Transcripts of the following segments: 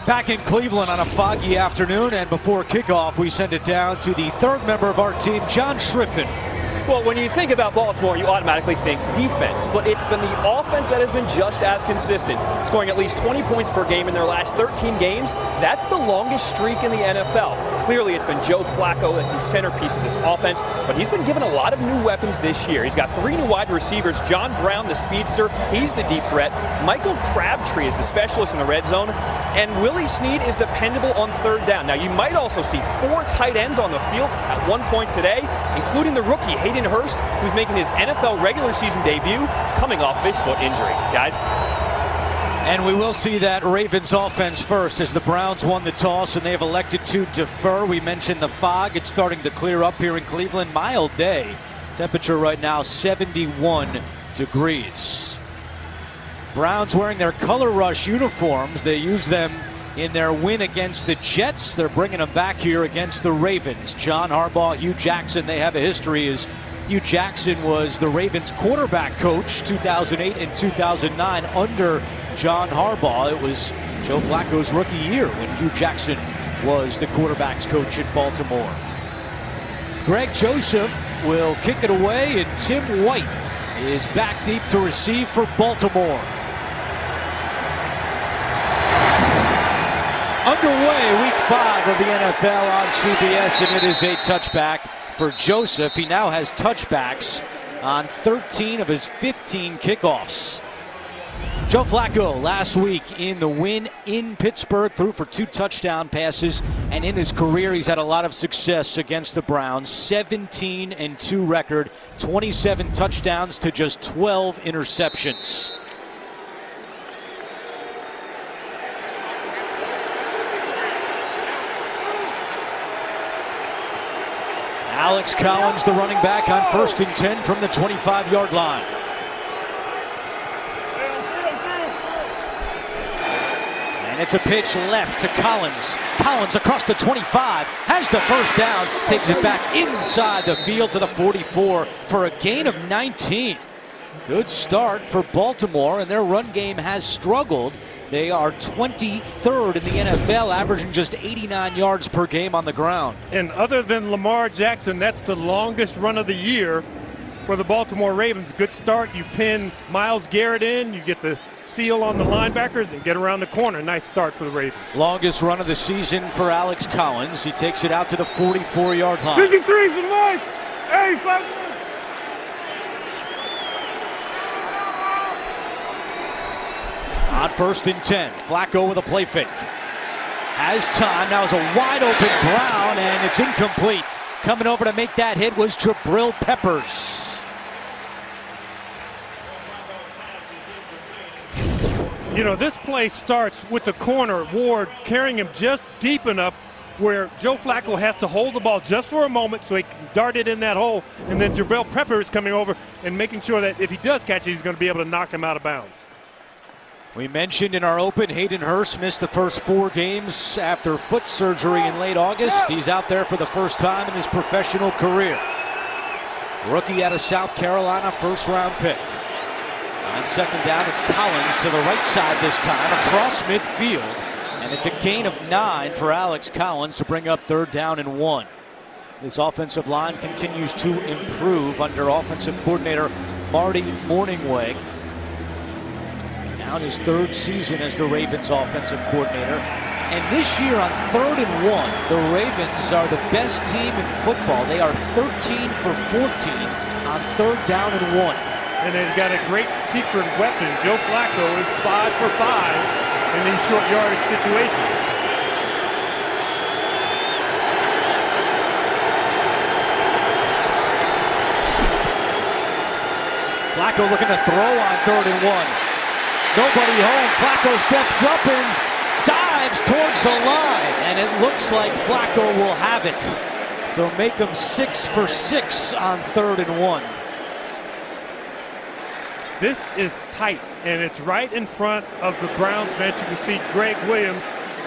Back in Cleveland on a foggy afternoon, and before kickoff, we send it down to the third member of our team, John Schriffen. Well, when you think about Baltimore, you automatically think defense, but it's been the offense that has been just as consistent, scoring at least 20 points per game in their last 13 games. That's the longest streak in the NFL. Clearly, it's been Joe Flacco at the centerpiece of this offense, but he's been given a lot of new weapons this year. He's got 3 new wide receivers. John Brown, the speedster, he's the deep threat. Michael Crabtree is the specialist in the red zone, and Willie Snead is dependable on third down. Now, you might also see 4 tight ends on the field at one point today, including the rookie Hayden Hurst, who's making his NFL regular season debut, coming off a foot injury. Guys. And we will see that Ravens offense first as the Browns won the toss and they have elected to defer. We mentioned the fog. It's starting to clear up here in Cleveland. Mild day. Temperature right now 71 degrees. Browns wearing their color rush uniforms. They use them in their win against the Jets. They're bringing them back here against the Ravens. John Harbaugh, Hugh Jackson, they have a history as Hugh Jackson was the Ravens quarterback coach 2008 and 2009 under John Harbaugh. It was Joe Flacco's rookie year when Hugh Jackson was the quarterback's coach in Baltimore. Greg Joseph will kick it away, and Tim White is back deep to receive for Baltimore. Underway, week 5 of the NFL on CBS, and it is a touchback for Joseph. He now has touchbacks on 13 of his 15 kickoffs. Joe Flacco last week in the win in Pittsburgh threw for 2 touchdown passes, and in his career he's had a lot of success against the Browns. 17-2 record, 27 touchdowns to just 12 interceptions. Alex Collins, the running back, on 1st and 10 from the 25-yard line. And it's a pitch left to Collins. Collins across the 25, has the first down, takes it back inside the field to the 44 for a gain of 19. Good start for Baltimore, and their run game has struggled. They are 23rd in the NFL, averaging just 89 yards per game on the ground. And other than Lamar Jackson, that's the longest run of the year for the Baltimore Ravens. Good start. You pin Myles Garrett in, you get the seal on the linebackers, and get around the corner. Nice start for the Ravens. Longest run of the season for Alex Collins. He takes it out to the 44-yard line. 53 for the line. Hey, 5. On 1st and 10, Flacco with a play fake. Has time, now is a wide open Brown, and it's incomplete. Coming over to make that hit was Jabril Peppers. You know, this play starts with the corner, Ward, carrying him just deep enough where Joe Flacco has to hold the ball just for a moment so he can dart it in that hole, and then Jabril Peppers coming over and making sure that if he does catch it, he's going to be able to knock him out of bounds. We mentioned in our open, Hayden Hurst missed the first 4 games after foot surgery in late August. He's out there for the first time in his professional career. Rookie out of South Carolina, 1st-round pick. On 2nd down, it's Collins to the right side this time, across midfield. And it's a gain of 9 for Alex Collins to bring up 3rd down and 1. This offensive line continues to improve under offensive coordinator Marty Mornhinweg. Now in his 3rd season as the Ravens offensive coordinator. And this year on 3rd and 1, the Ravens are the best team in football. They are 13 for 14 on 3rd down and 1. And they've got a great secret weapon. Joe Flacco is 5 for 5 in these short yardage situations. Flacco looking to throw on 3rd and 1. Nobody home. Flacco steps up and dives towards the line. And it looks like Flacco will have it. So make him 6 for 6 on 3rd and 1. This is tight, and it's right in front of the Browns bench. You can see Greg Williams,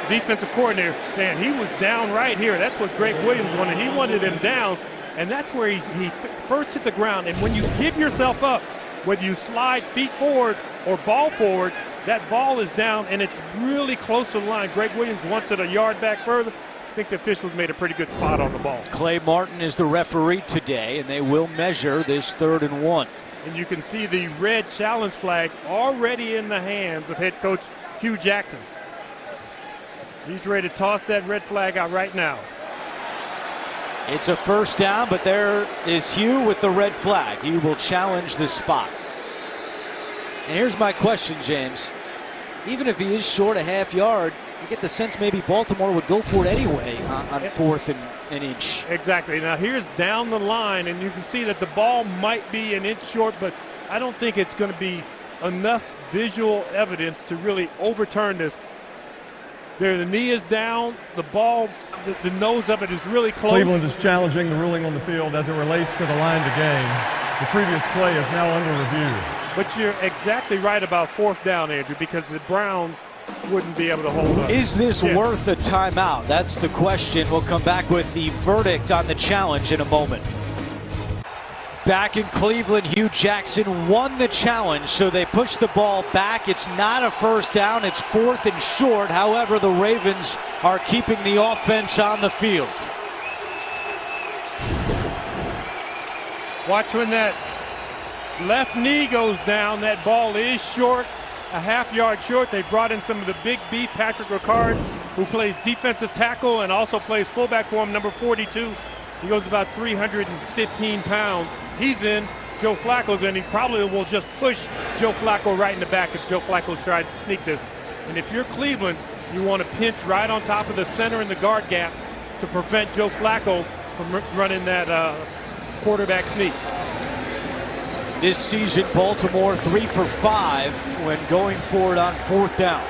defensive coordinator, saying he was down right here. That's what Greg Williams wanted. He wanted him down, and that's where he first hit the ground. And when you give yourself up, whether you slide feet forward or ball forward, that ball is down and it's really close to the line. Greg Williams wants it a yard back further. I think the officials made a pretty good spot on the ball. Clay Martin is the referee today, and they will measure this 3rd and 1. And you can see the red challenge flag already in the hands of head coach Hugh Jackson. He's ready to toss that red flag out right now. It's a 1st down, but there is Hugh with the red flag. He will challenge the spot. And here's my question, James. Even if he is short a half yard, you get the sense maybe Baltimore would go for it anyway on 4th and an inch. Exactly. Now here's down the line, and you can see that the ball might be an inch short, but I don't think it's going to be enough visual evidence to really overturn this. There, the knee is down, the ball, the nose of it is really close. Cleveland is challenging the ruling on the field as it relates to the line to gain. The previous play is now under review. But you're exactly right about 4th down, Andrew, because the Browns wouldn't be able to hold up. Is this worth a timeout? That's the question. We'll come back with the verdict on the challenge in a moment. Back in Cleveland, Hugh Jackson won the challenge, so they push the ball back. It's not a 1st down, it's 4th and short. However, the Ravens are keeping the offense on the field. Watch when that left knee goes down, that ball is short, a half yard short. They brought in some of the big beat, Patrick Ricard, who plays defensive tackle and also plays fullback for him, number 42. He goes about 315 pounds. He's in, Joe Flacco's in. He probably will just push Joe Flacco right in the back if Joe Flacco tries to sneak this. And if you're Cleveland, you want to pinch right on top of the center and the guard gaps to prevent Joe Flacco from running that quarterback sneak. This season, Baltimore 3 for 5 when going for it on 4th down.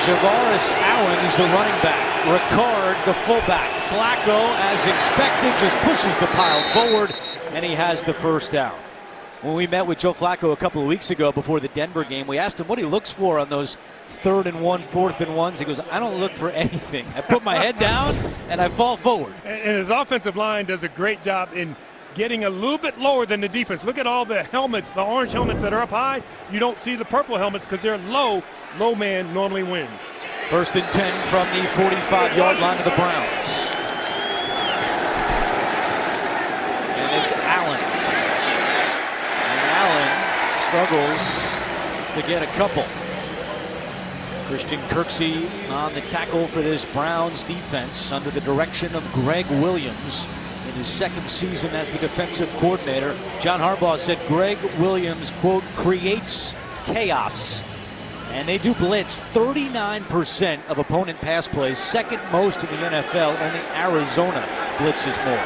Javaris Allen is the running back. Ricard, the fullback. Flacco, as expected, just pushes the pile forward, and he has the 1st down. When we met with Joe Flacco a couple of weeks ago before the Denver game, we asked him what he looks for on those 3rd and 1, 4th and 1s. He goes, I don't look for anything. I put my head down and I fall forward. And his offensive line does a great job in getting a little bit lower than the defense. Look at all the helmets, the orange helmets that are up high. You don't see the purple helmets because they're low. Low man normally wins. 1st and 10 from the 45-yard line of the Browns. And it's Allen. And Allen struggles to get a couple. Christian Kirksey on the tackle for this Browns defense under the direction of Greg Williams in his 2nd season as the defensive coordinator. John Harbaugh said Greg Williams, quote, creates chaos. And they do blitz 39% of opponent pass plays, 2nd most in the NFL. Only Arizona blitzes more.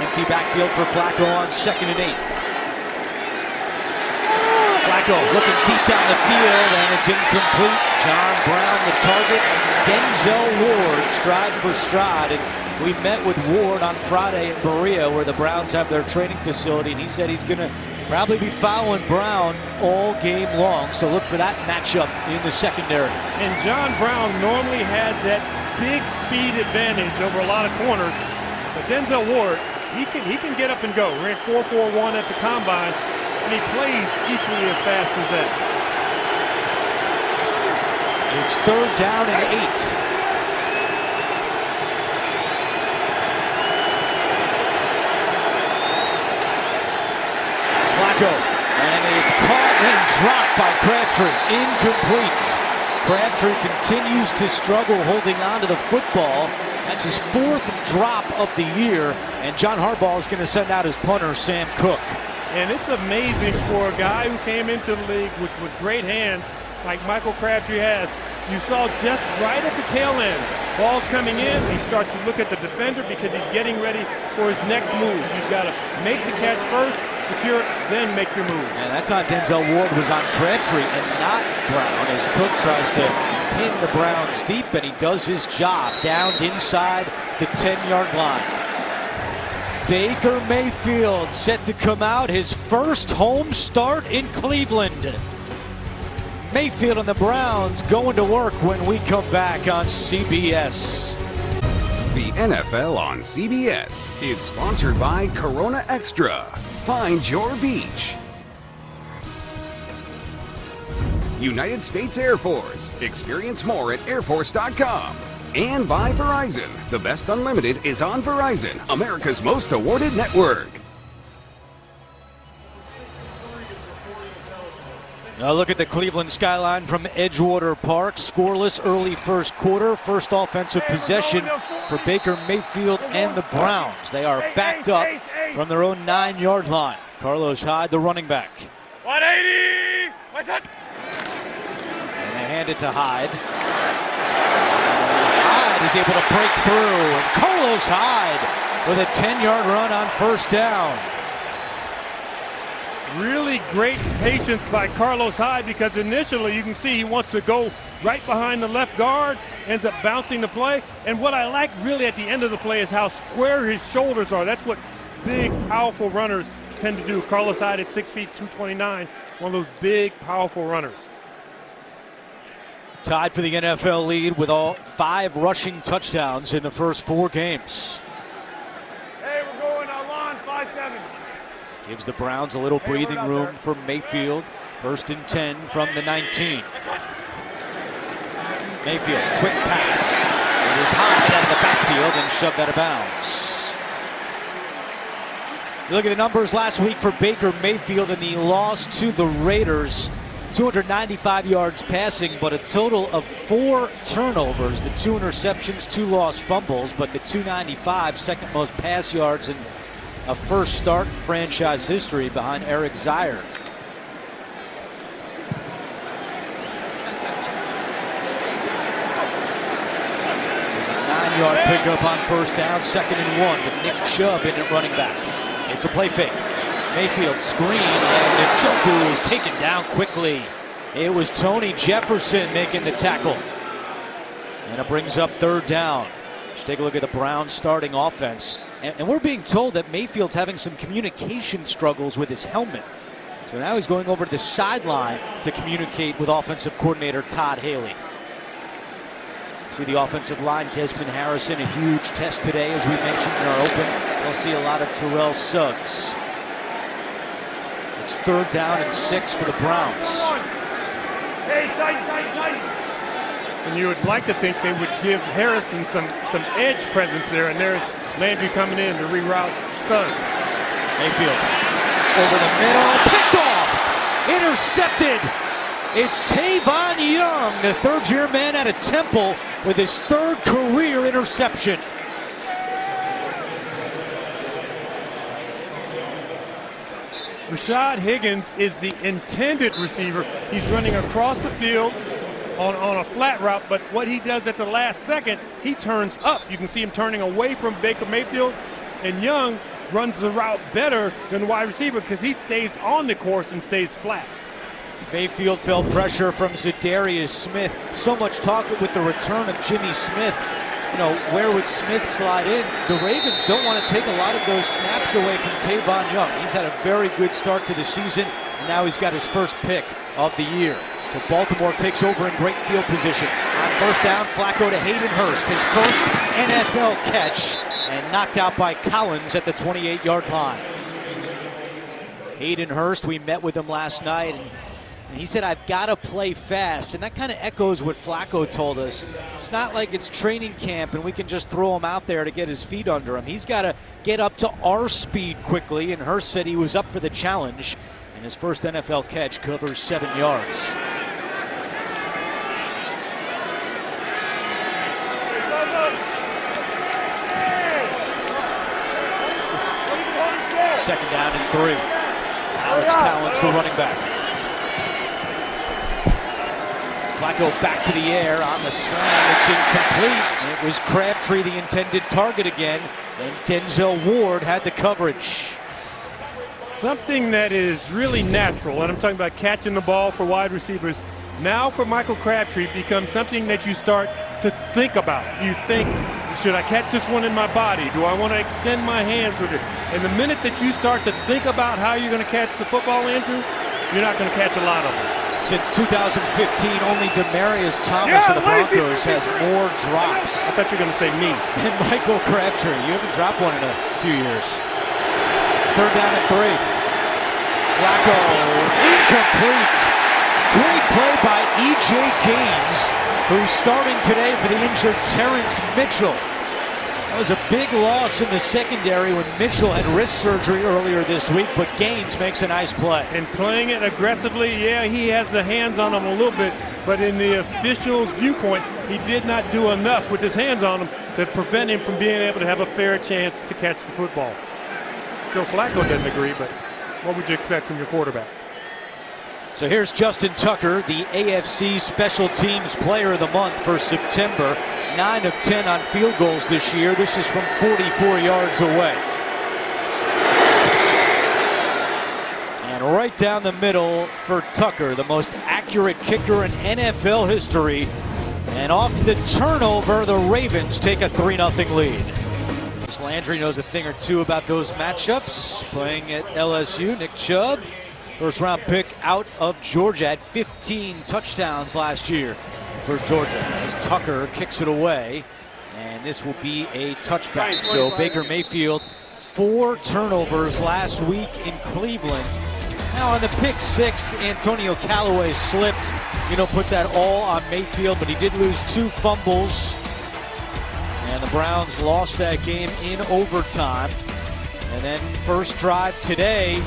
Empty backfield for Flacco on 2nd and 8. Flacco looking deep down the field, and it's incomplete. John Brown the target. Denzel Ward stride for stride. And we met with Ward on Friday in Berea, where the Browns have their training facility, and he said he's going to probably be following Brown all game long. So look for that matchup in the secondary. And John Brown normally has that big speed advantage over a lot of corners. But Denzel Ward, he can get up and go. Ran 4.41 at the combine, and he plays equally as fast as that. It's 3rd down and 8. And it's caught and dropped by Crabtree. Incomplete. Crabtree continues to struggle holding on to the football. That's his 4th drop of the year. And John Harbaugh is going to send out his punter, Sam Cook. And it's amazing for a guy who came into the league with great hands like Michael Crabtree has. You saw just right at the tail end. Ball's coming in. He starts to look at the defender because he's getting ready for his next move. He's got to make the catch first, secure it, then make your move. And that time Denzel Ward was on Crabtree and not Brown as Cook tries to pin the Browns deep, and he does his job down inside the 10-yard line. Baker Mayfield set to come out, his first home start in Cleveland. Mayfield and the Browns going to work when we come back on CBS. The NFL on CBS is sponsored by Corona Extra. Find your beach. United States Air Force. Experience more at airforce.com. And by Verizon. The best unlimited is on Verizon, America's most awarded network. Now look at the Cleveland skyline from Edgewater Park. Scoreless early first quarter. First offensive possession for Baker Mayfield and the Browns. They are backed up from their own 9-yard line. Carlos Hyde, the running back. 180! What's that? And they hand it to Hyde. Hyde is able to break through. And Carlos Hyde with a 10-yard run on first down. Really great patience by Carlos Hyde, because initially you can see he wants to go right behind the left guard, ends up bouncing the play. And what I like really at the end of the play is how square his shoulders are. That's what big, powerful runners tend to do. Carlos Hyde at 6 feet, 229, one of those big, powerful runners. Tied for the NFL lead with all 5 rushing touchdowns in the first 4 games. Hey, we're going on lawn 5-7. Gives the Browns a little breathing room for Mayfield. 1st and 10 from the 19. Mayfield, quick pass. It is Hyde out of the backfield and shoved out of bounds. You look at the numbers last week for Baker Mayfield in the loss to the Raiders. 295 yards passing, but a total of 4 turnovers. The 2 interceptions, 2 lost fumbles, but the 295, second most pass yards in a first start in franchise history behind Eric Zier. There's a 9-yard pickup on first down, 2nd and 1, with Nick Chubb in at running back. It's a play fake. Mayfield screen, and Njoku is taken down quickly. It was Tony Jefferson making the tackle. And it brings up 3rd down. Let's take a look at the Browns starting offense. And we're being told that Mayfield's having some communication struggles with his helmet. So now he's going over to the sideline to communicate with offensive coordinator Todd Haley. See the offensive line, Desmond Harrison, a huge test today, as we mentioned in our open. They'll see a lot of Terrell Suggs. It's 3rd down and 6 for the Browns. Hey, tight. And you would like to think they would give Harrison some edge presence there, and there's Landry coming in to reroute Suggs. Mayfield over the middle, picked off, intercepted. It's Tavon Young, the 3rd-year man out of Temple, with his 3rd career interception. Rashad Higgins is the intended receiver. He's running across the field on a flat route, but what he does at the last second, he turns up. You can see him turning away from Baker Mayfield, and Young runs the route better than the wide receiver because he stays on the course and stays flat. Mayfield felt pressure from Zadarius Smith. So much talk with the return of Jimmy Smith. You know, where would Smith slide in? The Ravens don't want to take a lot of those snaps away from Tavon Young. He's had a very good start to the season, and now he's got his first pick of the year. So Baltimore takes over in great field position. On first down, Flacco to Hayden Hurst, his first NFL catch, and knocked out by Collins at the 28-yard line. Hayden Hurst, we met with him last night, and he said, I've got to play fast. And that kind of echoes what Flacco told us. It's not like it's training camp and we can just throw him out there to get his feet under him. He's got to get up to our speed quickly, and Hurst said he was up for the challenge. And his first NFL catch covers 7 yards. Second down and 3. Alex Collins, the running back. Flacco back to the air on the slam. It's incomplete. It was Crabtree, the intended target again, and Denzel Ward had the coverage. Something that is really natural, and I'm talking about catching the ball for wide receivers, now for Michael Crabtree becomes something that you start to think about. You think, should I catch this one in my body? Do I want to extend my hands with it? And the minute that you start to think about how you're going to catch the football, Andrew, you're not going to catch a lot of them. Since 2015, only Demaryius Thomas of the Broncos has more drops. I thought you were going to say me. And Michael Crabtree. You haven't dropped one in a few years. Third down at 3. Flacco, incomplete. Great play by E.J. Gaines, who's starting today for the injured Terrence Mitchell. That was a big loss in the secondary when Mitchell had wrist surgery earlier this week, but Gaines makes a nice play. And playing it aggressively, yeah, he has the hands on him a little bit, but in the official's viewpoint, he did not do enough with his hands on him to prevent him from being able to have a fair chance to catch the football. Joe Flacco doesn't agree, but what would you expect from your quarterback? So here's Justin Tucker, the AFC Special Teams Player of the Month for September. 9 of 10 on field goals this year. This is from 44 yards away. And right down the middle for Tucker, the most accurate kicker in NFL history. And off the turnover, the Ravens take a 3-0 lead. Landry knows a thing or two about those matchups. Playing at LSU, Nick Chubb, first round pick out of Georgia, had 15 touchdowns last year for Georgia, as Tucker kicks it away, and this will be a touchback. So Baker Mayfield, 4 turnovers last week in Cleveland. Now on the pick 6, Antonio Callaway slipped. You don't put that all on Mayfield, but he did lose 2 fumbles. And the Browns lost that game in overtime. And then first drive today,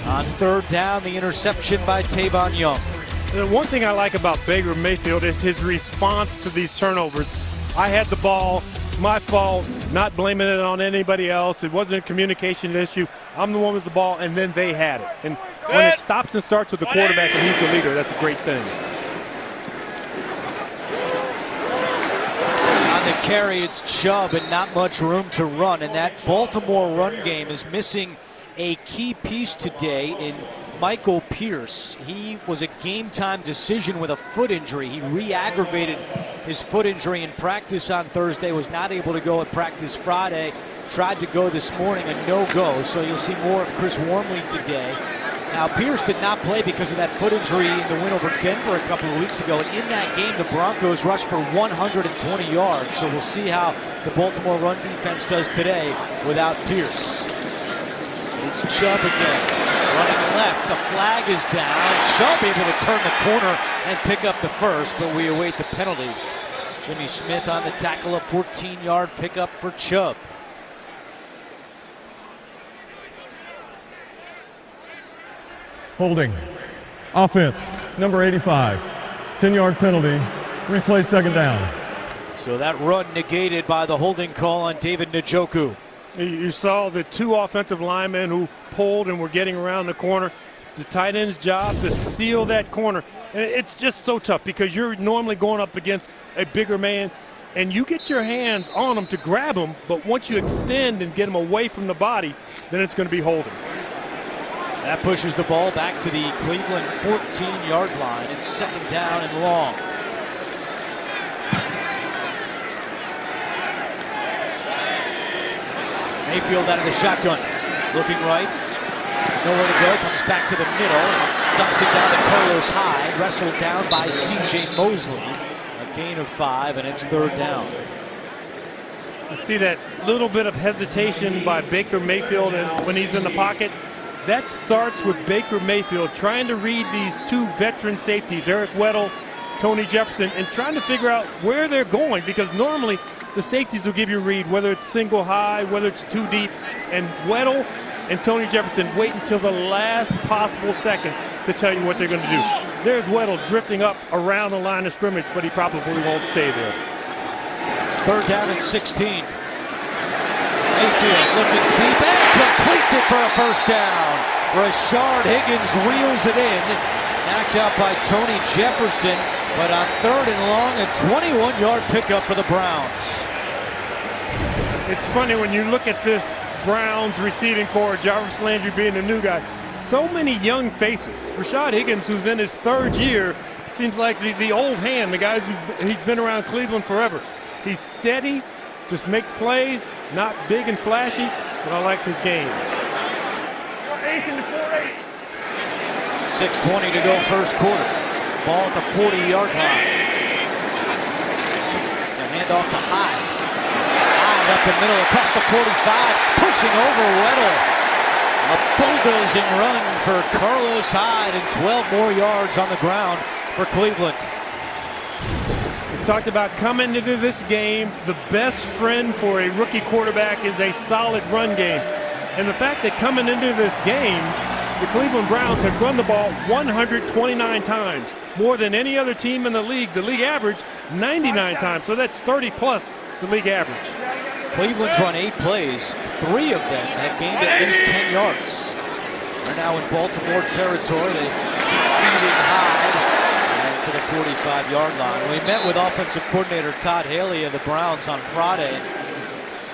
on third down, the interception by Tavon Young. The one thing I like about Baker Mayfield is his response to these turnovers. I had the ball, it's my fault, not blaming it on anybody else. It wasn't a communication issue. I'm the one with the ball, and then they had it. And when it stops and starts with the quarterback and he's the leader, that's a great thing. On the carry, it's Chubb and not much room to run. And that Baltimore run game is missing a key piece today in Michael Pierce. He was a game-time decision with a foot injury. He re-aggravated his foot injury in practice on Thursday, was not able to go at practice Friday, tried to go this morning, a no-go. So you'll see more of Chris Wormley today. Now, Pierce did not play because of that foot injury in the win over Denver a couple of weeks ago. And in that game, the Broncos rushed for 120 yards. So we'll see how the Baltimore run defense does today without Pierce. It's Chubb again. Running left, the flag is down. Chubb able to turn the corner and pick up the first, but we await the penalty. Jimmy Smith on the tackle, a 14-yard pickup for Chubb. Holding. Offense, number 85. 10-yard penalty. Replay second down. So that run negated by the holding call on David Njoku. You saw the 2 offensive linemen who pulled and were getting around the corner. It's the tight end's job to seal that corner. And it's just so tough because you're normally going up against a bigger man and you get your hands on him to grab him, but once you extend and get him away from the body, then it's going to be holding. That pushes the ball back to the Cleveland 14-yard line. It's second down and long. Mayfield out of the shotgun, looking right, nowhere to go, comes back to the middle, and dumps it down to Carlos Hyde, wrestled down by C.J. Mosley. A gain of 5, and it's third down. You see that little bit of hesitation by Baker Mayfield when he's in the pocket. That starts with Baker Mayfield trying to read these 2 veteran safeties, Eric Weddle, Tony Jefferson, and trying to figure out where they're going, because normally the safeties will give you a read, whether it's single high, whether it's too deep. And Weddle and Tony Jefferson wait until the last possible second to tell you what they're going to do. There's Weddle drifting up around the line of scrimmage, but he probably won't stay there. Third down and 16. Mayfield looking deep and completes it for a first down. Rashard Higgins reels it in. Knocked out by Tony Jefferson. But on third and long, a 21-yard pickup for the Browns. It's funny when you look at this Browns receiving core, Jarvis Landry being the new guy. So many young faces. Rashard Higgins, who's in his 3rd year, seems like the old hand, the guys he's been around Cleveland forever. He's steady, just makes plays, not big and flashy, but I like his game. 6:20 to go first quarter. Ball at the 40-yard line. It's a handoff to Hyde. Hyde up the middle across the 45, pushing over Weddle. A bulldozing run for Carlos Hyde and 12 more yards on the ground for Cleveland. We talked about coming into this game, the best friend for a rookie quarterback is a solid run game. And the fact that coming into this game, the Cleveland Browns have run the ball 129 times, more than any other team in the league. The league average 99 times, so that's 30 plus the league average. Cleveland's run 8 plays. 3 of them have gained at least 10 yards. They're now in Baltimore territory. They feeding Hyde and to the 45-yard line. We met with offensive coordinator Todd Haley of the Browns on Friday.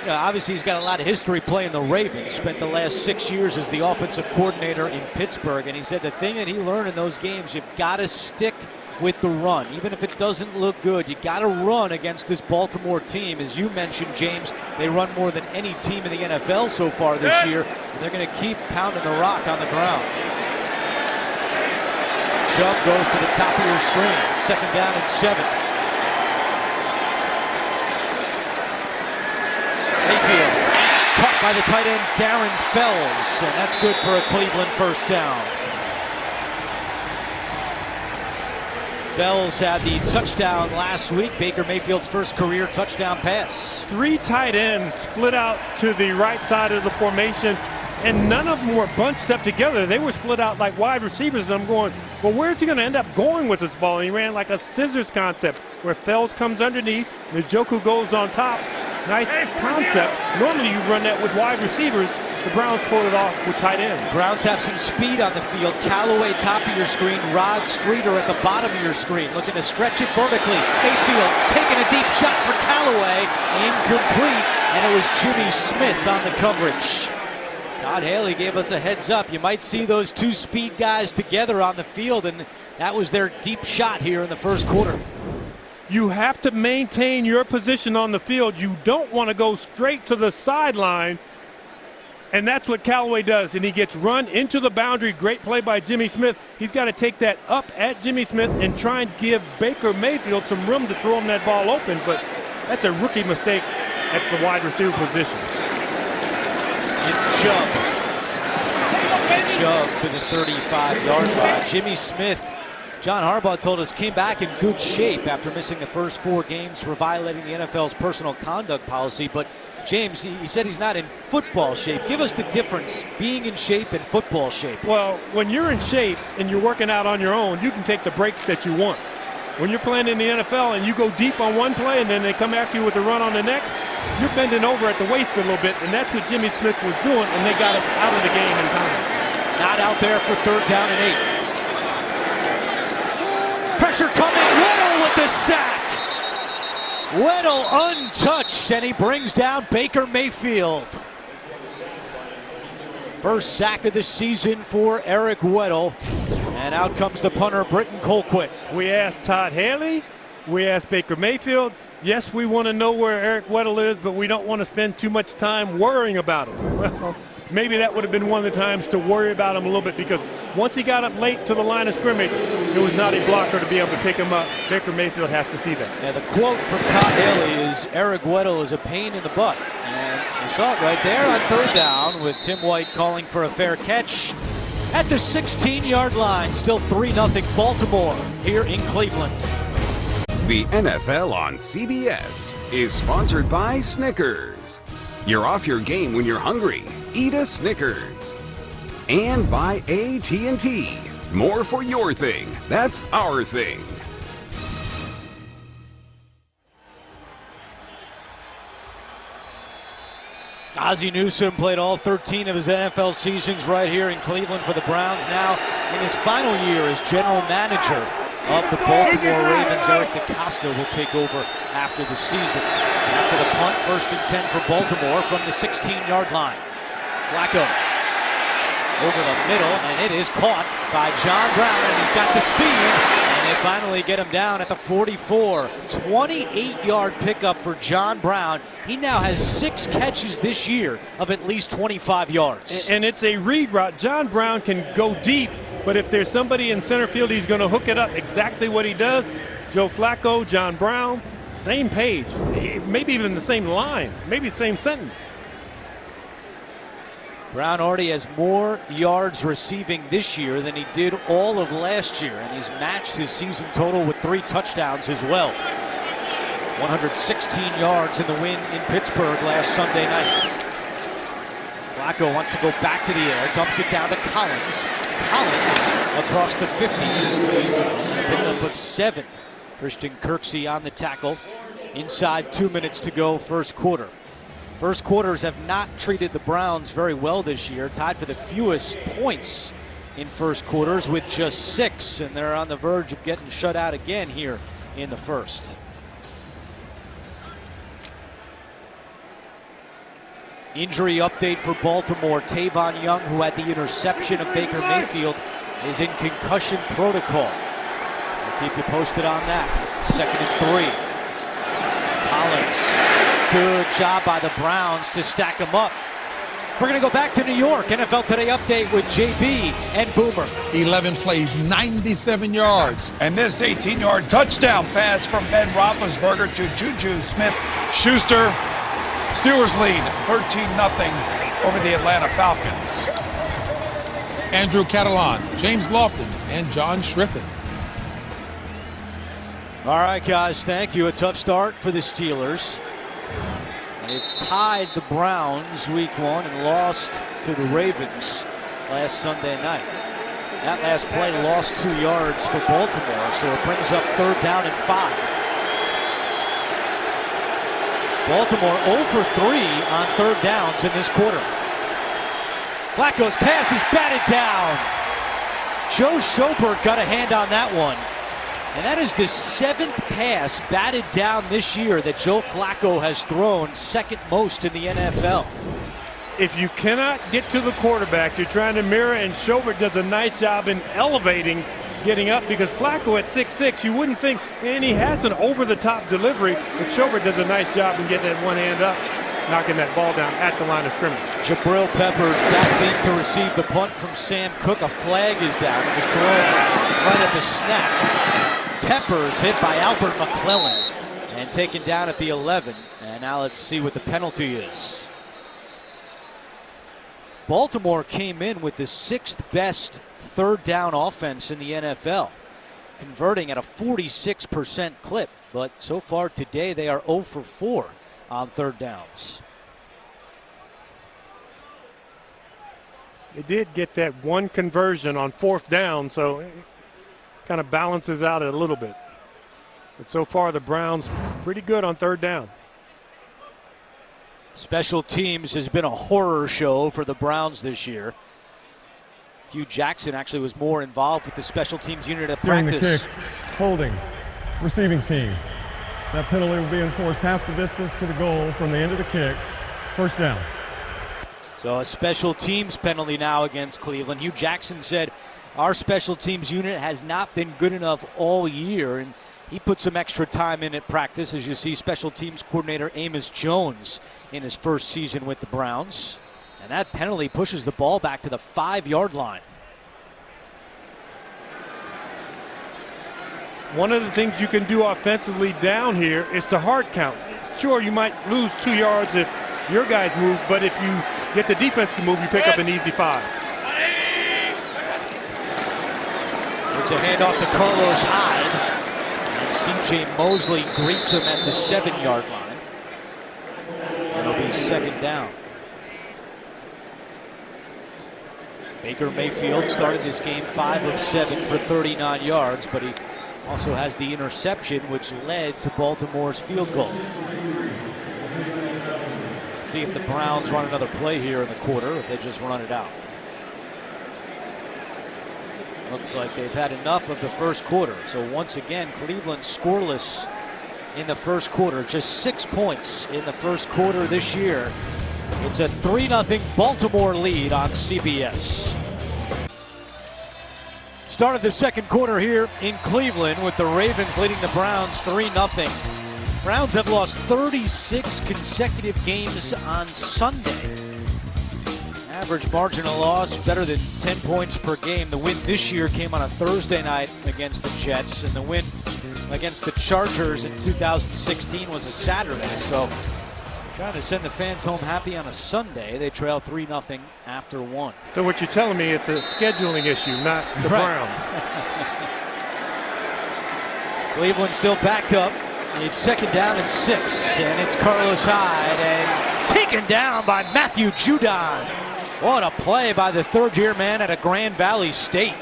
You know, obviously he's got a lot of history playing the Ravens. Spent the last 6 years as the offensive coordinator in Pittsburgh, and he said the thing that he learned in those games, you've got to stick with the run. Even if it doesn't look good, you got to run against this Baltimore team. As you mentioned, James, they run more than any team in the NFL so far this year, and they're going to keep pounding the rock on the ground. Chubb goes to the top of your screen. 2nd down and 7. Mayfield caught by the tight end Darren Fells, and that's good for a Cleveland first down. Fells had the touchdown last week, Baker Mayfield's first career touchdown pass. 3 tight ends split out to the right side of the formation, and none of them were bunched up together. They were split out like wide receivers, and I'm going, well, where's he going to end up going with this ball? And he ran like a scissors concept, where Fells comes underneath, Njoku goes on top. Nice concept. Normally you run that with wide receivers. The Browns pulled it off with tight ends. Browns have some speed on the field. Callaway top of your screen. Rod Streeter at the bottom of your screen. Looking to stretch it vertically. Mayfield taking a deep shot for Callaway. Incomplete. And it was Jimmy Smith on the coverage. Todd Haley gave us a heads up. You might see those 2 speed guys together on the field, and that was their deep shot here in the first quarter. You have to maintain your position on the field. You don't want to go straight to the sideline. And that's what Callaway does. And he gets run into the boundary. Great play by Jimmy Smith. He's got to take that up at Jimmy Smith and try and give Baker Mayfield some room to throw him that ball open. But that's a rookie mistake at the wide receiver position. It's Chubb. Chubb to the 35-yard line. Jimmy Smith, John Harbaugh told us, came back in good shape after missing the first 4 games for violating the NFL's personal conduct policy. But James, he said he's not in football shape. Give us the difference, being in shape and football shape. Well, when you're in shape and you're working out on your own, you can take the breaks that you want. When you're playing in the NFL and you go deep on one play and then they come after you with a run on the next, you're bending over at the waist a little bit, and that's what Jimmy Smith was doing, and they got him out of the game in time. Not out there for 3rd down and 8. Pressure coming, Weddle with the sack. Weddle untouched, and he brings down Baker Mayfield. First sack of the season for Eric Weddle. And out comes the punter, Britton Colquitt. We asked Todd Haley, we asked Baker Mayfield. Yes, we want to know where Eric Weddle is, but we don't want to spend too much time worrying about him. Well, maybe that would have been one of the times to worry about him a little bit, because once he got up late to the line of scrimmage, it was not a blocker to be able to pick him up. Baker Mayfield has to see that. Yeah, the quote from Todd Haley is, Eric Weddle is a pain in the butt. And you saw it right there on 3rd down with Tim White calling for a fair catch at the 16-yard line. Still 3-0 Baltimore here in Cleveland. The NFL on CBS is sponsored by Snickers. You're off your game when you're hungry. Eat a Snickers. And by AT&T. More for your thing. That's our thing. Ozzie Newsome played all 13 of his NFL seasons right here in Cleveland for the Browns. Now in his final year as general manager of the Baltimore Ravens, Eric DeCosta will take over after the season. After the punt, 1st and 10 for Baltimore from the 16-yard line. Flacco over the middle, and it is caught by John Brown, and he's got the speed, and they finally get him down at the 44. 28-yard pickup for John Brown. He now has 6 catches this year of at least 25 yards. And it's a read route. John Brown can go deep But if there's somebody in center field, he's going to hook it up exactly what he does. Joe Flacco, John Brown, same page, maybe even the same line, maybe the same sentence. Brown already has more yards receiving this year than he did all of last year, and he's matched his season total with 3 touchdowns as well. 116 yards in the win in Pittsburgh last Sunday night. Flacco wants to go back to the air, dumps it down to Collins. Collins across the 50. Pickup of 7. Christian Kirksey on the tackle. Inside 2 minutes to go, first quarter. First quarters have not treated the Browns very well this year, tied for the fewest points in first quarters with just 6, and they're on the verge of getting shut out again here in the first. Injury update for Baltimore. Tavon Young, who had the interception of Baker Mayfield, is in concussion protocol. We'll keep you posted on that. 2nd and 3. Collins. Good job by the Browns to stack them up. We're going to go back to New York. NFL Today update with JB and Boomer. 11 plays, 97 yards. And this 18-yard touchdown pass from Ben Roethlisberger to Juju Smith-Schuster. Steelers lead 13-0 over the Atlanta Falcons. Andrew Catalan, James Lofton, and John Schriffen. All right, guys, thank you. A tough start for the Steelers. They've tied the Browns week 1 and lost to the Ravens last Sunday night. That last play lost 2 yards for Baltimore, so it brings up 3rd down and 5. Baltimore 0 for 3 on 3rd downs in this quarter. Flacco's pass is batted down. Joe Schobert got a hand on that one. And that is the 7th pass batted down this year that Joe Flacco has thrown, 2nd most in the NFL. If you cannot get to the quarterback, you're trying to mirror, and Schobert does a nice job in elevating, getting up, because Flacco at 6'6", you wouldn't think, man, he has an over-the-top delivery, but Schobert does a nice job in getting that one hand up, knocking that ball down at the line of scrimmage. Jabril Peppers back deep to receive the punt from Sam Cook. A flag is down. It was thrown right at the snap. Peppers hit by Albert McClellan and taken down at the 11. And now let's see what the penalty is. Baltimore came in with the 6th best 3rd down offense in the NFL, converting at a 46% clip. But so far today, they are 0 for 4 on 3rd downs. They did get that one conversion on 4th down, so it kind of balances out a little bit. But so far, the Browns pretty good on 3rd down. Special teams has been a horror show for the Browns this year. Hugh Jackson actually was more involved with the special teams unit at practice. During the kick, holding, receiving team. That penalty will be enforced half the distance to the goal from the end of the kick. 1st down. So a special teams penalty now against Cleveland. Hugh Jackson said, our special teams unit has not been good enough all year, and he put some extra time in at practice, as you see special teams coordinator Amos Jones in his first season with the Browns. And that penalty pushes the ball back to the 5-yard line. One of the things you can do offensively down here is to hard count. Sure, you might lose 2 yards if your guys move, but if you get the defense to move, you pick up an easy 5. It's a handoff to Carlos Hyde. And C.J. Mosley greets him at the 7-yard line. It'll be 2nd down. Baker Mayfield started this game 5 of 7 for 39 yards, but he also has the interception, which led to Baltimore's field goal. See if the Browns run another play here in the quarter, if they just run it out. Looks like they've had enough of the first quarter. So once again, Cleveland scoreless in the first quarter. Just 6 points in the first quarter this year. It's a 3-0 Baltimore lead on CBS. Started the second quarter here in Cleveland with the Ravens leading the Browns 3-0. Browns have lost 36 consecutive games on Sunday. Average margin of loss better than 10 points per game. The win this year came on a Thursday night against the Jets, and the win against the Chargers in 2016 was a Saturday. So trying to send the fans home happy on a Sunday. They trail 3-0 after 1. So what you're telling me, it's a scheduling issue, not the Browns. Cleveland still backed up. It's 2nd down and 6, and it's Carlos Hyde, and taken down by Matthew Judon. What a play by the third-year man at a Grand Valley State.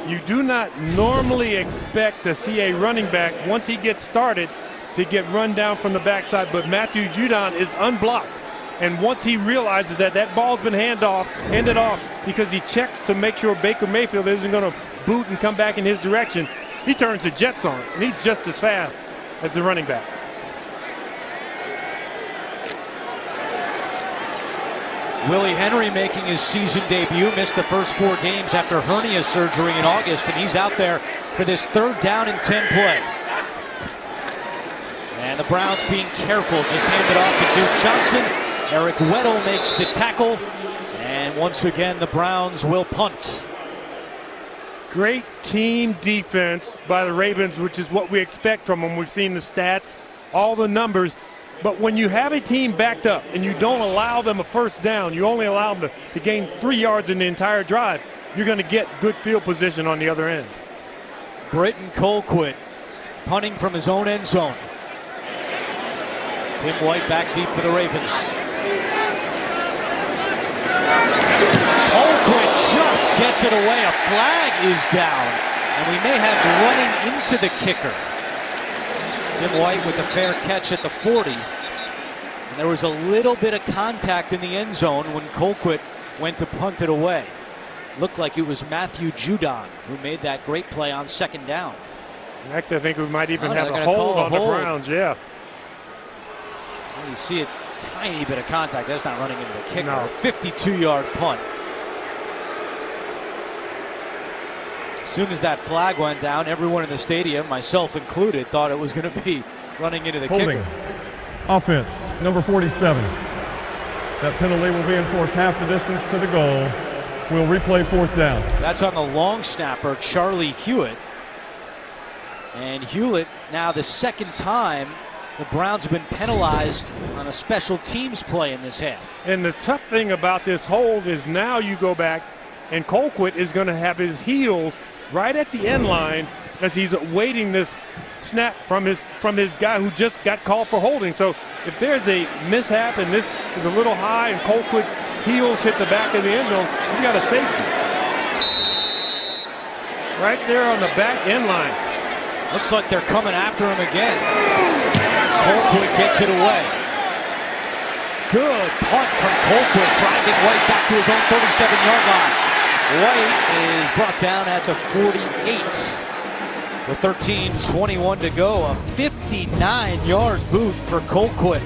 You do not normally expect to see a running back, once he gets started, to get run down from the backside, but Matthew Judon is unblocked. And once he realizes that that ball's been handed off because he checked to make sure Baker Mayfield isn't going to boot and come back in his direction, he turns the jets on, and he's just as fast as the running back. Willie Henry making his season debut, missed the first 4 games after hernia surgery in August, and he's out there for this 3rd down and 10 play. And the Browns being careful, just hand it off to Duke Johnson. Eric Weddle makes the tackle, and once again the Browns will punt. Great team defense by the Ravens, which is what we expect from them. We've seen the stats, all the numbers. But when you have a team backed up and you don't allow them a first down, you only allow them to gain 3 yards in the entire drive, you're going to get good field position on the other end. Britton Colquitt punting from his own end zone. Tim White back deep for the Ravens. Colquitt just gets it away. A flag is down, and we may have running into the kicker. Tim White with a fair catch at the 40. And there was a little bit of contact in the end zone when Colquitt went to punt it away. Looked like it was Matthew Judon who made that great play on 2nd down. Next, I think we might even have a a hold on the Browns. Yeah. You see a tiny bit of contact. That's not running into the kicker. No. 52-yard punt. As soon as that flag went down, everyone in the stadium, myself included, thought it was going to be running into the Holding. kicker. Offense, number 47. That penalty will be enforced half the distance to the goal. We'll replay 4th down. That's on the long snapper, Charlie Hewitt. And Hewlett, now the 2nd time the Browns have been penalized on a special teams play in this half. And the tough thing about this hold is now you go back and Colquitt is going to have his heels right at the end line as he's awaiting this snap from his guy who just got called for holding. So if there's a mishap and this is a little high and Colquitt's heels hit the back of the end zone, you got a safety. Right there on the back end line. Looks like they're coming after him again. Colquitt gets it away. Good punt from Colquitt, driving White back to his own 37-yard line. White is brought down at the 48. With 13:21 to go, a 59-yard boot for Colquitt.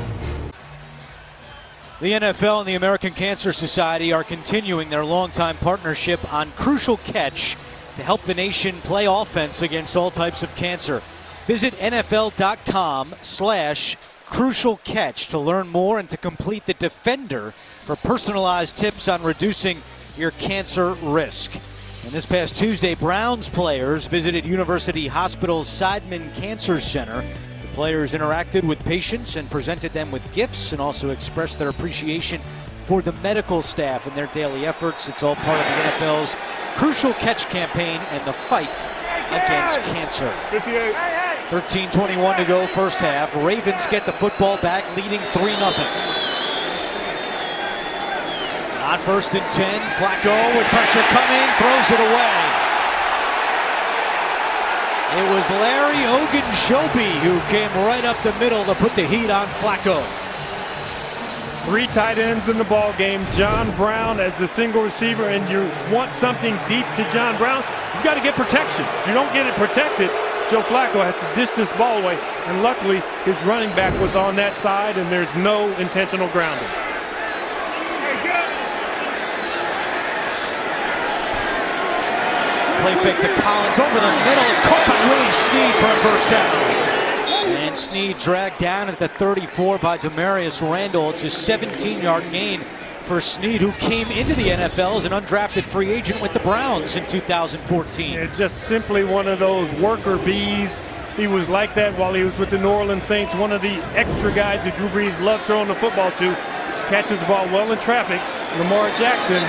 The NFL and the American Cancer Society are continuing their longtime partnership on Crucial Catch to help the nation play offense against all types of cancer. Visit NFL.com/Crucial Catch to learn more and to complete the Defender for personalized tips on reducing your cancer risk. And this past Tuesday, Browns players visited University Hospital's Seidman Cancer Center. The players interacted with patients and presented them with gifts and also expressed their appreciation for the medical staff and their daily efforts. It's all part of the NFL's Crucial Catch campaign and the fight against cancer. 13:21 to go, first half. Ravens get the football back, leading 3-0. On 1st and 10, Flacco with pressure coming, throws it away. It was Larry Ogunjobi who came right up the middle to put the heat on Flacco. 3 tight ends in the ball game. John Brown as the single receiver, and you want something deep to John Brown, you've got to get protection. If you don't get it protected, Joe Flacco has to dish this ball away, and luckily his running back was on that side, and there's no intentional grounding. Play fake to Collins over the middle. It's caught by Willie Snead for a first down. And Snead dragged down at the 34 by Demarius Randall. It's his 17-yard gain for Snead, who came into the NFL as an undrafted free agent with the Browns in 2014. Yeah, just simply one of those worker bees. He was like that while he was with the New Orleans Saints, one of the extra guys that Drew Brees loved throwing the football to. Catches the ball well in traffic. Lamar Jackson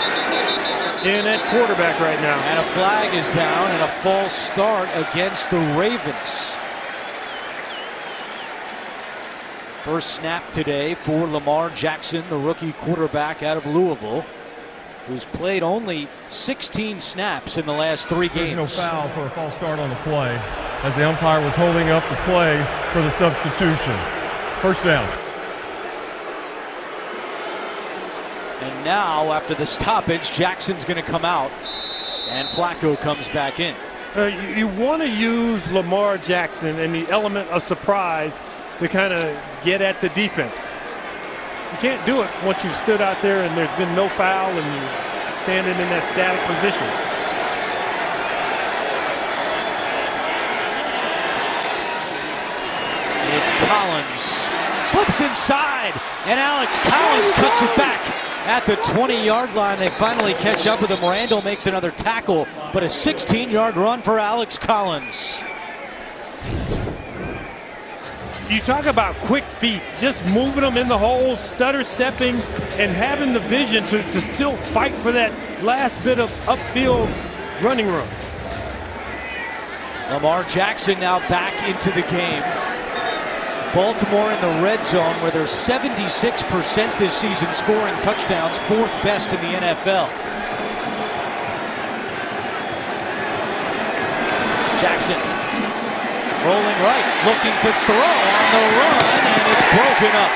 in at quarterback right now. And a flag is down and a false start against the Ravens. First snap today for Lamar Jackson, the rookie quarterback out of Louisville, who's played only 16 snaps in the last 3 games. There's no foul for a false start on the play, as the umpire was holding up the play for the substitution. First down. And now, after the stoppage, Jackson's going to come out, and Flacco comes back in. You want to use Lamar Jackson and the element of surprise to kind of get at the defense. You can't do it once you've stood out there and there's been no foul and you're standing in that static position. It's Collins. Slips inside, and Alex Collins cuts it back. At the 20-yard line, they finally catch up with him. Randall makes another tackle, but a 16-yard run for Alex Collins. You talk about quick feet, just moving them in the hole, stutter stepping, and having the vision to still fight for that last bit of upfield running room. Lamar Jackson now back into the game. Baltimore in the red zone, where they're 76% this season scoring touchdowns, 4th best in the NFL. Jackson rolling right, looking to throw on the run, and it's broken up.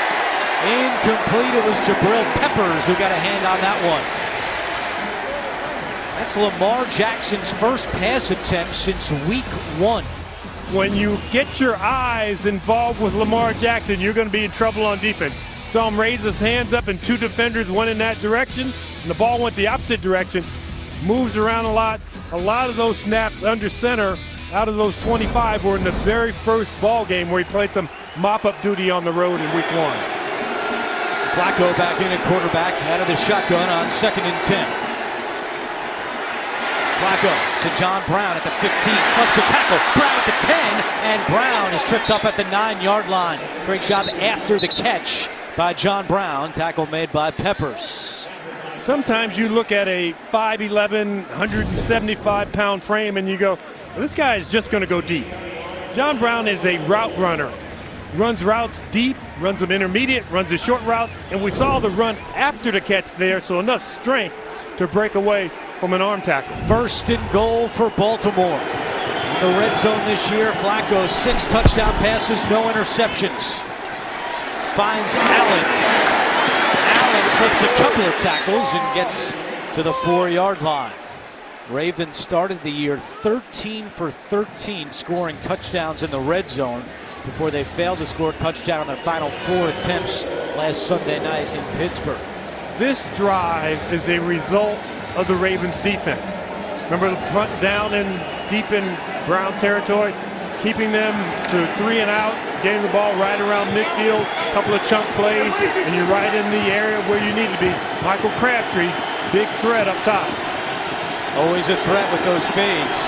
Incomplete. It was Jabril Peppers who got a hand on that one. That's Lamar Jackson's first pass attempt since week 1. When you get your eyes involved with Lamar Jackson, you're going to be in trouble on defense. Saw him raise his hands up and 2 defenders went in that direction, and the ball went the opposite direction. Moves around a lot. A lot of those snaps under center out of those 25 were in the very first ball game where he played some mop-up duty on the road in week 1. Flacco back in at quarterback, out of the shotgun on 2nd and 10. Flacco to John Brown at the 15, slips a tackle, Brown at the 10, and Brown is tripped up at the 9-yard line. Great job after the catch by John Brown, tackle made by Peppers. Sometimes you look at a 5'11", 175-pound frame and you go, well, this guy is just going to go deep. John Brown is a route runner. Runs routes deep, runs them intermediate, runs the short routes, and we saw the run after the catch there, so enough strength to break away from an arm tackle. 1st and goal for Baltimore. In the red zone this year, Flacco, 6 touchdown passes, no interceptions. Finds Allen. Allen slips a couple of tackles and gets to the 4-yard line. Ravens started the year 13 for 13 scoring touchdowns in the red zone before they failed to score a touchdown on their final 4 attempts last Sunday night in Pittsburgh. This drive is a result of the Ravens defense. Remember the punt down and deep in Brown territory, keeping them to 3 and out, getting the ball right around midfield, a couple of chunk plays, and you're right in the area where you need to be. Michael Crabtree, big threat up top. Always a threat with those fades.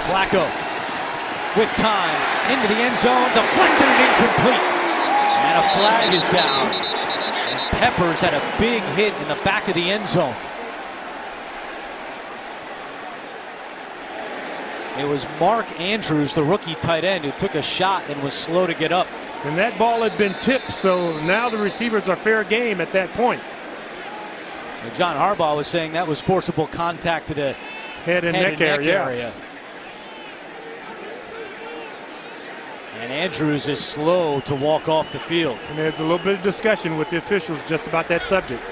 Flacco with time into the end zone, deflected and incomplete. And a flag is down. And Peppers had a big hit in the back of the end zone. It was Mark Andrews, the rookie tight end, who took a shot and was slow to get up. And that ball had been tipped, so now the receivers are fair game at that point. And John Harbaugh was saying that was forcible contact to the head and neck area. And Andrews is slow to walk off the field. And there's a little bit of discussion with the officials just about that subject.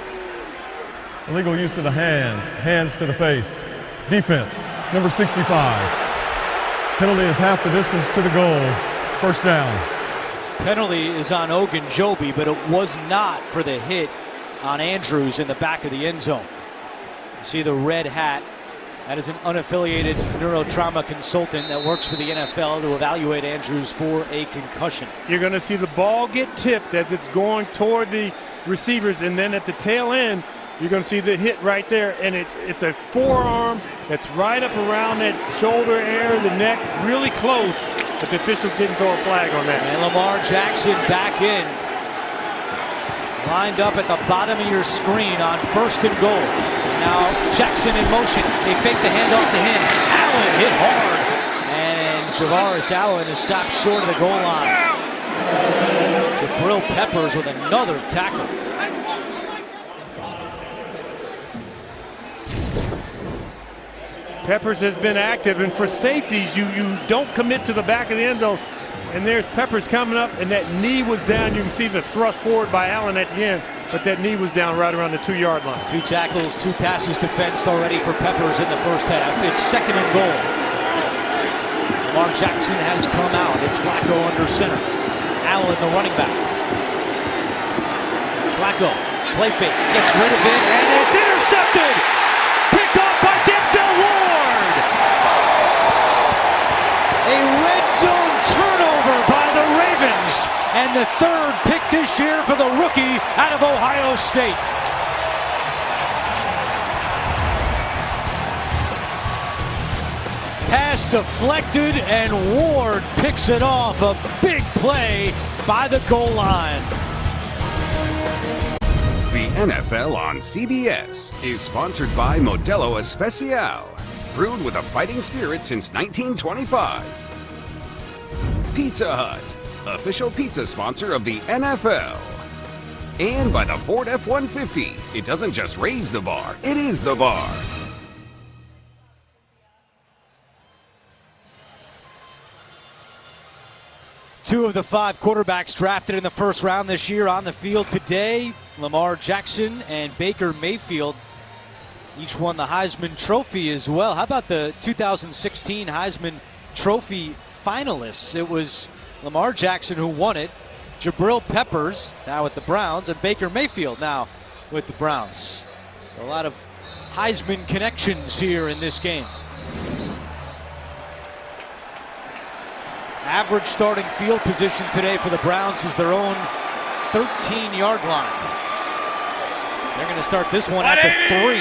Illegal use of the hands, hands to the face. Defense, number 65. Penalty is half the distance to the goal. First down. Penalty is on Ogunjobi, but it was not for the hit on Andrews in the back of the end zone. You see the red hat. That is an unaffiliated neurotrauma consultant that works for the NFL to evaluate Andrews for a concussion. You're going to see the ball get tipped as it's going toward the receivers, and then at the tail end, you're going to see the hit right there, and it's a forearm that's right up around that shoulder area, the neck, really close, but the officials didn't throw a flag on that. And Lamar Jackson back in. Lined up at the bottom of your screen on 1st and goal. Now Jackson in motion. They fake the handoff to him. Allen hit hard. And Javaris Allen is stopped short of the goal line. Jabril Peppers with another tackle. Peppers has been active, and for safeties, you don't commit to the back of the end zone. And there's Peppers coming up, and that knee was down. You can see the thrust forward by Allen at the end, but that knee was down right around the 2-yard line. 2 tackles, 2 passes defensed already for Peppers in the first half. It's 2nd and goal. Lamar Jackson has come out. It's Flacco under center. Allen, the running back. Flacco, play fake, gets rid of it, and it's intercepted! Picked off by Denzel Ward! A red zone turnover by the Ravens, and the 3rd pick this year for the rookie out of Ohio State. Pass deflected, and Ward picks it off. A big play by the goal line. The NFL on CBS is sponsored by Modelo Especial, brewed with a fighting spirit since 1925. Pizza Hut, official pizza sponsor of the NFL. And by the Ford F-150. It doesn't just raise the bar, it is the bar. Two of the 5 quarterbacks drafted in the first round this year on the field today. Lamar Jackson and Baker Mayfield each won the Heisman Trophy as well. How about the 2016 Heisman Trophy finalists? It was Lamar Jackson who won it, Jabril Peppers, now with the Browns, and Baker Mayfield now with the Browns. So a lot of Heisman connections here in this game. Average starting field position today for the Browns is their own 13-yard line. They're going to start this one at the 3.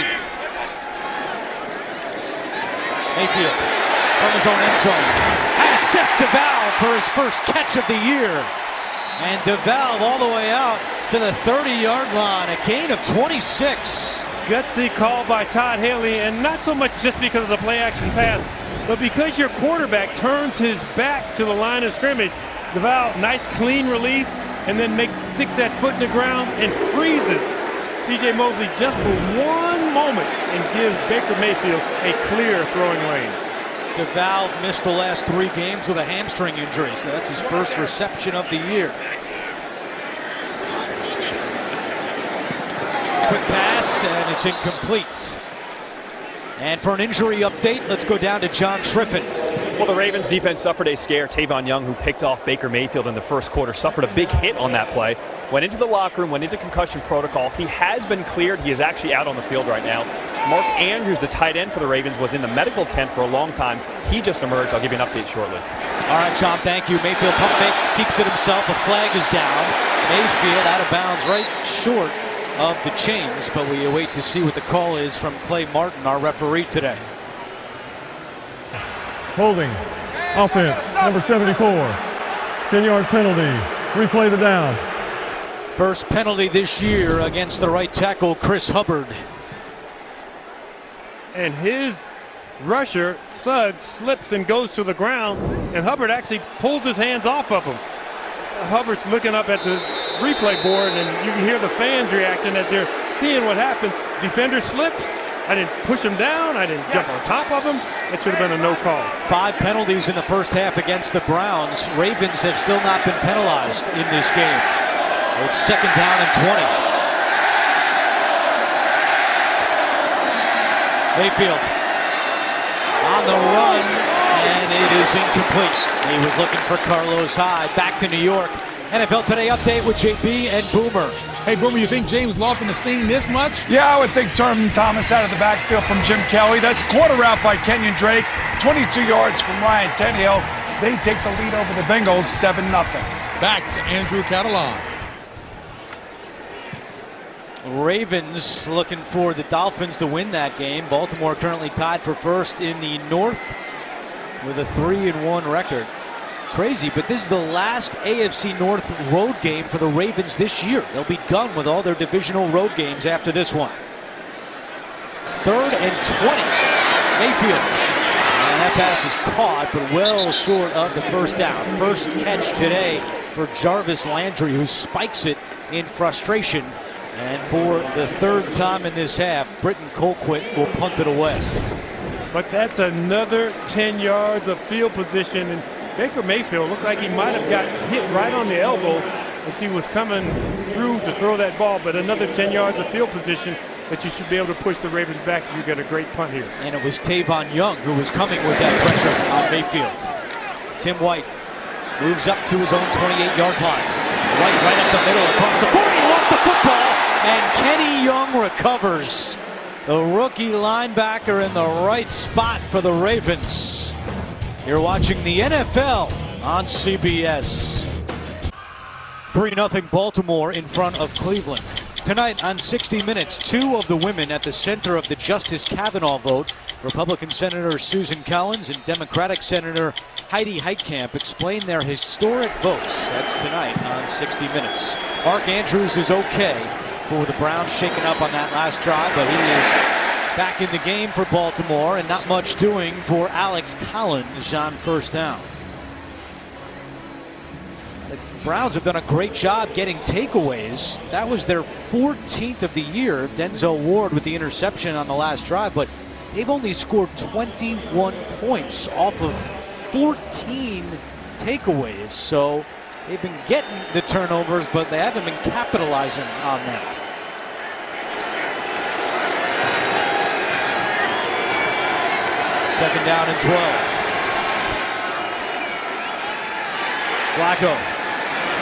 Mayfield from his own end zone has Seth DeValve for his first catch of the year. And DeValve all the way out to the 30-yard line, a gain of 26. Gutsy call by Todd Haley, and not so much just because of the play-action pass, but because your quarterback turns his back to the line of scrimmage. DeValve, nice clean release, and then sticks that foot in the ground and freezes C.J. Mosley just for one moment and gives Baker Mayfield a clear throwing lane. DeValve missed the last 3 games with a hamstring injury, so that's his first reception of the year. Quick pass, and it's incomplete. And for an injury update, let's go down to John Triffin. Well, the Ravens defense suffered a scare. Tavon Young, who picked off Baker Mayfield in the first quarter, suffered a big hit on that play. Went into the locker room, went into concussion protocol. He has been cleared. He is actually out on the field right now. Mark Andrews, the tight end for the Ravens, was in the medical tent for a long time. He just emerged. I'll give you an update shortly. All right, John, thank you. Mayfield pump fakes, keeps it himself. A flag is down. Mayfield out of bounds right short of the chains, but we await to see what the call is from Clay Martin, our referee today. Holding. Offense, number 74. 10-yard penalty. Replay the down. First penalty this year against the right tackle, Chris Hubbard. And his rusher, Suggs, slips and goes to the ground, and Hubbard actually pulls his hands off of him. Hubbard's looking up at the replay board, and you can hear the fans' reaction as they're seeing what happened. Defender slips. I didn't push him down. I didn't jump on top of him. It should have been a no call. 5 penalties in the first half against the Browns. Ravens have still not been penalized in this game. It's 2nd down and 20. Mayfield on the run, and it is incomplete. He was looking for Carlos Hyde. Back to New York. NFL Today update with JB and Boomer. Hey, Boomer, you think James Lofton is seeing this much? Yeah, I would think Thurman Thomas out of the backfield from Jim Kelly. That's quarter route by Kenyon Drake. 22 yards from Ryan Tannehill. They take the lead over the Bengals, 7-0. Back to Andrew Catalan. Ravens looking for the Dolphins to win that game. Baltimore currently tied for first in the North with a 3-1 record. Crazy, but this is the last AFC North road game for the Ravens this year. They'll be done with all their divisional road games after this one. 3rd and 20. Mayfield. And that pass is caught, but well short of the first down. First catch today for Jarvis Landry, who spikes it in frustration. And for the 3rd time in this half, Britton Colquitt will punt it away. But that's another 10 yards of field position. And Baker Mayfield looked like he might have got hit right on the elbow as he was coming through to throw that ball. But another 10 yards of field position that you should be able to push the Ravens back. You got a great punt here. And it was Tavon Young who was coming with that pressure on Mayfield. Tim White moves up to his own 28-yard line. White right up the middle across the 40. Lost the football. And Kenny Young recovers. The rookie linebacker in the right spot for the Ravens. You're watching the NFL on CBS. 3-0 Baltimore in front of Cleveland. Tonight on 60 Minutes, 2 of the women at the center of the Justice Kavanaugh vote, Republican Senator Susan Collins and Democratic Senator Heidi Heitkamp, explain their historic votes. That's tonight on 60 Minutes. Mark Andrews is okay for the Browns shaking up on that last drive, but he is back in the game for Baltimore, and not much doing for Alex Collins on first down. The Browns have done a great job getting takeaways. That was their 14th of the year. Denzel Ward with the interception on the last drive, but they've only scored 21 points off of 14 takeaways. So they've been getting the turnovers, but they haven't been capitalizing on them. Second down and 12. Flacco.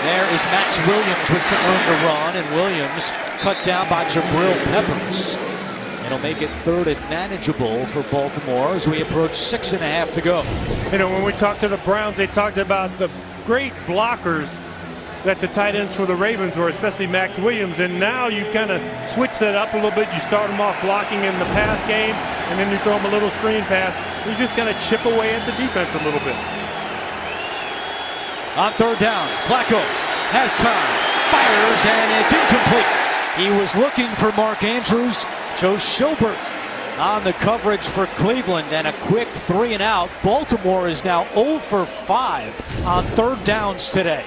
There is Max Williams with some room to run, and Williams cut down by Jabril Peppers. It'll make it 3rd and manageable for Baltimore as we approach 6.5 to go. You know, when we talked to the Browns, they talked about the great blockers that the tight ends for the Ravens were, especially Max Williams. And now you kind of switch that up a little bit. You start them off blocking in the pass game, and then you throw them a little screen pass. You just kind of chip away at the defense a little bit. On 3rd down, Flacco has time, fires, and it's incomplete. He was looking for Mark Andrews. Joe Schobert on the coverage for Cleveland, and a quick 3 and out. Baltimore is now 0 for 5 on 3rd downs today.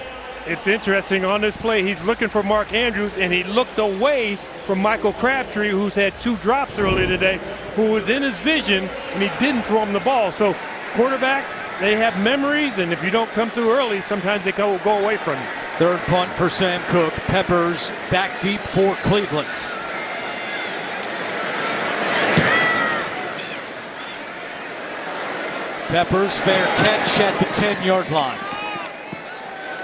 It's interesting on this play. He's looking for Mark Andrews, and he looked away from Michael Crabtree, who's had 2 drops earlier today, who was in his vision, and he didn't throw him the ball. So quarterbacks, they have memories, and if you don't come through early, sometimes they go away from you. 3rd punt for Sam Cook. Peppers back deep for Cleveland. Peppers, fair catch at the 10-yard line.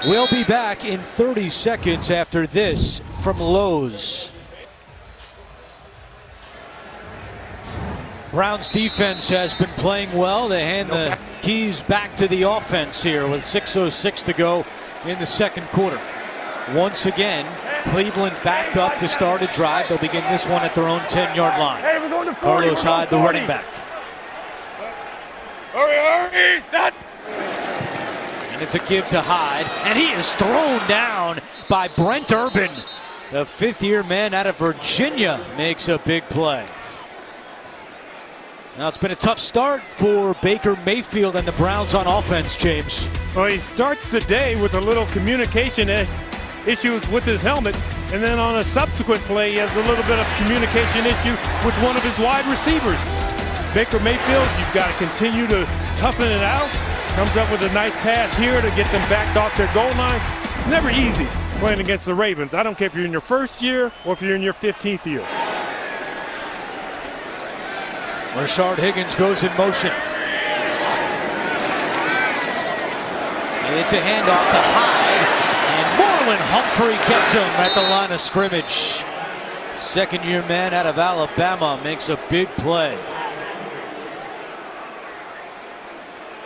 We'll be back in 30 seconds after this from Lowe's. Browns defense has been playing well. They hand the keys back to the offense here with 6:06 to go in the 2nd quarter. Once again, Cleveland backed up to start a drive. They'll begin this one at their own 10-yard line. Hey, we're going to 40. Carlos Hyde, the running back. Hurry! And it's a give to Hyde, and he is thrown down by Brent Urban. The 5th-year man out of Virginia makes a big play. Now it's been a tough start for Baker Mayfield and the Browns on offense, James. Well, he starts the day with a little communication issues with his helmet, and then on a subsequent play, he has a little bit of communication issue with one of his wide receivers. Baker Mayfield, you've got to continue to toughen it out. Comes up with a nice pass here to get them backed off their goal line. It's never easy playing against the Ravens. I don't care if you're in your 1st year or if you're in your 15th year. Rashard Higgins goes in motion. It's a handoff to Hyde, and Marlon Humphrey gets him at the line of scrimmage. 2nd-year man out of Alabama makes a big play.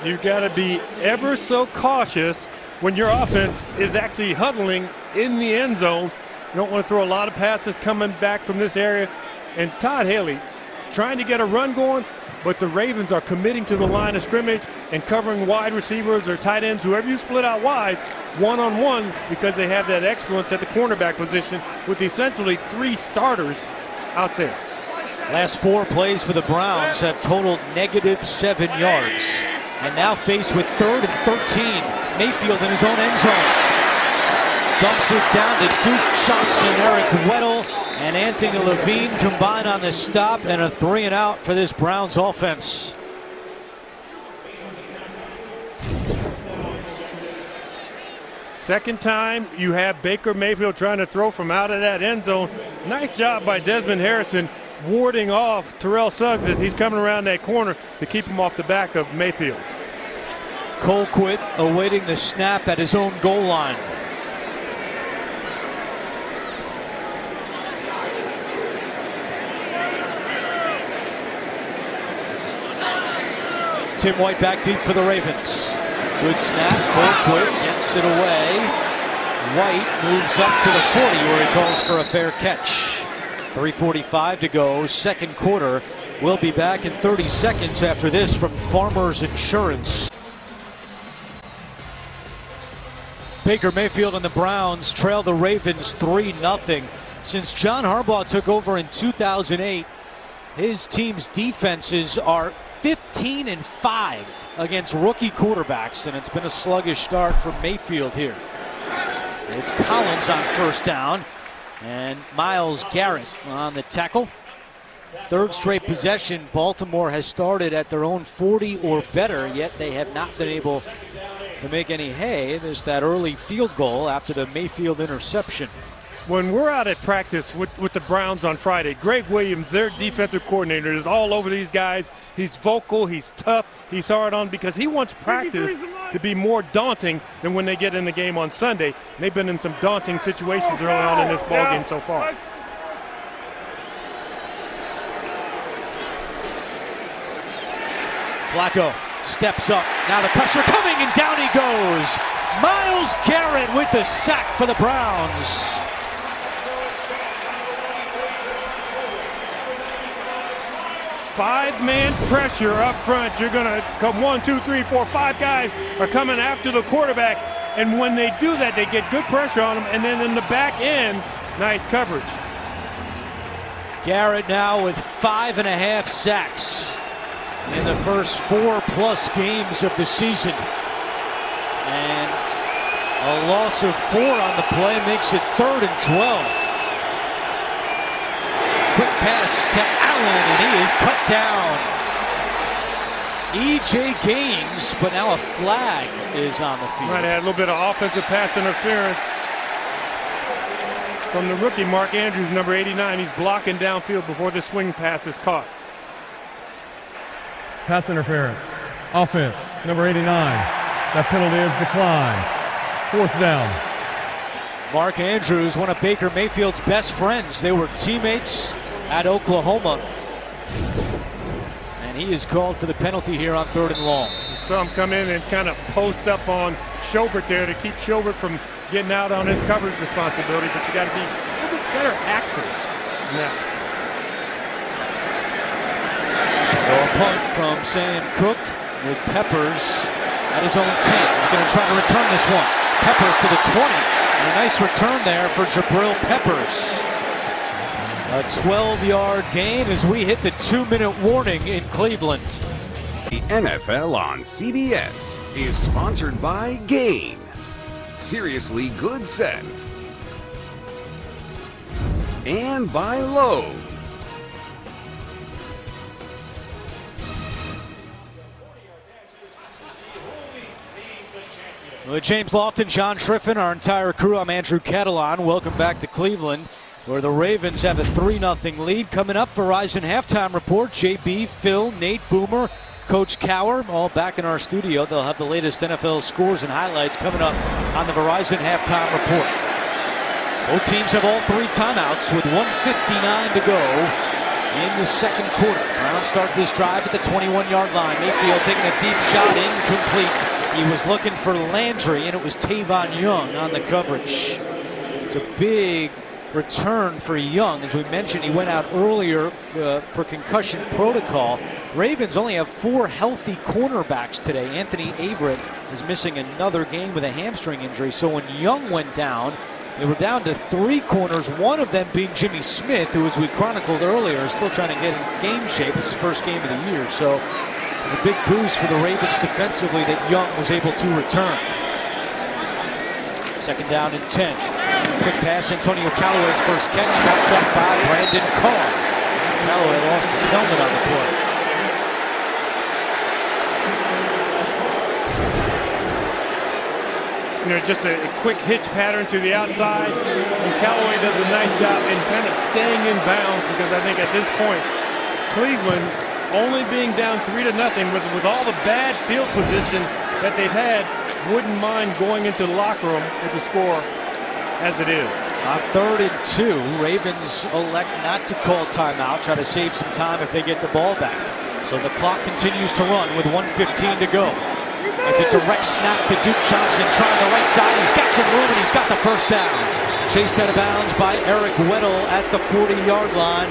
You've got to be ever so cautious when your offense is actually huddling in the end zone You don't want to throw a lot of passes coming back from this area. And Todd Haley trying to get a run going, but the Ravens are committing to the line of scrimmage and covering wide receivers or tight ends, whoever you split out wide, one-on-one, because they have that excellence at the cornerback position with essentially 3 starters out there. Last 4 plays for the Browns have totaled -7 yards. And now faced with 3rd and 13. Mayfield in his own end zone. Dumps it down to Duke Johnson, Eric Weddle, and Anthony Levine combine on the stop, and a 3 and out for this Browns offense. Second time you have Baker Mayfield trying to throw from out of that end zone. Nice job by Desmond Harrison warding off Terrell Suggs as he's coming around that corner to keep him off the back of Mayfield. Colquitt awaiting the snap at his own goal line. Tim White back deep for the Ravens. Good snap. Colquitt gets it away. White moves up to the 40 where he calls for a fair catch. 3:45 to go. Second quarter. We'll be back in 30 seconds after this from Farmers Insurance. Baker Mayfield and the Browns trail the Ravens 3-0. Since John Harbaugh took over in 2008, his team's defenses are 15-5 against rookie quarterbacks, and it's been a sluggish start for Mayfield here. It's Collins on first down, and Myles Garrett on the tackle. 3rd straight possession, Baltimore has started at their own 40 or better, yet they have not been able to make any hay. There's that early field goal after the Mayfield interception. When we're out at practice with the Browns on Friday, Greg Williams, their defensive coordinator, is all over these guys. He's vocal, he's tough, he's hard on because he wants practice to be more daunting than when they get in the game on Sunday. And they've been in some daunting situations early on in this ballgame so far. Flacco steps up. Now the pressure coming, and down he goes. Myles Garrett with the sack for the Browns. Five-man pressure up front. You're going to come 1, 2, 3, 4, 5 guys are coming after the quarterback. And when they do that, they get good pressure on him. And then in the back end, nice coverage. Garrett now with 5.5 sacks in the first 4+ games of the season. And a loss of 4 on the play makes it 3rd and 12. Quick pass to Allen, and he is cut down. E.J. Gaines, but now a flag is on the field. Might have had a little bit of offensive pass interference from the rookie Mark Andrews, number 89. He's blocking downfield before the swing pass is caught. Pass interference. Offense, number 89. That penalty is declined. 4th down. Mark Andrews, one of Baker Mayfield's best friends. They were teammates at Oklahoma. And he is called for the penalty here on 3rd and long. Some come in and kind of post up on Schobert there to keep Schobert from getting out on his coverage responsibility, but you got to be a little bit better actors now. So a punt from Sam Cook with Peppers at his own 10. He's going to try to return this one. Peppers to the 20. And a nice return there for Jabril Peppers. A 12-yard gain as we hit the 2-minute warning in Cleveland. The NFL on CBS is sponsored by Gain. Seriously good scent. And by Lowe's. With James Lofton, John Triffin, our entire crew, I'm Andrew Catalon. Welcome back to Cleveland, where the Ravens have a 3-0 lead. Coming up, Verizon Halftime Report. JB, Phil, Nate, Boomer, Coach Cower, all back in our studio. They'll have the latest NFL scores and highlights coming up on the Verizon Halftime Report. Both teams have all 3 timeouts with 1:59 to go in the second quarter. Browns start this drive at the 21-yard line. Mayfield taking a deep shot, incomplete. He was looking for Landry, and it was Tavon Young on the coverage. It's a big return for Young. As we mentioned, he went out earlier for concussion protocol. Ravens only have 4 healthy cornerbacks today. Anthony Averett is missing another game with a hamstring injury. So when Young went down, they were down to 3 corners, one of them being Jimmy Smith, who, as we chronicled earlier, is still trying to get in game shape. It's his first game of the year. So it's a big boost for the Ravens defensively that Young was able to return. Second down and 10. Quick pass, Antonio Callaway's first catch, wrapped up by Brandon Carr. Callaway lost his helmet on the play. You know, just a quick hitch pattern to the outside, and Callaway does a nice job in kind of staying in bounds, because I think at this point, Cleveland only being down 3-0 with all the bad field position that they've had, wouldn't mind going into the locker room with the score as it is. On 3rd and 2, Ravens elect not to call timeout, try to save some time if they get the ball back. So the clock continues to run with 1:15 to go. It's a direct snap to Duke Johnson, trying the right side. He's got some room and he's got the first down. Chased out of bounds by Eric Weddle at the 40-yard line.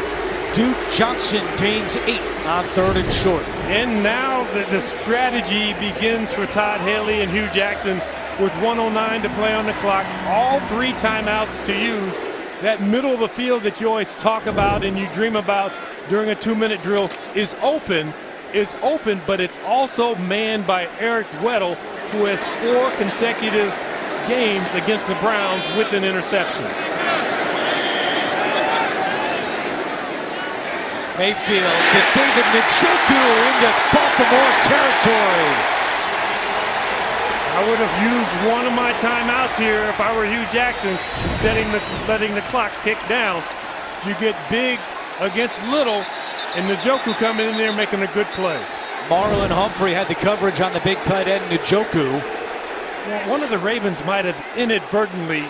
Duke Johnson gains 8 on 3rd and short. And now the strategy begins for Todd Haley and Hugh Jackson with 1:09 to play on the clock. All 3 timeouts to use. That middle of the field that you always talk about and you dream about during a 2-minute drill is open, but it's also manned by Eric Weddle, who has 4 consecutive games against the Browns with an interception. Mayfield to David Njoku into Baltimore territory. I would have used one of my timeouts here if I were Hugh Jackson, letting the clock tick down. You get big against little, and Njoku coming in there making a good play. Marlon Humphrey had the coverage on the big tight end Njoku. Well, one of the Ravens might have inadvertently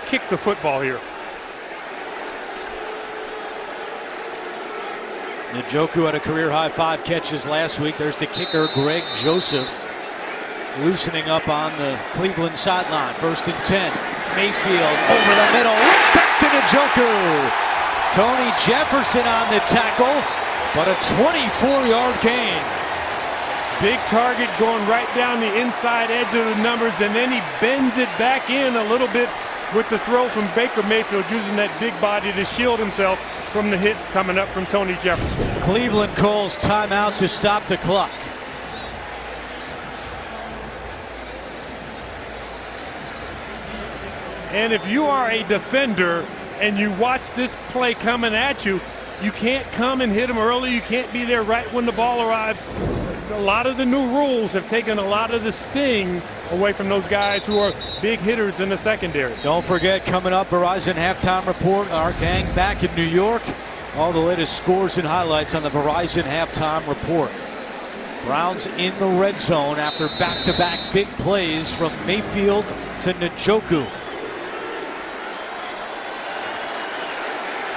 kicked the football here. Njoku had a career-high 5 catches last week. There's the kicker, Greg Joseph, loosening up on the Cleveland sideline. 1st and 10. Mayfield over the middle, right back to Njoku. Tony Jefferson on the tackle, but a 24-yard gain. Big target going right down the inside edge of the numbers, and then he bends it back in a little bit with the throw from Baker Mayfield, using that big body to shield himself from the hit coming up from Tony Jefferson. Cleveland calls timeout to stop the clock. And if you are a defender and you watch this play coming at you, you can't come and hit him early. You can't be there right when the ball arrives. A lot of the new rules have taken a lot of the sting away from those guys who are big hitters in the secondary. Don't forget, coming up, Verizon Halftime Report. Our gang back in New York. All the latest scores and highlights on the Verizon Halftime Report. Browns in the red zone after back-to-back big plays from Mayfield to Njoku.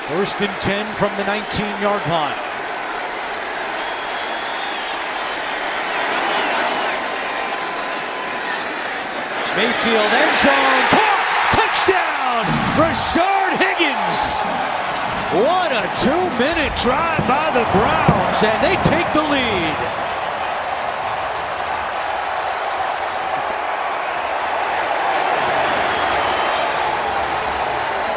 1st and 10 from the 19-yard line. Mayfield, end zone, caught, touchdown, Rashard Higgins. What a 2-minute drive by the Browns, and they take the lead.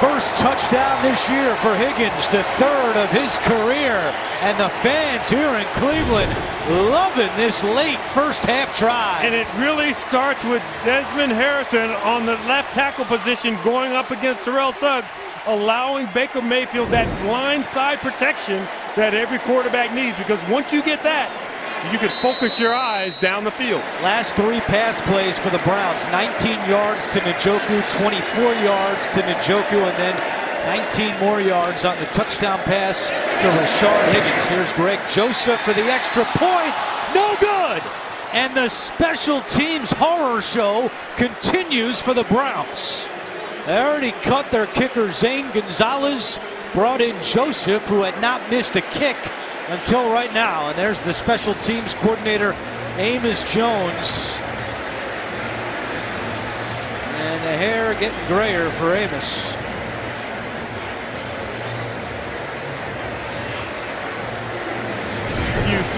First touchdown this year for Higgins, the 3rd of his career, and the fans here in Cleveland loving this late first half drive. And it really starts with Desmond Harrison on the left tackle position going up against Terrell Suggs, allowing Baker Mayfield that blind side protection that every quarterback needs, because once you get that, you can focus your eyes down the field. Last 3 pass plays for the Browns, 19 yards to Njoku, 24 yards to Njoku, and then 19 more yards on the touchdown pass to Rashard Higgins. Here's Greg Joseph for the extra point. No good! And the special teams horror show continues for the Browns. They already cut their kicker, Zane Gonzalez, brought in Joseph, who had not missed a kick until right now. And there's the special teams coordinator, Amos Jones. And the hair getting grayer for Amos.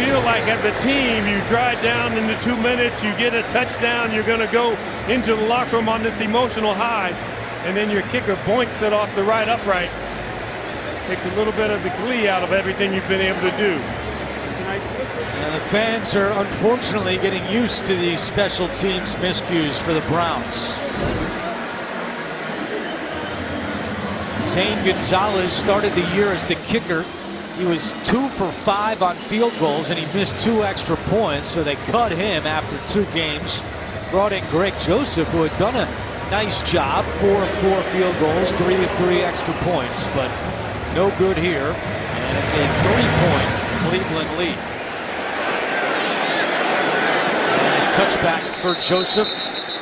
feel like as a team, you drive down into 2 minutes, you get a touchdown, you're going to go into the locker room on this emotional high, and then your kicker boinks it off the right upright. Takes a little bit of the glee out of everything you've been able to do. And the fans are unfortunately getting used to these special teams miscues for the Browns. Zane Gonzalez started the year as the kicker. He was 2 for 5 on field goals, and he missed 2 extra points, so they cut him after 2 games. Brought in Greg Joseph, who had done a nice job, 4 of 4 field goals, 3 of 3 extra points, but no good here, and it's a 3-point Cleveland lead. And a touchback for Joseph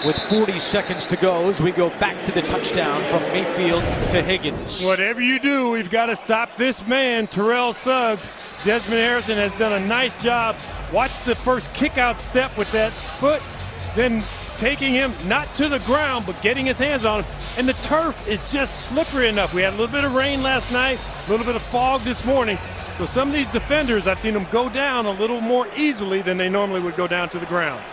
with 40 seconds to go as we go back to the touchdown from Mayfield to Higgins. Whatever you do, we've got to stop this man, Terrell Suggs. Desmond Harrison has done a nice job. Watch the first kick-out step with that foot, then taking him not to the ground, but getting his hands on him. And the turf is just slippery enough. We had a little bit of rain last night, a little bit of fog this morning. So some of these defenders, I've seen them go down a little more easily than they normally would go down to the ground.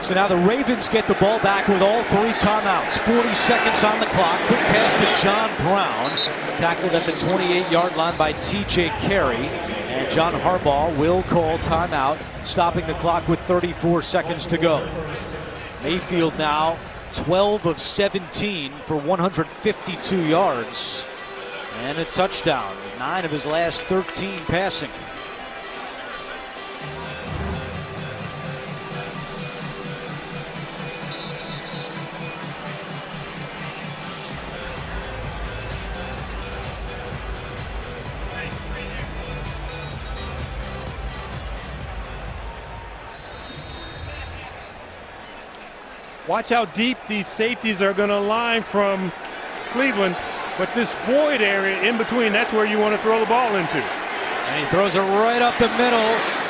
So now the Ravens get the ball back with all 3 timeouts. 40 seconds on the clock. Quick pass to John Brown. Tackled at the 28-yard line by T.J. Carey. And John Harbaugh will call timeout, stopping the clock with 34 seconds to go. Mayfield now 12 of 17 for 152 yards. And a touchdown. 9 of his last 13 passing. Watch how deep these safeties are going to line from Cleveland. But this void area in between, that's where you want to throw the ball into. And he throws it right up the middle.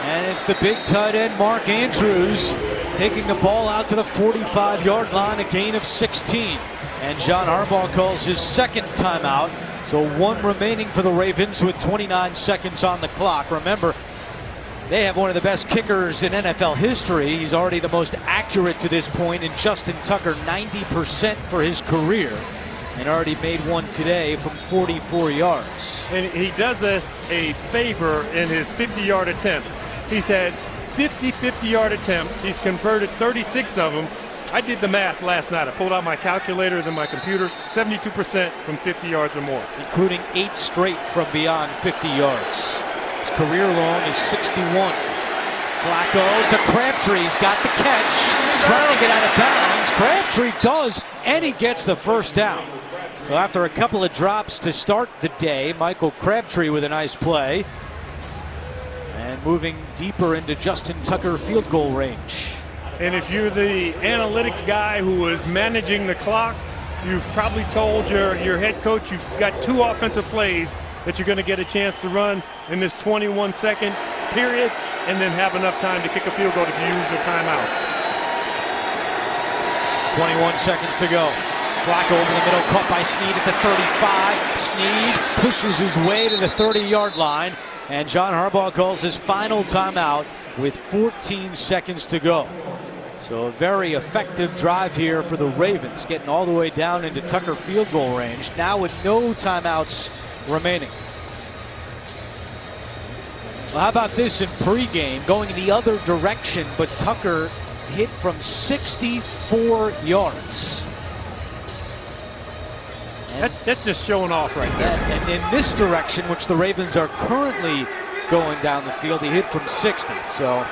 And it's the big tight end, Mark Andrews, taking the ball out to the 45-yard line, a gain of 16. And John Harbaugh calls his second timeout. So 1 remaining for the Ravens with 29 seconds on the clock. Remember, they have one of the best kickers in NFL history. He's already the most accurate to this point in Justin Tucker, 90% for his career, and already made one today from 44 yards. And he does us a favor in his 50-yard attempts. He's had 50 50-yard attempts. He's converted 36 of them. I did the math last night. I pulled out my calculator, then my computer. 72% from 50 yards or more. Including 8 straight from beyond 50 yards. Career long is 61. Flacco to Crabtree. He's got the catch. Trying to get out of bounds. Crabtree does, and he gets the first down. So after a couple of drops to start the day, Michael Crabtree with a nice play. And moving deeper into Justin Tucker field goal range. And if you're the analytics guy who is managing the clock, you've probably told your head coach you've got 2 offensive plays that you're going to get a chance to run in this 21-second period and then have enough time to kick a field goal if you use your timeouts. 21 seconds to go. Flacco over the middle, caught by Snead at the 35. Snead pushes his way to the 30-yard line, and John Harbaugh calls his final timeout with 14 seconds to go. So a very effective drive here for the Ravens, getting all the way down into Tucker field goal range, now with no timeouts remaining. Well, how about this in pregame, going in the other direction, but Tucker hit from 64 yards. That's just showing off right there. And in this direction, which the Ravens are currently going down the field, he hit from 60. So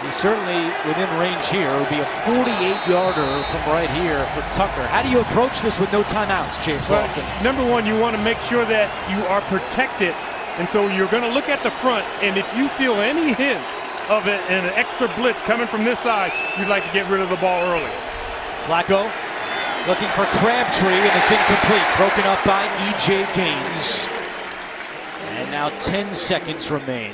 he's certainly within range here. It would be a 48-yarder from right here for Tucker. How do you approach this with no timeouts, James Lofton? Number one, you want to make sure that you are protected. And so you're going to look at the front, and if you feel any hint of it and an extra blitz coming from this side, you'd like to get rid of the ball early. Flacco looking for Crabtree, and it's incomplete. Broken up by E.J. Gaines. And now 10 seconds remain.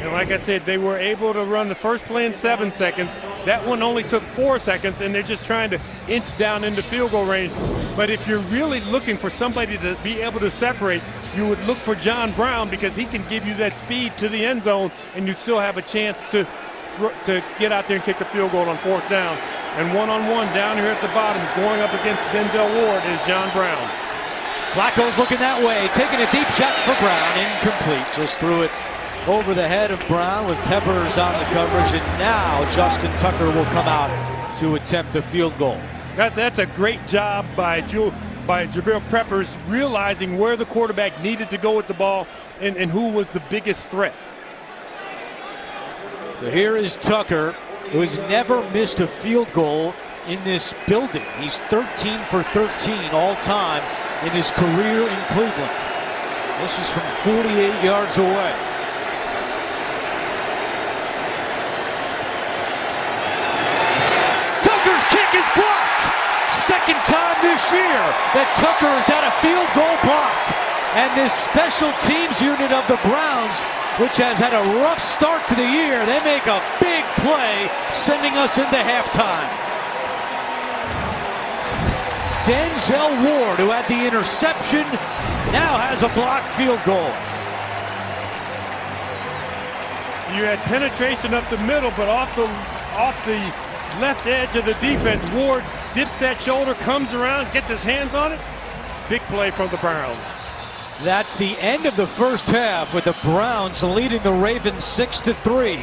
And like I said, they were able to run the first play in 7 seconds. That one only took 4 seconds, and they're just trying to inch down into field goal range. But if you're really looking for somebody to be able to separate, you would look for John Brown because he can give you that speed to the end zone, and you still have a chance to get out there and kick the field goal on 4th down. And one-on-one down here at the bottom, going up against Denzel Ward is John Brown. Flacco's looking that way, taking a deep shot for Brown, incomplete. Just threw it over the head of Brown with Peppers on the coverage, and now Justin Tucker will come out to attempt a field goal. That's a great job by Jabril Peppers, realizing where the quarterback needed to go with the ball and who was the biggest threat. So here is Tucker, who has never missed a field goal in this building. He's 13 for 13 all time in his career in Cleveland. This is from 48 yards away. Tucker's kick is blocked. Second time this year that Tucker has had a field goal blocked. And this special teams unit of the Browns, which has had a rough start to the year, they make a big play, sending us into halftime. Denzel Ward, who had the interception, now has a blocked field goal. You had penetration up the middle, but off the left edge of the defense, Ward dips that shoulder, comes around, gets his hands on it. Big play from the Browns. That's the end of the first half, with the Browns leading the Ravens 6-3.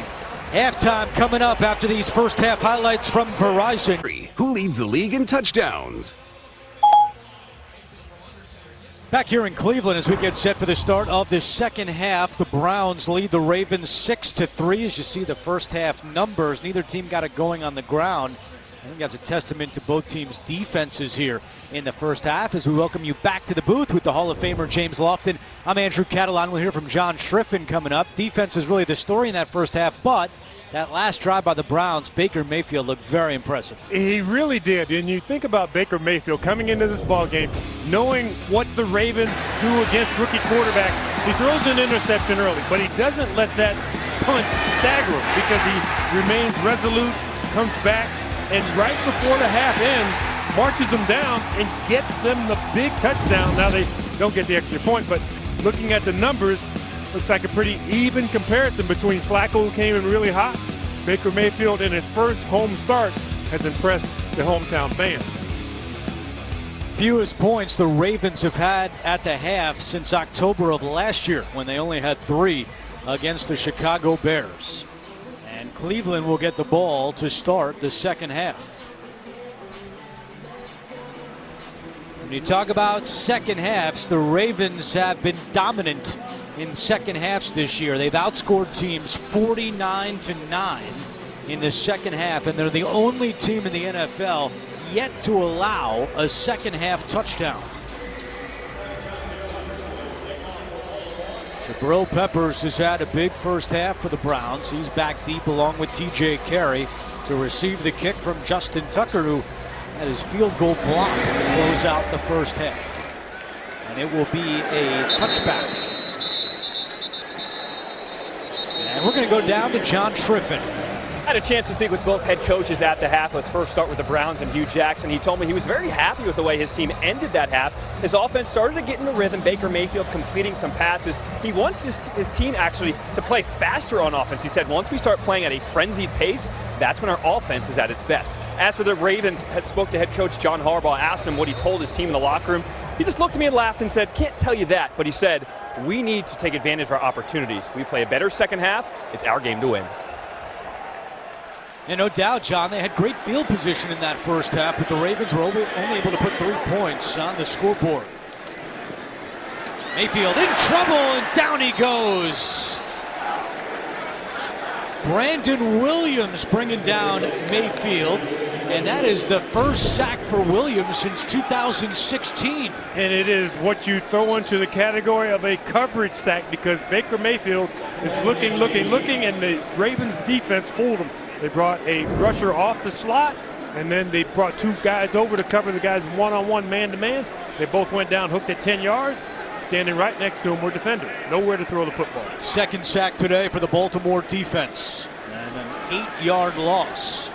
Halftime coming up after these first half highlights from Verizon. Who leads the league in touchdowns? Back here in Cleveland as we get set for the start of the second half. The Browns lead the Ravens 6-3. As you see the first half numbers, neither team got it going on the ground. I think that's a testament to both teams' defenses here in the first half. As we welcome you back to the booth with the Hall of Famer James Lofton, I'm Andrew Catalon. We'll hear from John Schriffen coming up. Defense is really the story in that first half, but that last drive by the Browns, Baker Mayfield looked very impressive. He really did. And you think about Baker Mayfield coming into this ball game, knowing what the Ravens do against rookie quarterbacks. He throws an interception early, but he doesn't let that punch stagger him because he remains resolute, comes back, and right before the half ends, marches them down and gets them the big touchdown. Now they don't get the extra point, but looking at the numbers, looks like a pretty even comparison between Flacco, who came in really hot. Baker Mayfield in his first home start has impressed the hometown fans. Fewest points the Ravens have had at the half since October of last year, when they only had 3 against the Chicago Bears. And Cleveland will get the ball to start the second half. When you talk about second halves, the Ravens have been dominant in second halves this year. They've outscored teams 49-9 in the second half, and they're the only team in the NFL yet to allow a second half touchdown. Jabril Peppers has had a big first half for the Browns. He's back deep along with TJ Carey to receive the kick from Justin Tucker, who had his field goal blocked to close out the first half. And it will be a touchback. And we're going to go down to John Schriffen. I had a chance to speak with both head coaches at the half. Let's first start with the Browns and Hugh Jackson. He told me he was very happy with the way his team ended that half. His offense started to get in a rhythm. Baker Mayfield completing some passes. He wants his team actually to play faster on offense. He said once we start playing at a frenzied pace, that's when our offense is at its best. As for the Ravens, spoke to head coach John Harbaugh, asked him what he told his team in the locker room. He just looked at me and laughed and said, "Can't tell you that," but he said, "We need to take advantage of our opportunities. We play a better second half. It's our game to win." And no doubt, John, they had great field position in that first half, but the Ravens were only able to put 3 points on the scoreboard. Mayfield in trouble, and down he goes. Brandon Williams bringing down Mayfield, and that is the first sack for Williams since 2016. And it is what you throw into the category of a coverage sack, because Baker Mayfield is looking, and the Ravens defense fooled him. They brought a rusher off the slot, and then they brought 2 guys over to cover the guys one-on-one, man-to-man. They both went down, hooked at 10 yards. Standing right next to him were defenders. Nowhere to throw the football. Second sack today for the Baltimore defense. And an 8-yard loss.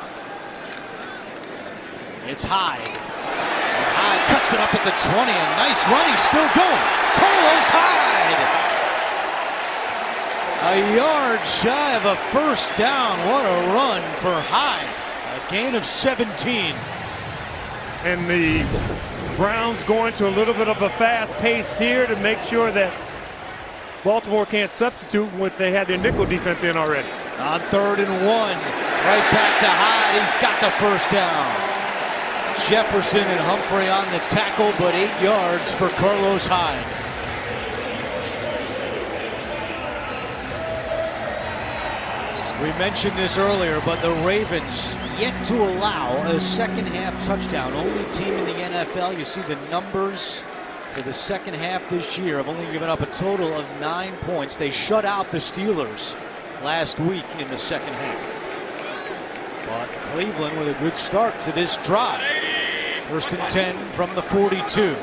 It's Hyde. Hyde cuts it up at the 20. A nice run. He's still going. Carlos Hyde. A yard shy of a first down. What a run for Hyde. A gain of 17. And the Browns going to a little bit of a fast pace here to make sure that Baltimore can't substitute when they had their nickel defense in already. On 3rd and 1, right back to Hyde. He's got the first down. Jefferson and Humphrey on the tackle, but 8 yards for Carlos Hyde. We mentioned this earlier, but the Ravens yet to allow a second half touchdown. Only team in the NFL. You see the numbers for the second half this year have only given up a total of 9 points. They shut out the Steelers last week in the second half. But Cleveland with a good start to this drive. 1st and 10 from the 42.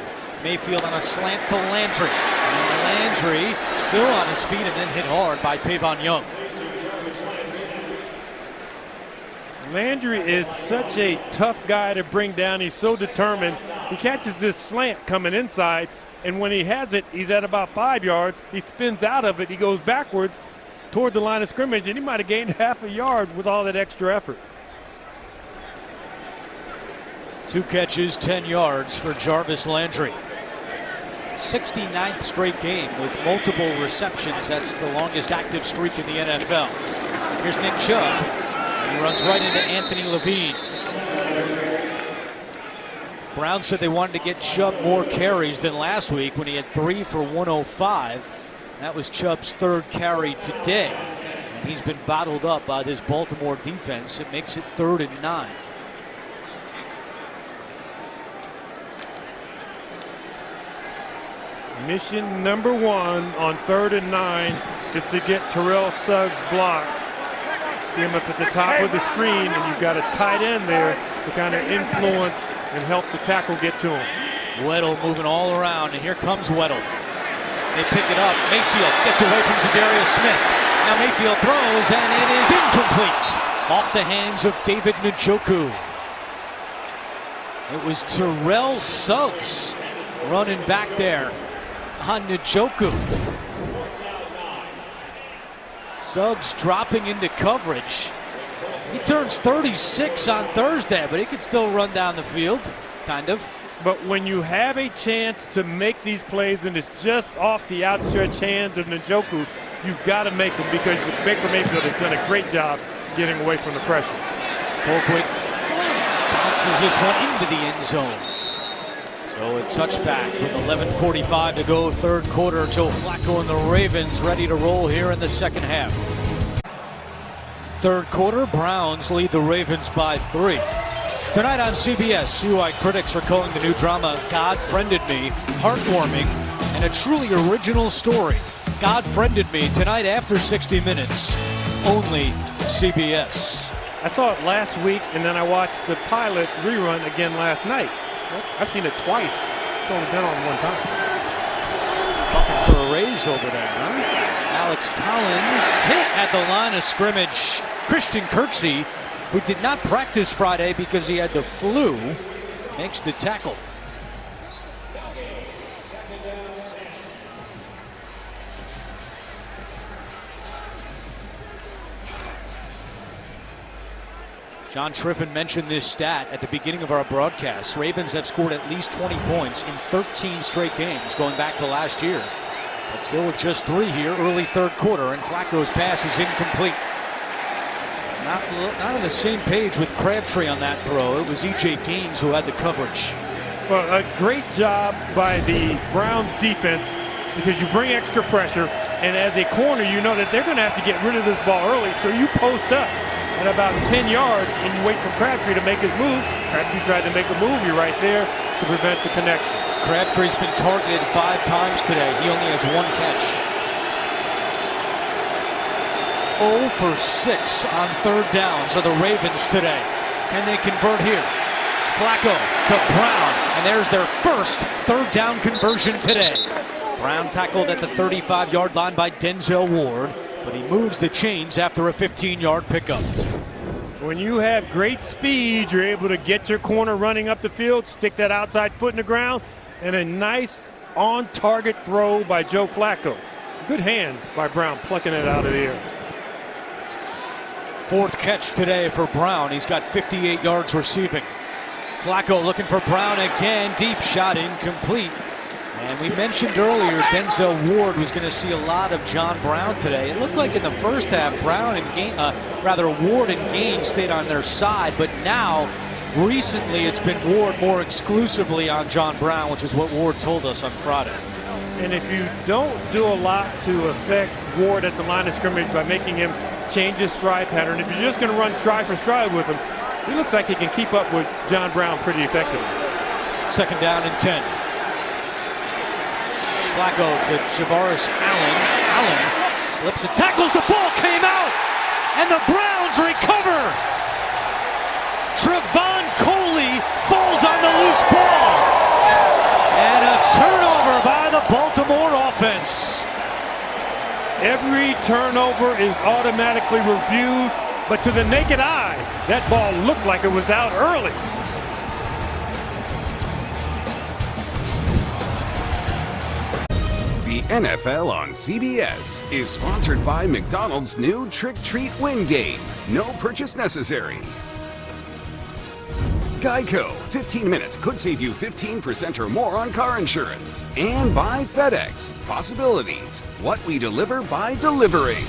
Mayfield on a slant to Landry. And Landry still on his feet and then hit hard by Tavon Young. Landry is such a tough guy to bring down. He's so determined. He catches this slant coming inside, and when he has it, he's at about 5 yards. He spins out of it. He goes backwards toward the line of scrimmage, and he might have gained half a yard with all that extra effort. 2 catches, 10 yards for Jarvis Landry. 69th straight game with multiple receptions. That's the longest active streak in the NFL. Here's Nick Chubb. He runs right into Anthony Levine. Browns said they wanted to get Chubb more carries than last week when he had 3 for 105. That was Chubb's 3rd carry today. And he's been bottled up by this Baltimore defense. It makes it 3rd and 9. Mission number 1 on 3rd and 9 is to get Terrell Suggs blocked. See him up at the top of the screen, and you've got a tight end there to kind of influence and help the tackle get to him. Weddle moving all around, and here comes Weddle. They pick it up. Mayfield gets away from Zadarius Smith. Now Mayfield throws, and it is incomplete. Off the hands of David Njoku. It was Terrell Suggs running back there on Njoku. Suggs dropping into coverage. He turns 36 on Thursday, but he can still run down the field, kind of. But when you have a chance to make these plays and it's just off the outstretched hands of Njoku, you've got to make them, because Baker Mayfield has done a great job getting away from the pressure. Colquitt bounces this one into the end zone. So a touchback with 11:45 to go, 3rd quarter. Joe Flacco and the Ravens ready to roll here in the second half. 3rd quarter, Browns lead the Ravens by 3. Tonight on CBS, CUI critics are calling the new drama God Friended Me heartwarming and a truly original story. God Friended Me tonight after 60 Minutes, only CBS. I saw it last week, and then I watched the pilot rerun again last night. I've seen it twice. It's only been on one time. Looking for a raise over there, huh? Alex Collins hit at the line of scrimmage. Christian Kirksey, who did not practice Friday because he had the flu, makes the tackle. John Triffin mentioned this stat at the beginning of our broadcast. Ravens have scored at least 20 points in 13 straight games going back to last year. But still with just 3 here, early 3rd quarter, and Flacco's pass is incomplete. Not on the same page with Crabtree on that throw. It was E.J. Gaines who had the coverage. Well, a great job by the Browns defense, because you bring extra pressure, and as a corner, you know that they're going to have to get rid of this ball early, so you post up at about 10 yards, and you wait for Crabtree to make his move. Crabtree tried to make a move. You're right there to prevent the connection. Crabtree's been targeted 5 times today. He only has 1 catch. 0 for 6 on 3rd downs are the Ravens today. Can they convert here? Flacco to Brown, and there's their first 3rd down conversion today. Brown tackled at the 35-yard line by Denzel Ward, but he moves the chains after a 15-yard pickup. When you have great speed, you're able to get your corner running up the field, stick that outside foot in the ground, and a nice on-target throw by Joe Flacco. Good hands by Brown, plucking it out of the air. Fourth catch today for Brown. He's got 58 yards receiving. Flacco looking for Brown again. Deep shot, incomplete. And we mentioned earlier Denzel Ward was going to see a lot of John Brown today. It looked like in the first half, Brown and Ward and Gaines stayed on their side, but now recently it's been Ward more exclusively on John Brown, which is what Ward told us on Friday. And if you don't do a lot to affect Ward at the line of scrimmage by making him change his stride pattern, if you're just going to run stride for stride with him, he looks like he can keep up with John Brown pretty effectively. Second down and 10. Flacco to Javaris Allen. Allen slips and tackles. The ball came out, and the Browns recover. Trevon Coley falls on the loose ball. And a turnover by the Baltimore offense. Every turnover is automatically reviewed, but to the naked eye, that ball looked like it was out early. The NFL on CBS is sponsored by McDonald's new Trick Treat Win Game. No purchase necessary. Geico, 15 minutes could save you 15% or more on car insurance. And by FedEx, possibilities, what we deliver by delivering.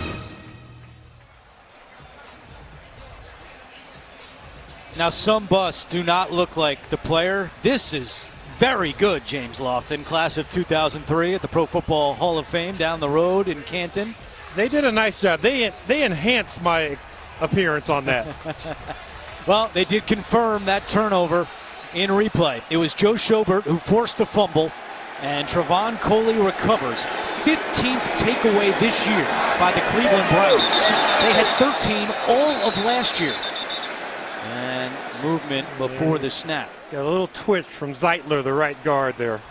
Now, some busts do not look like the player. This is very good, James Lofton, class of 2003 at the Pro Football Hall of Fame down the road in Canton. They did a nice job. They enhanced my appearance on that. Well, they did confirm that turnover in replay. It was Joe Schobert who forced the fumble, and Trevon Coley recovers. 15th takeaway this year by the Cleveland Browns. They had 13 all of last year. And movement before the snap. Got a little twitch from Zeitler, the right guard there.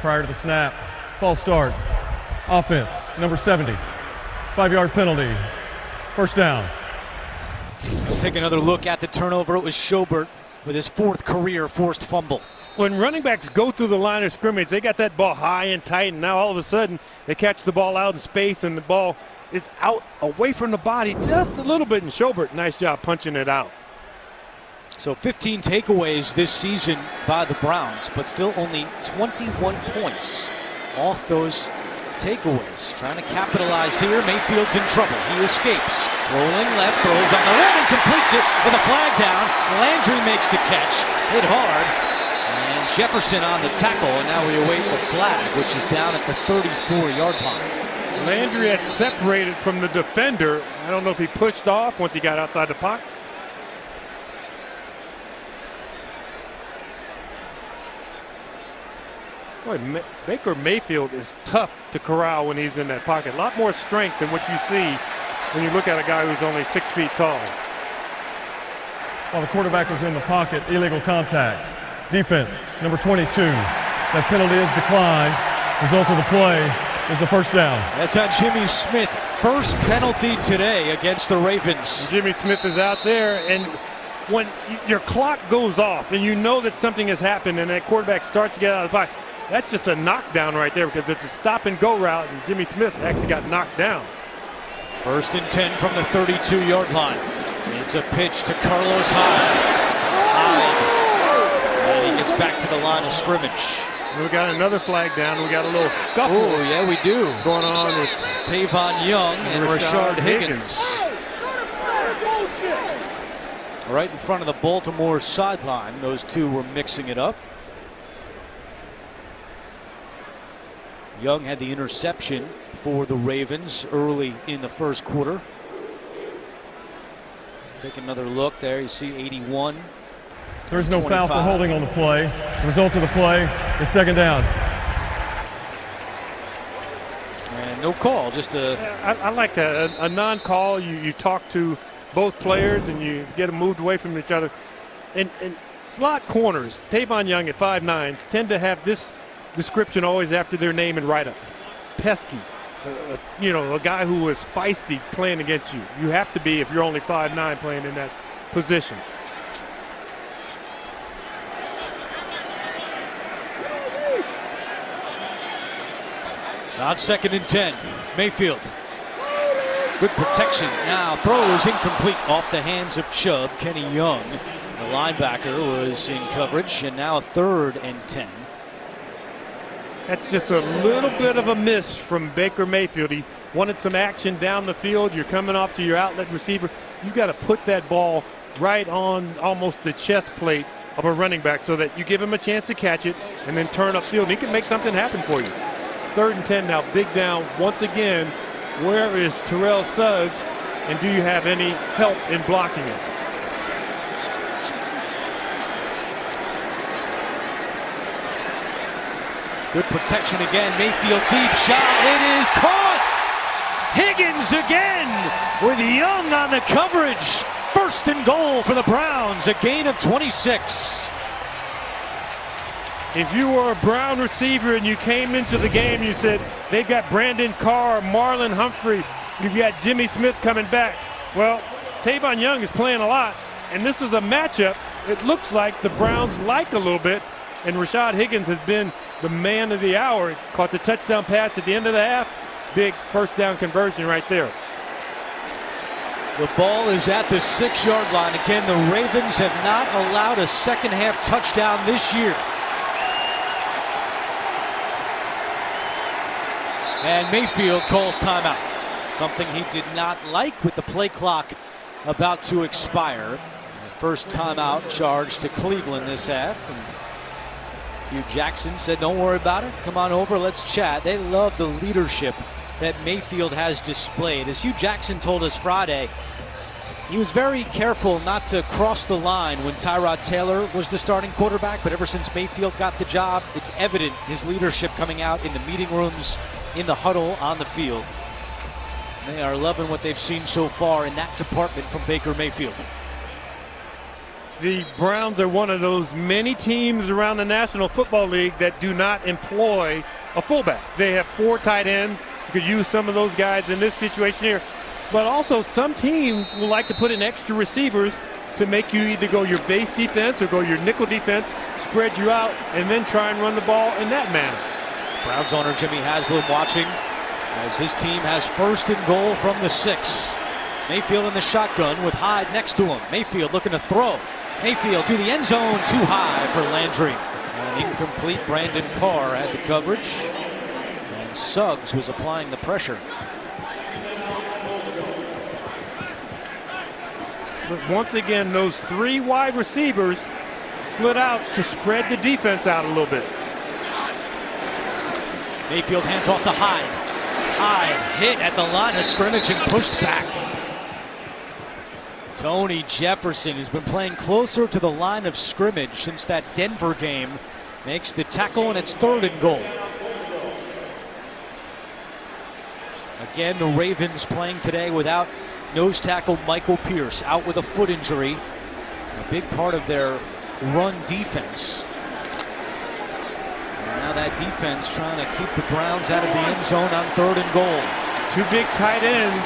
Prior to the snap, false start. Offense, number 70. 5-yard penalty. First down. Let's take another look at the turnover. It was Schobert with his 4th career forced fumble. When running backs go through the line of scrimmage, they got that ball high and tight, and now all of a sudden they catch the ball out in space, and the ball is out away from the body just a little bit, and Schobert, nice job punching it out. So 15 takeaways this season by the Browns, but still only 21 points off those takeaways. Trying to capitalize here. Mayfield's in trouble. He escapes. Rolling left, throws on the run and completes it with a flag down. Landry makes the catch. Hit hard. And Jefferson on the tackle, and now we await the flag, which is down at the 34-yard line. Landry had separated from the defender. I don't know if he pushed off once he got outside the pocket. Boy, Baker Mayfield is tough to corral when he's in that pocket. A lot more strength than what you see when you look at a guy who's only 6 feet tall. While the quarterback was in the pocket, illegal contact. Defense, number 22. That penalty is declined. Result of the play is a first down. That's on Jimmy Smith. First penalty today against the Ravens. Jimmy Smith is out there, and when your clock goes off and you know that something has happened and that quarterback starts to get out of the pocket, that's just a knockdown right there because it's a stop and go route, and Jimmy Smith actually got knocked down. First and 10 from the 32-yard line. It's a pitch to Carlos Hyde. And he gets back to the line of scrimmage. We got another flag down. We got a little scuffle. Oh, yeah, we do. Going on with Tavon Young and Rashard Higgins. Right in front of the Baltimore sideline. Those two were mixing it up. Young had the interception for the Ravens early in the first quarter. Take another look there. You see 81. There's no foul for holding on the play. The result of the play is second down. And no call, just a... I like that. A non-call. You talk to both players and you get them moved away from each other. And slot corners, Tavon Young at 5'9", tend to have this description always after their name and write-up. Pesky. A guy who is feisty playing against you. You have to be if you're only 5'9" playing in that position. On 2nd and 10, Mayfield. Good protection. Now throws incomplete off the hands of Chubb. Kenny Young, the linebacker, was in coverage, and now 3rd and 10. That's just a little bit of a miss from Baker Mayfield. He wanted some action down the field. You're coming off to your outlet receiver. You've got to put that ball right on almost the chest plate of a running back so that you give him a chance to catch it and then turn upfield. He can make something happen for you. 3rd and 10 now, big down once again. Where is Terrell Suggs, and do you have any help in blocking him? Good protection again. Mayfield deep shot. It is caught. Higgins again with Young on the coverage. 1st and goal for the Browns. A gain of 26. If you were a Brown receiver and you came into the game, you said they've got Brandon Carr, Marlon Humphrey, you've got Jimmy Smith coming back. Well, Tavon Young is playing a lot, and this is a matchup it looks like the Browns like a little bit, and Rashad Higgins has been the man of the hour. Caught the touchdown pass at the end of the half. Big 1st down conversion right there. The ball is at the 6-yard line. Again, the Ravens have not allowed a second-half touchdown this year. And Mayfield calls timeout. Something he did not like with the play clock about to expire. The first timeout charged to Cleveland this half. And Hugh Jackson said, don't worry about it. Come on over, let's chat. They love the leadership that Mayfield has displayed. As Hugh Jackson told us Friday, he was very careful not to cross the line when Tyrod Taylor was the starting quarterback, but ever since Mayfield got the job, it's evident his leadership coming out in the meeting rooms, in the huddle, on the field. They are loving what they've seen so far in that department from Baker Mayfield. The Browns are one of those many teams around the National Football League that do not employ a fullback. They have 4 tight ends. You could use some of those guys in this situation here. But also some teams will like to put in extra receivers to make you either go your base defense or go your nickel defense, spread you out, and then try and run the ball in that manner. Browns owner Jimmy Haslam watching as his team has 1st and goal from the 6. Mayfield in the shotgun with Hyde next to him. Mayfield looking to throw. Mayfield to the end zone, too high for Landry. An incomplete. Brandon Carr had the coverage. And Suggs was applying the pressure. But once again, those 3 wide receivers split out to spread the defense out a little bit. Mayfield hands off to Hyde. Hyde hit at the line of scrimmage and pushed back. Tony Jefferson, who's been playing closer to the line of scrimmage since that Denver game, makes the tackle, and it's 3rd and goal. Again, the Ravens playing today without nose tackle Michael Pierce, out with a foot injury. A big part of their run defense. And now that defense trying to keep the Browns out of the end zone on 3rd and goal. 2 big tight ends.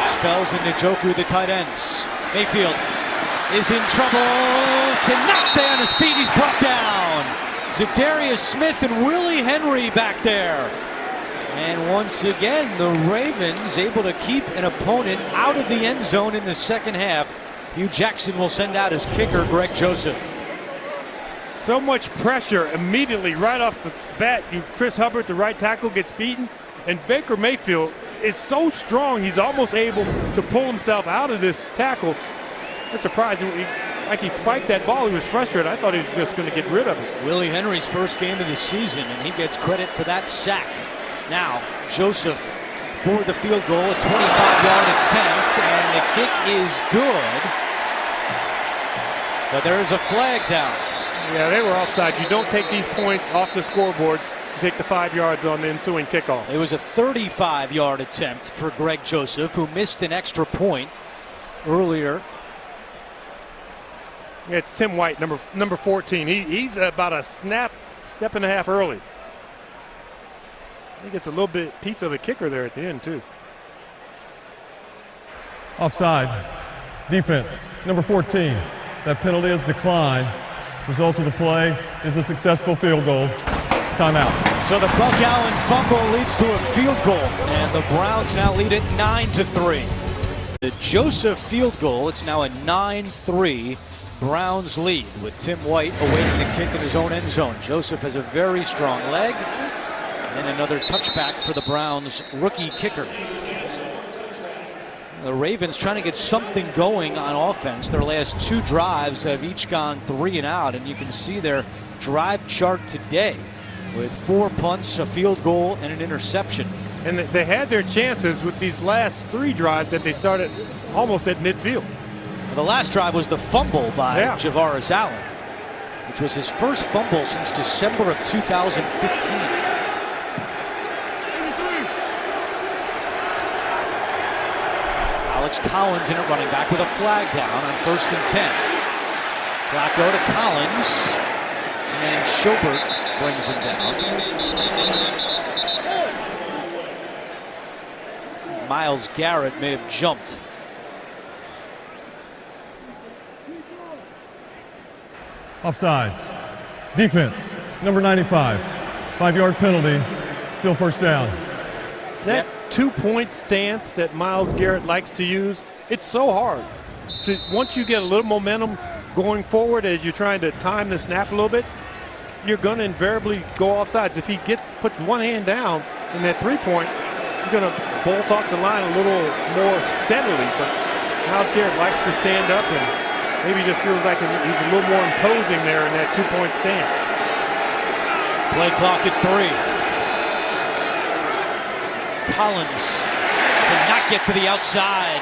It's Fells and Njoku, the tight ends. Mayfield is in trouble. Cannot stay on his feet. He's brought down. Zadarius Smith and Willie Henry back there. And once again, the Ravens able to keep an opponent out of the end zone in the second half. Hugh Jackson will send out his kicker, Greg Joseph. So much pressure immediately right off the bat. Chris Hubbard, the right tackle, gets beaten. And Baker Mayfield is so strong, he's almost able to pull himself out of this tackle. That's surprising. Like he spiked that ball, he was frustrated. I thought he was just going to get rid of it. Willie Henry's first game of the season, and he gets credit for that sack. Now, Joseph for the field goal, a 25-yard attempt, and the kick is good. But there is a flag down. Yeah, they were offside. You don't take these points off the scoreboard. You take the 5 yards on the ensuing kickoff. It was a 35-yard attempt for Greg Joseph, who missed an extra point earlier. It's Tim White, number 14. He's about a step and a half early. I think it's a little bit piece of the kicker there at the end, too. Offside. Defense, number 14. That penalty is declined. Result of the play is a successful field goal. Timeout. So the Buck Allen fumble leads to a field goal, and the Browns now lead it 9-3. The Joseph field goal, it's now a 9-3 Browns lead with Tim White awaiting the kick in his own end zone. Joseph has a very strong leg, and another touchback for the Browns rookie kicker. The Ravens trying to get something going on offense. Their last 2 drives have each gone 3 and out, and you can see their drive chart today with 4 punts, a field goal, and an interception. And they had their chances with these last 3 drives that they started almost at midfield. The last drive was the fumble by Javaris Allen, which was his first fumble since December of 2015. Alex Collins in at running back with a flag down on 1st and 10. Flacco to Collins, and Schobert brings him down. Myles Garrett may have jumped. Offsides. Defense, number 95. 5-yard penalty, still first down. That 2-point stance that Myles Garrett likes to use, it's so hard. Once you get a little momentum going forward as you're trying to time the snap a little bit, you're going to invariably go offsides. If he puts one hand down in that 3-point, you're going to bolt off the line a little more steadily. But Myles Garrett likes to stand up and maybe just feels like he's a little more imposing there in that 2-point stance. Play clock at 3. Collins cannot get to the outside.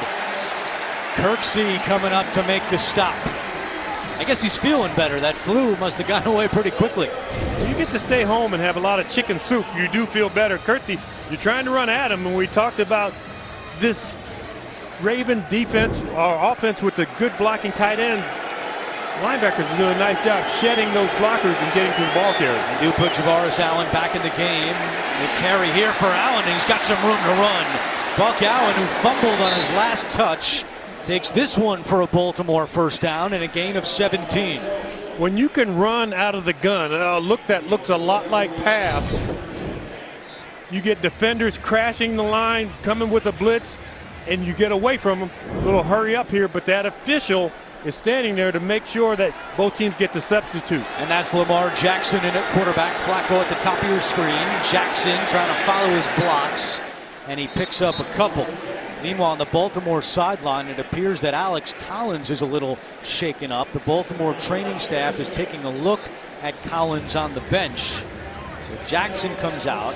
Kirksey coming up to make the stop. I guess he's feeling better. That flu must have gotten away pretty quickly. You get to stay home and have a lot of chicken soup. You do feel better. Kirksey, you're trying to run at him, and we talked about this Raven defense or offense with the good blocking tight ends. Linebackers are doing a nice job shedding those blockers and getting to the ball carrier. They do put Javaris Allen back in the game. The carry here for Allen, and he's got some room to run. Buck Allen, who fumbled on his last touch, takes this one for a Baltimore first down and a gain of 17. When you can run out of the gun, that looks a lot like pass. You get defenders crashing the line, coming with a blitz, and you get away from them. A little hurry up here, but that official is standing there to make sure that both teams get the substitute. And that's Lamar Jackson in at quarterback. Flacco at the top of your screen. Jackson trying to follow his blocks, and he picks up a couple. Meanwhile, on the Baltimore sideline, it appears that Alex Collins is a little shaken up. The Baltimore training staff is taking a look at Collins on the bench. So Jackson comes out.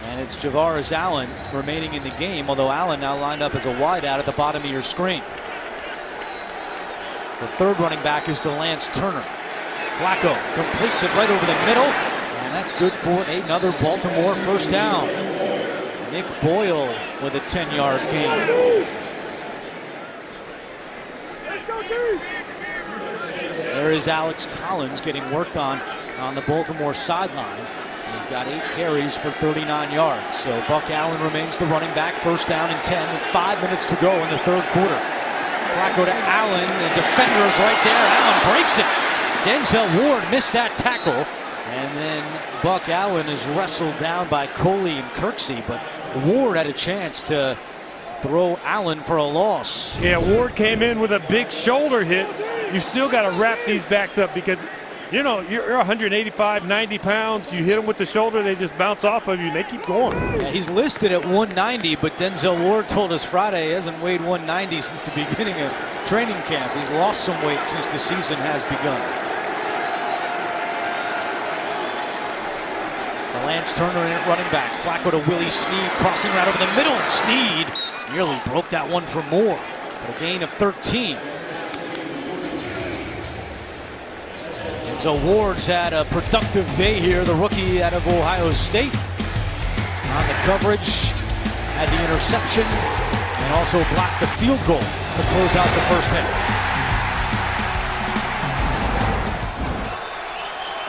And it's Javaris Allen remaining in the game, although Allen now lined up as a wideout at the bottom of your screen. The third running back is DeLance Turner. Flacco completes it right over the middle, and that's good for another Baltimore first down. Nick Boyle with a 10-yard gain. There is Alex Collins getting worked on the Baltimore sideline. He's got 8 carries for 39 yards. So Buck Allen remains the running back, first down and 10 with 5 minutes to go in the third quarter. Flacco to Allen, the defender is right there. Allen breaks it. Denzel Ward missed that tackle. And then Buck Allen is wrestled down by Coley and Kirksey, but Ward had a chance to throw Allen for a loss. Yeah, Ward came in with a big shoulder hit. You still got to wrap these backs up because, you know, you're 185, 90 pounds. You hit them with the shoulder, they just bounce off of you, and they keep going. Yeah, he's listed at 190, but Denzel Ward told us Friday he hasn't weighed 190 since the beginning of training camp. He's lost some weight since the season has begun. Lance Turner in at running back. Flacco to Willie Snead, crossing right over the middle, and Snead nearly broke that one for more. But a gain of 13. And so Ward's had a productive day here, the rookie out of Ohio State. On the coverage, had the interception, and also blocked the field goal to close out the first half.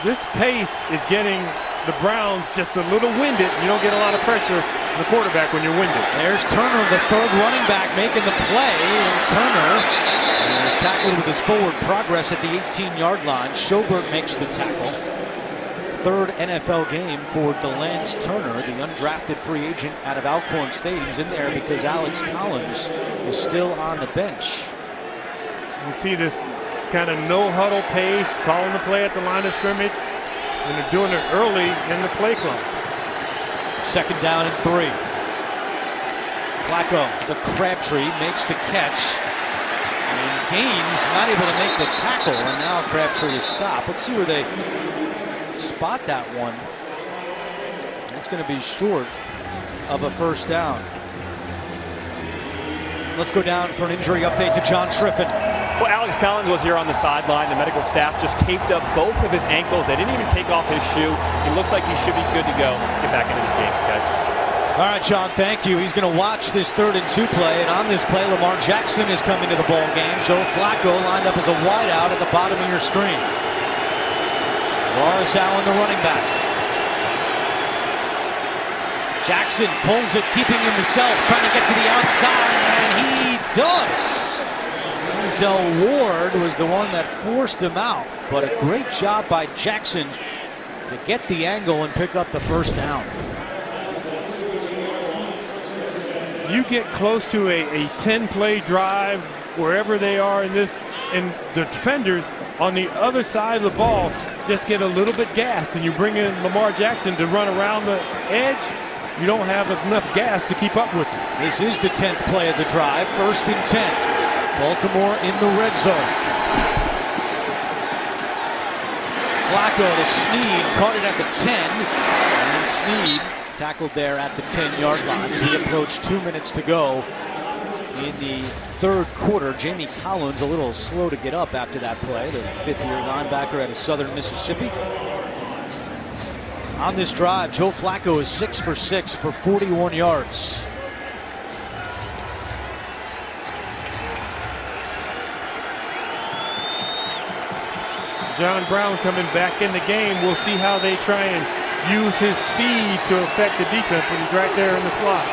This pace is getting the Browns just a little winded. You don't get a lot of pressure on the quarterback when you're winded. There's Turner, the third running back, making the play. And Turner And he's tackled with his forward progress at the 18-yard line. Schobert makes the tackle. Third NFL game for Delance Turner, the undrafted free agent out of Alcorn State. He's in there because Alex Collins is still on the bench. You see this kind of no-huddle pace, calling the play at the line of scrimmage, and they're doing it early in the play clock. Second down and 3. Flacco to Crabtree, makes the catch. And Gaines not able to make the tackle, and now Crabtree is stopped. Let's see where they spot that one. That's going to be short of a first down. Let's go down for an injury update to John Triffin. Well, Alex Collins was here on the sideline. The medical staff just taped up both of his ankles. They didn't even take off his shoe. He looks like he should be good to go. Get back into this game, guys. All right, John, thank you. He's going to watch this 3rd and 2 play, and on this play, Lamar Jackson is coming to the ball game. Joe Flacco lined up as a wideout at the bottom of your screen. Morris Allen, the running back. Jackson pulls it, keeping himself, trying to get to the outside, and he does. Denzel Ward was the one that forced him out, but a great job by Jackson to get the angle and pick up the first down. You get close to a 10-play drive, wherever they are in this, and the defenders on the other side of the ball just get a little bit gassed, and you bring in Lamar Jackson to run around the edge. You don't have enough gas to keep up with it. This is the 10th play of the drive, 1st and 10. Baltimore in the red zone. Flacco to Snead, caught it at the 10, and Snead tackled there at the 10-yard line as we approach 2 minutes to go in the 3rd quarter. Jamie Collins a little slow to get up after that play, the 5th-year linebacker out of Southern Mississippi. On this drive, Joe Flacco is 6 for 6 for 41 yards. John Brown coming back in the game. We'll see how they try and use his speed to affect the defense when he's right there in the slot.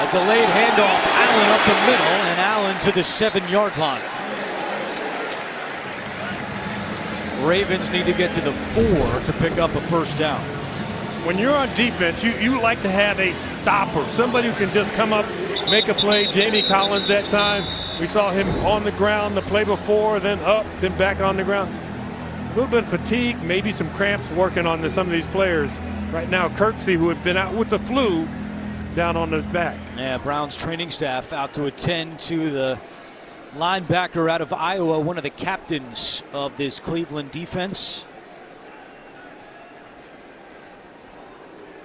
A delayed handoff, Allen up the middle, and Allen to the 7-yard line. Ravens need to get to the 4 to pick up a first down. When you're on defense, you like to have a stopper, somebody who can just come up, make a play. Jamie Collins that time, we saw him on the ground the play before, then up, then back on the ground. A little bit of fatigue, maybe some cramps working on some of these players. Right now, Kirksey, who had been out with the flu, down on his back. Yeah, Brown's training staff out to attend to the linebacker out of Iowa, one of the captains of this Cleveland defense.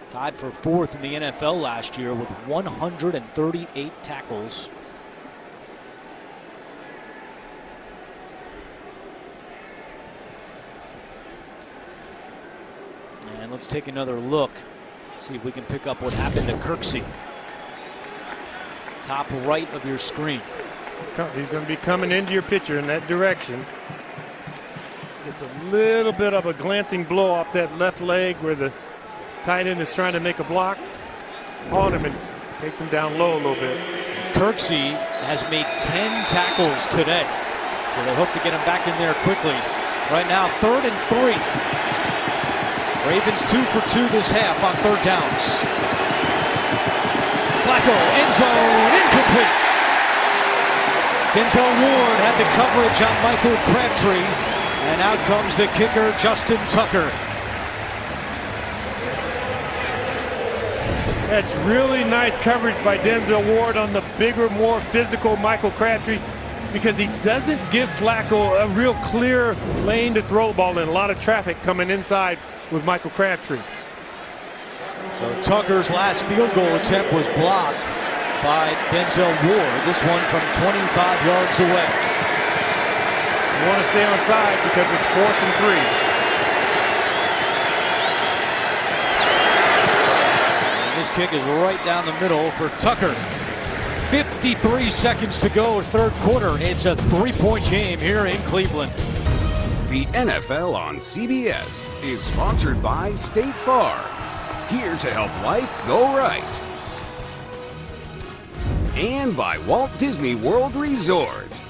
Tied for 4th in the NFL last year with 138 tackles. And let's take another look. See if we can pick up what happened to Kirksey. Top right of your screen. He's going to be coming into your picture in that direction. It's a little bit of a glancing blow off that left leg where the tight end is trying to make a block on him and takes him down low a little bit. Kirksey has made 10 tackles today, so they hope to get him back in there quickly. Right now, 3rd and 3. Ravens 2 for 2 this half on 3rd downs. Flacco, end zone, incomplete. Denzel Ward had the coverage on Michael Crabtree, and out comes the kicker, Justin Tucker. That's really nice coverage by Denzel Ward on the bigger, more physical Michael Crabtree, because he doesn't give Flacco a real clear lane to throw the ball in. A lot of traffic coming inside with Michael Crabtree. So Tucker's last field goal attempt was blocked by Denzel Ward. This one from 25 yards away. You want to stay on side because it's 4th and 3. And this kick is right down the middle for Tucker. 53 seconds to go, 3rd quarter. It's a 3-point game here in Cleveland. The NFL on CBS is sponsored by State Farm. here to help life go right. And by Walt Disney World Resort.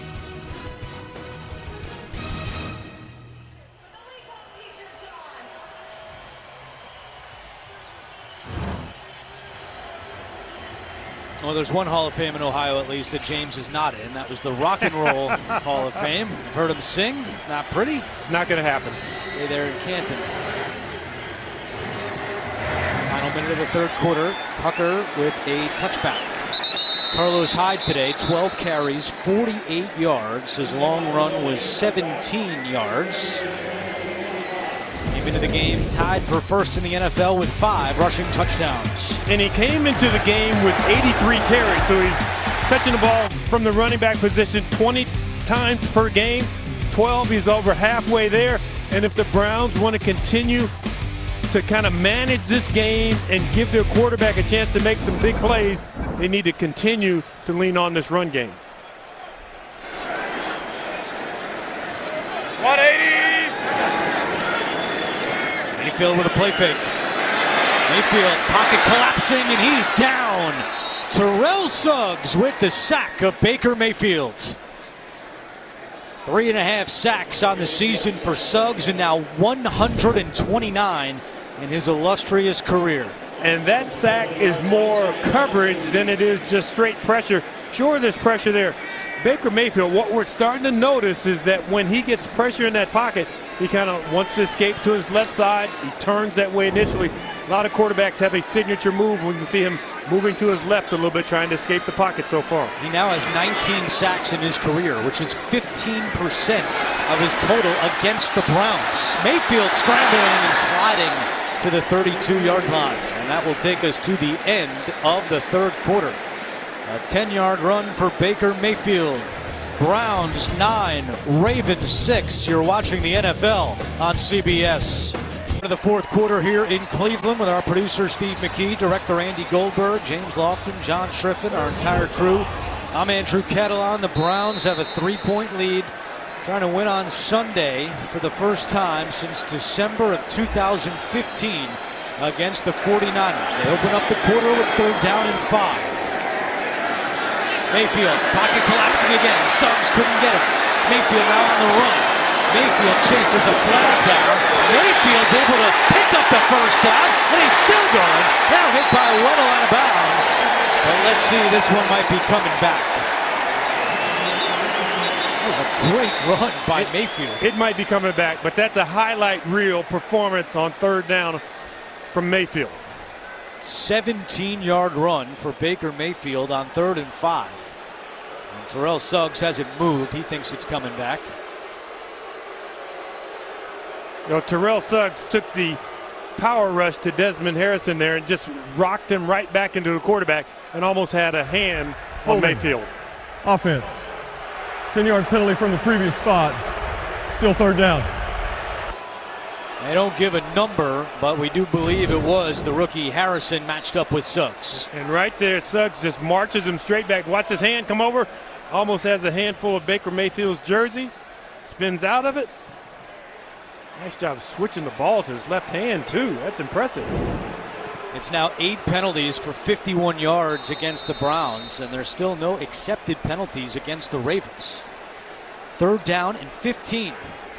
Well, there's one Hall of Fame in Ohio, at least, that James is not in. That was the Rock and Roll Hall of Fame. You've heard him sing. It's not pretty. Not going to happen. Stay there in Canton. Final minute of the third quarter. Tucker with a touchback. Carlos Hyde today, 12 carries, 48 yards. His long run was 17 yards. Came into the game tied for first in the NFL with 5 rushing touchdowns. And he came into the game with 83 carries, so he's touching the ball from the running back position 20 times per game. 12, he's over halfway there. And if the Browns want to continue to kind of manage this game and give their quarterback a chance to make some big plays, they need to continue to lean on this run game. 180. Mayfield with a play fake. Mayfield, pocket collapsing, and he's down. Terrell Suggs with the sack of Baker Mayfield. 3.5 sacks on the season for Suggs, and now 129 in his illustrious career. And that sack is more coverage than it is just straight pressure. Sure, there's pressure there. Baker Mayfield, what we're starting to notice is that when he gets pressure in that pocket, he kind of wants to escape to his left side. He turns that way initially. A lot of quarterbacks have a signature move. We can see him moving to his left a little bit, trying to escape the pocket so far. He now has 19 sacks in his career, which is 15% of his total against the Browns. Mayfield scrambling and sliding to the 32-yard line. And that will take us to the end of the third quarter. A 10-yard run for Baker Mayfield. Browns 9, Ravens 6. You're watching the NFL on CBS. The fourth quarter here in Cleveland with our producer Steve McKee, director Andy Goldberg, James Lofton, John Schriffen, our entire crew. I'm Andrew Catalon. The Browns have a 3-point lead, trying to win on Sunday for the first time since December of 2015 against the 49ers. They open up the quarter with 3rd down and 5. Mayfield, pocket collapsing again. Suggs couldn't get him. Mayfield now on the run. Mayfield chases a flat down. Mayfield's able to pick up the first down, and he's still going. Now hit by Weddle out of bounds. But let's see, this one might be coming back. That was a great run by Mayfield. It might be coming back, but that's a highlight reel performance on 3rd down from Mayfield. 17-yard run for Baker Mayfield on 3rd and 5. And Terrell Suggs hasn't moved. He thinks it's coming back. You know, Terrell Suggs took the power rush to Desmond Harrison there and just rocked him right back into the quarterback and almost had a hand on Mayfield. Offense. 10-yard penalty from the previous spot. Still 3rd down. They don't give a number, but we do believe it was the rookie Harrison matched up with Suggs. And right there, Suggs just marches him straight back. Watch his hand come over. Almost has a handful of Baker Mayfield's jersey. Spins out of it. Nice job switching the ball to his left hand, too. That's impressive. It's now 8 penalties for 51 yards against the Browns, and there's still no accepted penalties against the Ravens. 3rd down and 15.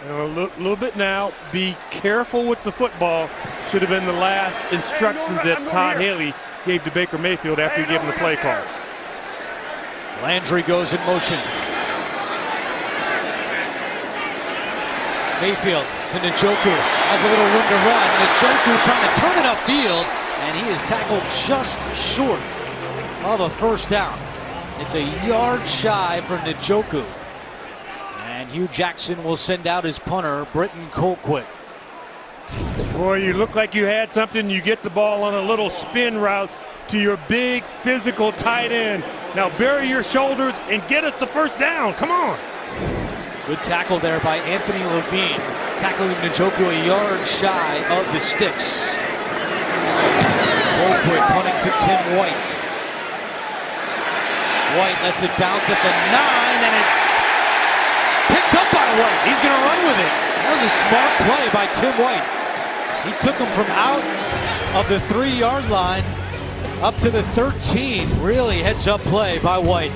A little bit now. Be careful with the football. Should have been the last instructions that Todd Haley gave to Baker Mayfield after he gave him the play call. Landry goes in motion. Mayfield to Njoku. Has a little room to run. Njoku trying to turn it upfield, and he is tackled just short of a 1st down. It's a yard shy for Njoku. And Hugh Jackson will send out his punter, Britton Colquitt. Boy, you look like you had something. You get the ball on a little spin route to your big physical tight end. Now bury your shoulders and get us the 1st down. Come on. Good tackle there by Anthony Levine. Tackling Njoku a yard shy of the sticks. Colquitt punting to Tim White. White lets it bounce at the 9, and it's picked up by White. He's going to run with it. That was a smart play by Tim White. He took him from out of the 3-yard line up to the 13. Really heads-up play by White.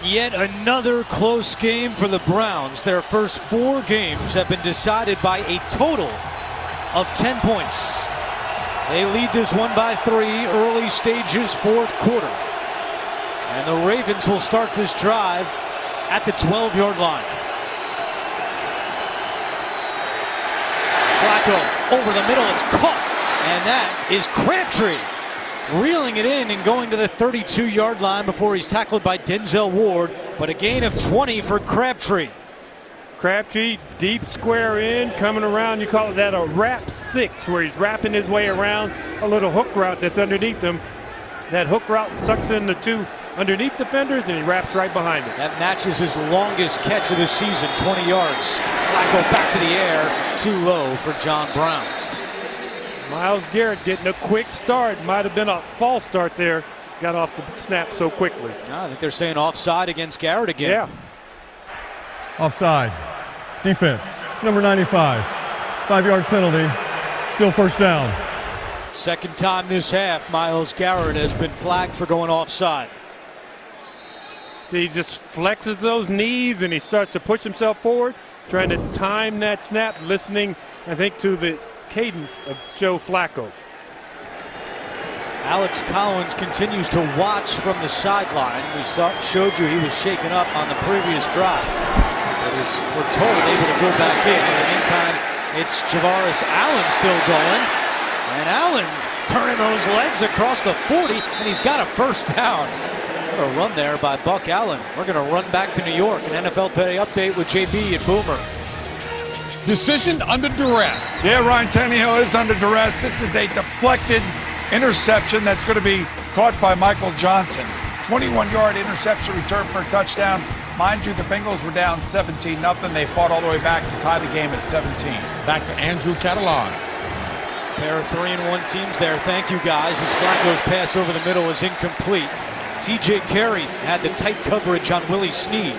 Yet another close game for the Browns. Their first 4 games have been decided by a total of 10 points. They lead this one by 3, early stages, 4th quarter. And the Ravens will start this drive at the 12-yard line. Flacco over the middle, it's caught. And that is Crabtree reeling it in and going to the 32-yard line before he's tackled by Denzel Ward. But a gain of 20 for Crabtree. Crabtree, deep square in, coming around. You call it that a wrap 6, where he's wrapping his way around a little hook route that's underneath him. That hook route sucks in the 2 underneath defenders, and he wraps right behind it. That matches his longest catch of the season, 20 yards. Flacco back to the air, too low for John Brown. Myles Garrett getting a quick start. Might have been a false start there. Got off the snap so quickly. I think they're saying offside against Garrett again. Yeah. Offside. Defense, number 95. 5-yard penalty. Still first down. Second time this half, Myles Garrett has been flagged for going offside. He just flexes those knees and he starts to push himself forward, trying to time that snap, listening, I think, to the cadence of Joe Flacco. Alex Collins continues to watch from the sideline. We showed you he was shaken up on the previous drive. But as we're told, able to go back in. In the meantime, it's Javaris Allen still going. And Allen turning those legs across the 40, and he's got a first down. What a run there by Buck Allen. We're going to run back to New York. An NFL Today update with JB and Boomer. Decision under duress. Yeah, Ryan Tannehill is under duress. This is a deflected interception that's going to be caught by Michael Johnson. 21-yard interception return for a touchdown. Mind you, the Bengals were down 17-0. They fought all the way back to tie the game at 17. Back to Andrew Catalan. Pair of 3-1 teams there. Thank you, guys. As Flacco's pass over the middle is incomplete. TJ Carey had the tight coverage on Willie Snead.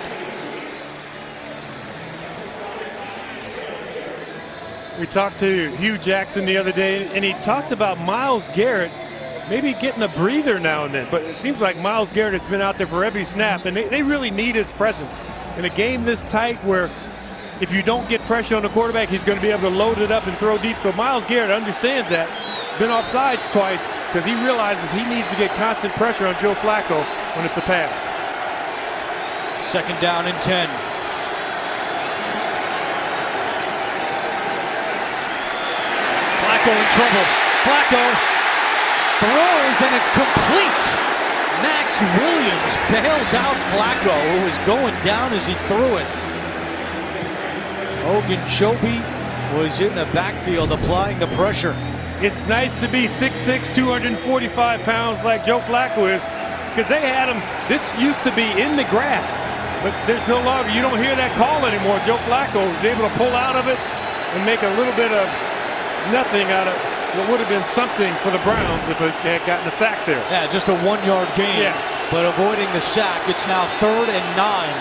We talked to Hugh Jackson the other day, and he talked about Myles Garrett maybe getting a breather now and then. But it seems like Myles Garrett has been out there for every snap, and they really need his presence. In a game this tight where if you don't get pressure on the quarterback, he's going to be able to load it up and throw deep. So Myles Garrett understands that. Been off sides twice because he realizes he needs to get constant pressure on Joe Flacco when it's a pass. Second down and 10. Flacco in trouble. Flacco throws and it's complete. Max Williams bails out Flacco, who was going down as he threw it. Ogunjobi was in the backfield applying the pressure. It's nice to be 6'6", 245 pounds like Joe Flacco is, because they had him, this used to be in the grass, but there's no longer, you don't hear that call anymore. Joe Flacco was able to pull out of it and make a little bit of nothing out of what would have been something for the Browns if it had gotten a sack there. Yeah, just a 1-yard gain, but avoiding the sack. It's now 3rd and 9.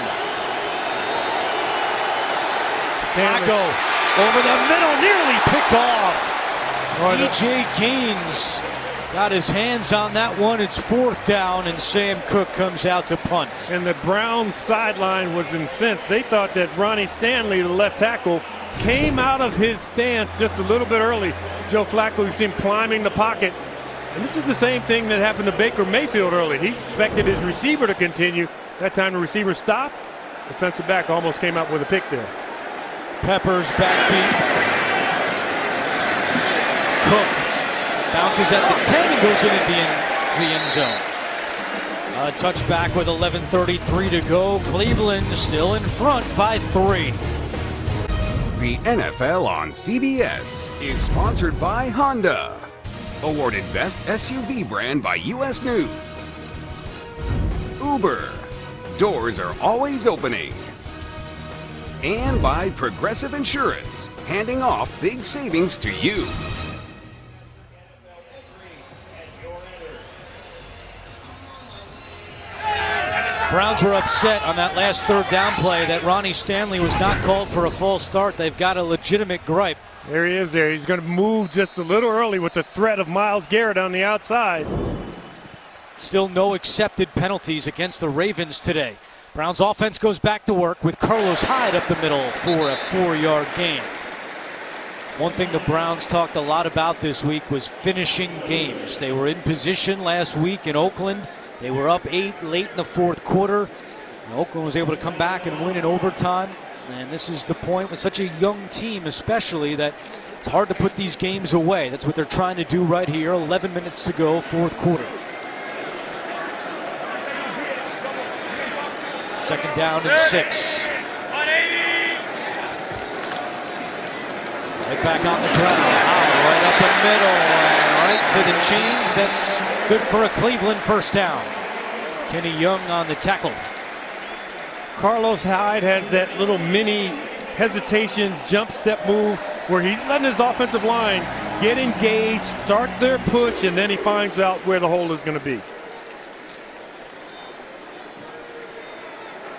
Flacco over the middle, nearly picked off. E.J. Gaines got his hands on that one. It's 4th down, and Sam Cook comes out to punt. And the Browns sideline was incensed. They thought that Ronnie Stanley, the left tackle, came out of his stance just a little bit early. Joe Flacco, you see him climbing the pocket. And this is the same thing that happened to Baker Mayfield early. He expected his receiver to continue. That time the receiver stopped. Defensive back almost came up with a pick there. Peppers back deep. Cook bounces at the 10 and goes in at the end zone. A touchback with 11:33 to go. Cleveland still in front by 3. The NFL on CBS is sponsored by Honda. Awarded Best SUV Brand by U.S. News. Uber. Doors are always opening. And by Progressive Insurance. Handing off big savings to you. Browns were upset on that last third down play that Ronnie Stanley was not called for a false start. They've got a legitimate gripe. There he is there. He's going to move just a little early with the threat of Myles Garrett on the outside. Still no accepted penalties against the Ravens today. Browns offense goes back to work with Carlos Hyde up the middle for a 4-yard gain. One thing the Browns talked a lot about this week was finishing games. They were in position last week in Oakland. They were up 8 late in the fourth quarter. And Oakland was able to come back and win in overtime. And this is the point with such a young team especially that it's hard to put these games away. That's what they're trying to do right here. 11 minutes to go, fourth quarter. Second down and 6. Right back on the ground. Right up the middle. And right to the chains. That's good for a Cleveland first down. Kenny Young on the tackle. Carlos Hyde has that little mini hesitation jump step move where he's letting his offensive line get engaged, start their push, and then he finds out where the hole is going to be.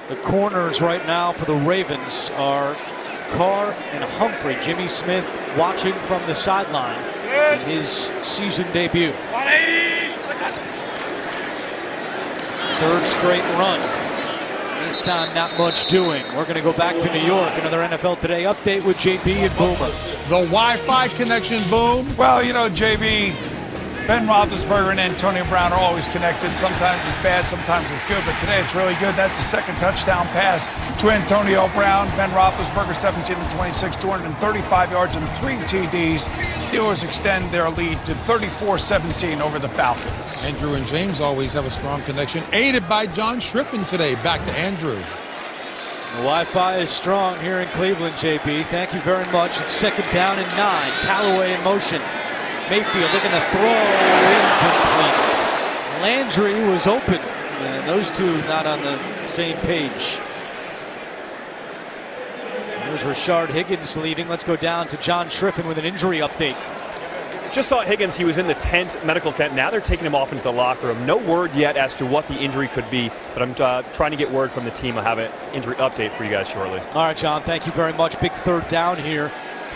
The corners right now for the Ravens are Carr and Humphrey. Jimmy Smith watching from the sideline in his season debut. Third straight run. This time not much doing. We're going to go back to New York. Another NFL Today update with JB and Boomer. The Wi-Fi connection, Boom. Well, you know, JB, Ben Roethlisberger and Antonio Brown are always connected. Sometimes it's bad, sometimes it's good, but today it's really good. That's the second touchdown pass to Antonio Brown. Ben Roethlisberger, 17-26, 235 yards and 3 TDs. Steelers extend their lead to 34-17 over the Falcons. Andrew and James always have a strong connection, aided by John Shriffen today. Back to Andrew. The Wi-Fi is strong here in Cleveland, JB. Thank you very much. It's second down and 9. Callaway in motion. Mayfield looking to throw, incomplete. Landry was open, and those two not on the same page. There's Rashard Higgins leaving. Let's go down to John Shriffen with an injury update. Just saw Higgins. He was in the tent, medical tent. Now they're taking him off into the locker room. No word yet as to what the injury could be, but I'm trying to get word from the team. I'll have an injury update for you guys shortly. All right, John, thank you very much. Big third down here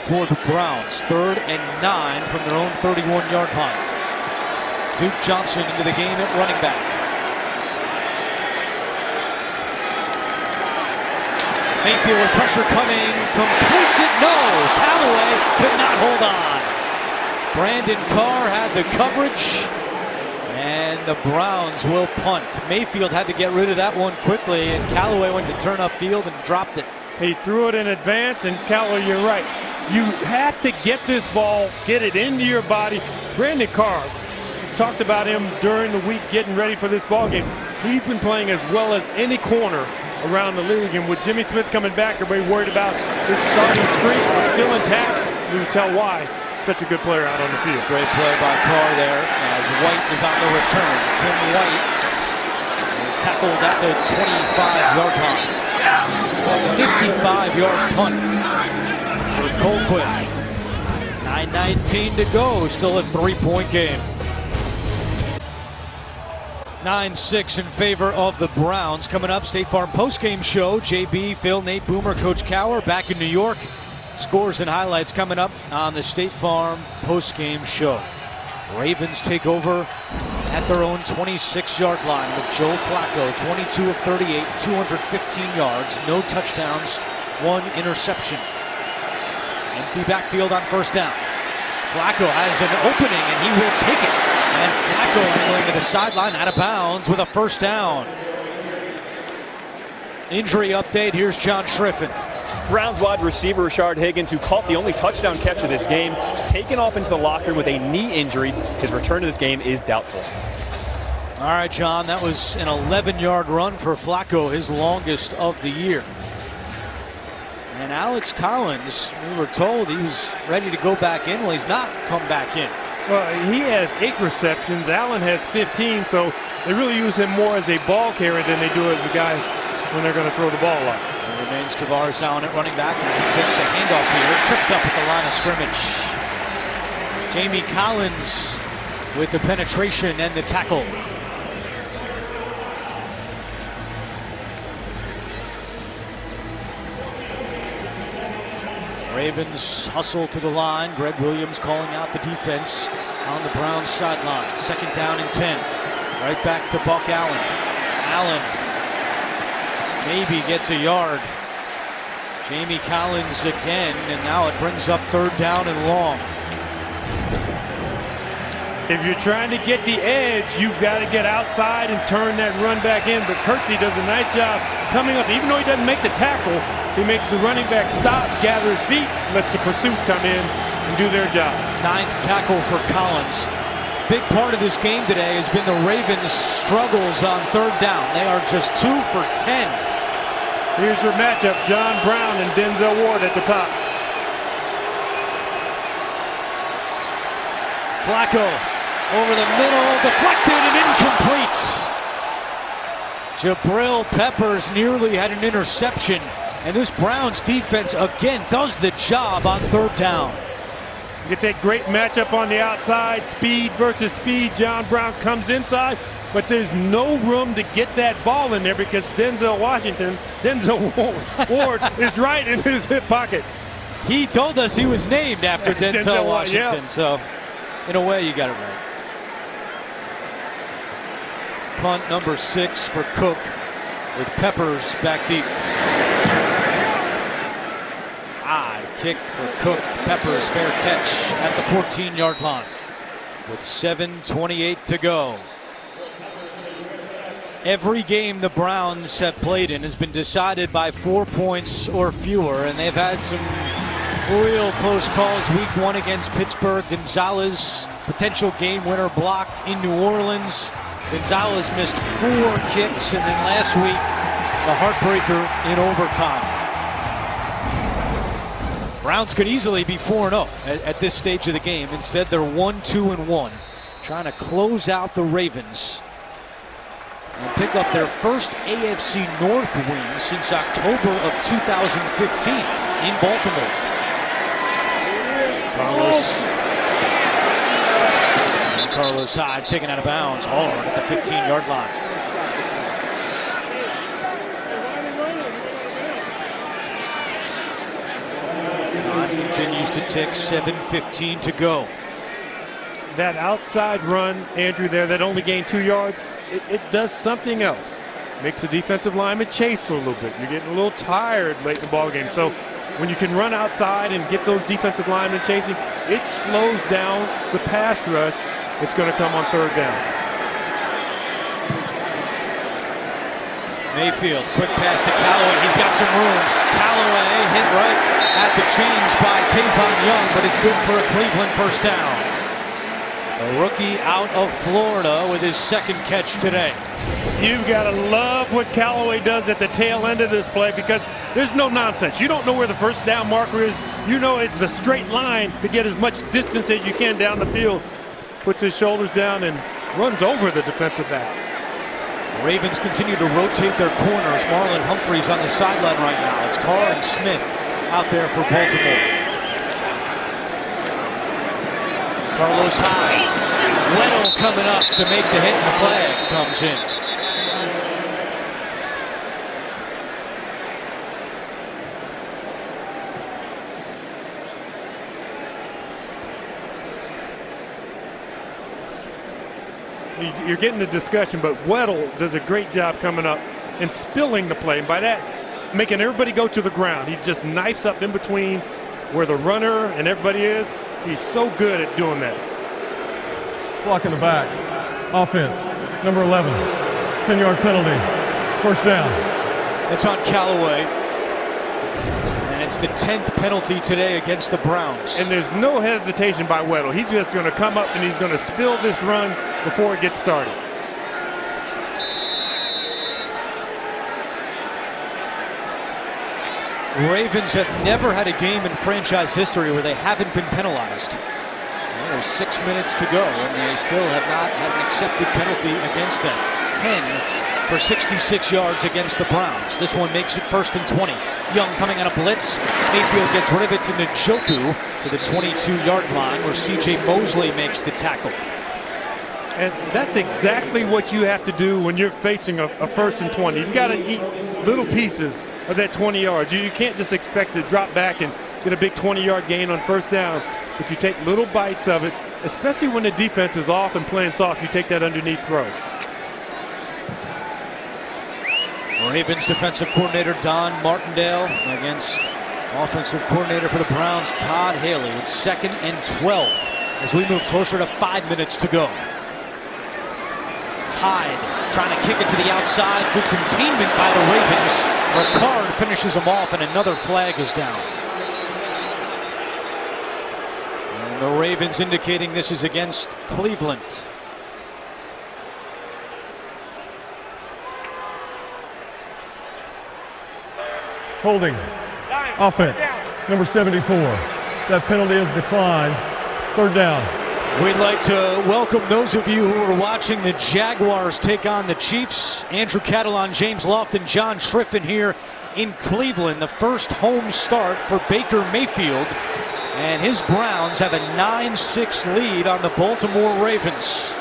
for the Browns. 3rd and 9 from their own 31-yard line. Duke Johnson into the game at running back. Mayfield with pressure coming, completes it. No, Callaway could not hold on. Brandon Carr had the coverage, and the Browns will punt. Mayfield had to get rid of that one quickly, and Callaway went to turn upfield and dropped it. He threw it in advance, and Callaway, you're right. You have to get this ball, get it into your body. Brandon Carr, talked about him during the week getting ready for this ball game. He's been playing as well as any corner around the league, and with Jimmy Smith coming back, everybody worried about his starting streak. It's still intact. You can tell why. Such a good player out on the field. Great play by Carr there as White is on the return. Tim White is tackled at the 25-yard line. 55-yard punt for Colquitt. 9:19 to go. Still a 3-point game. 9-6 in favor of the Browns. Coming up, State Farm postgame show. JB, Phil, Nate Boomer, Coach Cower back in New York. Scores and highlights coming up on the State Farm postgame show. Ravens take over at their own 26-yard line with Joe Flacco, 22 of 38, 215 yards, no touchdowns, 1 interception. Empty backfield on first down. Flacco has an opening and he will take it. And Flacco angling to the sideline, out of bounds with a first down. Injury update, here's John Shriffen. Browns wide receiver Rashard Higgins, who caught the only touchdown catch of this game, taken off into the locker room with a knee injury. His return to this game is doubtful. All right, John, that was an 11-yard run for Flacco, his longest of the year. And Alex Collins, we were told he was ready to go back in. Well, he's not come back in. Well, he has 8 receptions. Allen has 15, so they really use him more as a ball carrier than they do as a guy when they're going to throw the ball up. It remains Tavares Allen at running back, and he takes the handoff here, tripped up at the line of scrimmage. Jamie Collins with the penetration and the tackle. Ravens hustle to the line. Greg Williams calling out the defense on the Browns sideline. 2nd down and 10. Right back to Buck Allen. Allen maybe gets a yard. Jamie Collins again, and now it brings up 3rd down and long. If you're trying to get the edge, you've got to get outside and turn that run back in. But Kirksey does a nice job coming up. Even though he doesn't make the tackle, he makes the running back stop, gather his feet, lets the pursuit come in and do their job. 9th tackle for Collins. Big part of this game today has been the Ravens' struggles on 3rd down. They are just 2 for 10. Here's your matchup, John Brown and Denzel Ward at the top. Flacco over the middle, deflected and incomplete. Jabril Peppers nearly had an interception, and this Browns defense again does the job on 3rd down. Get that great matchup on the outside, speed versus speed. John Brown comes inside, but there's no room to get that ball in there because Denzel Ward is right in his hip pocket. He told us he was named after Denzel Washington, yeah. So in a way you got it right. Punt number 6 for Cook with Peppers back deep. High kick for Cook. Peppers fair catch at the 14-yard line with 7:28 to go. Every game the Browns have played in has been decided by 4 points or fewer, and they've had some real close calls. Week 1 against Pittsburgh. Gonzalez, potential game winner blocked in New Orleans. Gonzalez missed 4 kicks, and then last week, the heartbreaker in overtime. Browns could easily be 4-0 at this stage of the game. Instead, they're 1-2-1, trying to close out the Ravens and pick up their first AFC North win since October of 2015 in Baltimore. Carlos Hyde taken out of bounds hard at the 15-yard line. Time continues to tick, 7:15 to go. That outside run, Andrew, there, that only gained 2 yards, it does something else. Makes the defensive lineman chase a little bit. You're getting a little tired late in the ballgame. So when you can run outside and get those defensive linemen chasing, it slows down the pass rush. It's going to come on 3rd down. Mayfield, quick pass to Callaway. He's got some room. Callaway hit right at the chains by Tavon Young, but it's good for a Cleveland 1st down. A rookie out of Florida with his 2nd catch today. You've got to love what Callaway does at the tail end of this play because there's no nonsense. You don't know where the 1st down marker is. You know it's a straight line to get as much distance as you can down the field. Puts his shoulders down and runs over the defensive back. The Ravens continue to rotate their corners. Marlon Humphrey's on the sideline right now. It's Carr and Smith out there for Baltimore. Carlos Hyde. Leno coming up to make the hit, and the flag comes in. You're getting the discussion, but Weddle does a great job coming up and spilling the play. And by that, making everybody go to the ground. He just knifes up in between where the runner and everybody is. He's so good at doing that. Block in the back. Offense, number 11. 10-yard penalty. 1st down. It's on Callaway. And it's the 10th penalty today against the Browns. And there's no hesitation by Weddle. He's just going to come up and he's going to spill this run before it gets started. Ravens have never had a game in franchise history where they haven't been penalized. Well, there's 6 minutes to go, and they still have not had an accepted penalty against them. 10 for 66 yards against the Browns. This one makes it 1st and 20. Young coming on a blitz. Mayfield gets rid of it to Njoku to the 22-yard line where C.J. Mosley makes the tackle. And that's exactly what you have to do when you're facing a 1st and 20. You've got to eat little pieces of that 20 yards. You can't just expect to drop back and get a big 20-yard gain on first down, but you take little bites of it, especially when the defense is off and playing soft. You take that underneath throw. Ravens defensive coordinator Don Martindale against offensive coordinator for the Browns Todd Haley. It's 2nd and 12 as we move closer to 5 minutes to go. Hyde trying to kick it to the outside. Good containment by the Ravens. Ricard finishes him off, and another flag is down. And the Ravens indicating this is against Cleveland. Holding. Offense. Number 74. That penalty is declined. 3rd down. We'd like to welcome those of you who are watching the Jaguars take on the Chiefs. Andrew Catalon, James Lofton, John Triffin here in Cleveland. The first home start for Baker Mayfield. And his Browns have a 9-6 lead on the Baltimore Ravens.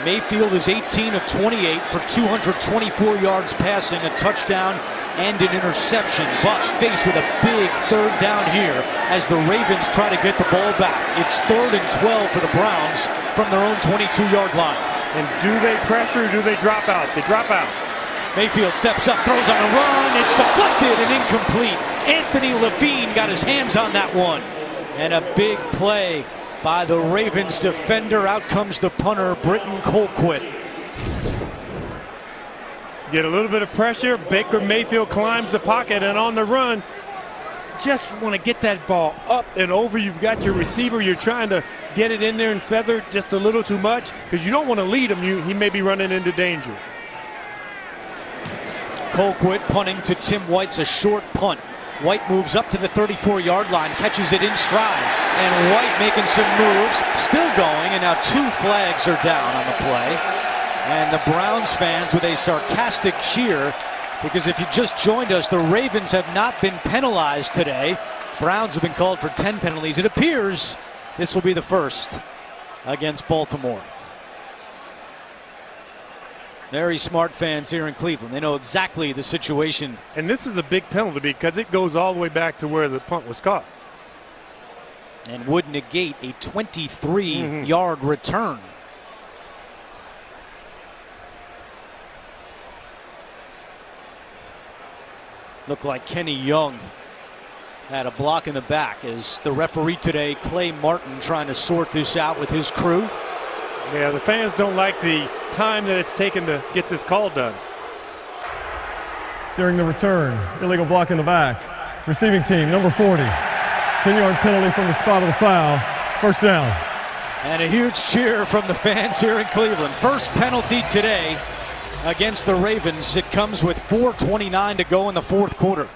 Mayfield is 18 of 28 for 224 yards passing, a touchdown and an interception, but faced with a big 3rd down here as the Ravens try to get the ball back. It's 3rd and 12 for the Browns from their own 22-yard line. And do they pressure or do they drop out? They drop out. Mayfield steps up, throws on a run. It's deflected and incomplete. Anthony Levine got his hands on that one. And a big play by the Ravens defender. Out comes the punter, Britton Colquitt. Get a little bit of pressure. Baker Mayfield climbs the pocket, and on the run, just want to get that ball up and over. You've got your receiver. You're trying to get it in there and feather just a little too much because you don't want to lead him. He may be running into danger. Colquitt punting to Tim White's a short punt. White moves up to the 34-yard line, catches it in stride, and White making some moves, still going, and now 2 flags are down on the play. And the Browns fans with a sarcastic cheer, because if you just joined us, the Ravens have not been penalized today. Browns have been called for 10 penalties. It appears this will be the first against Baltimore. Very smart fans here in Cleveland. They know exactly the situation. And this is a big penalty because it goes all the way back to where the punt was caught. And would negate a 23-yard return. Looked like Kenny Young had a block in the back as the referee today, Clay Martin, trying to sort this out with his crew. Yeah, the fans don't like the time that it's taken to get this call done. During the return, illegal block in the back. Receiving team, number 40. 10-yard penalty from the spot of the foul. 1st down. And a huge cheer from the fans here in Cleveland. First penalty today against the Ravens. It comes with 4:29 to go in the 4th quarter.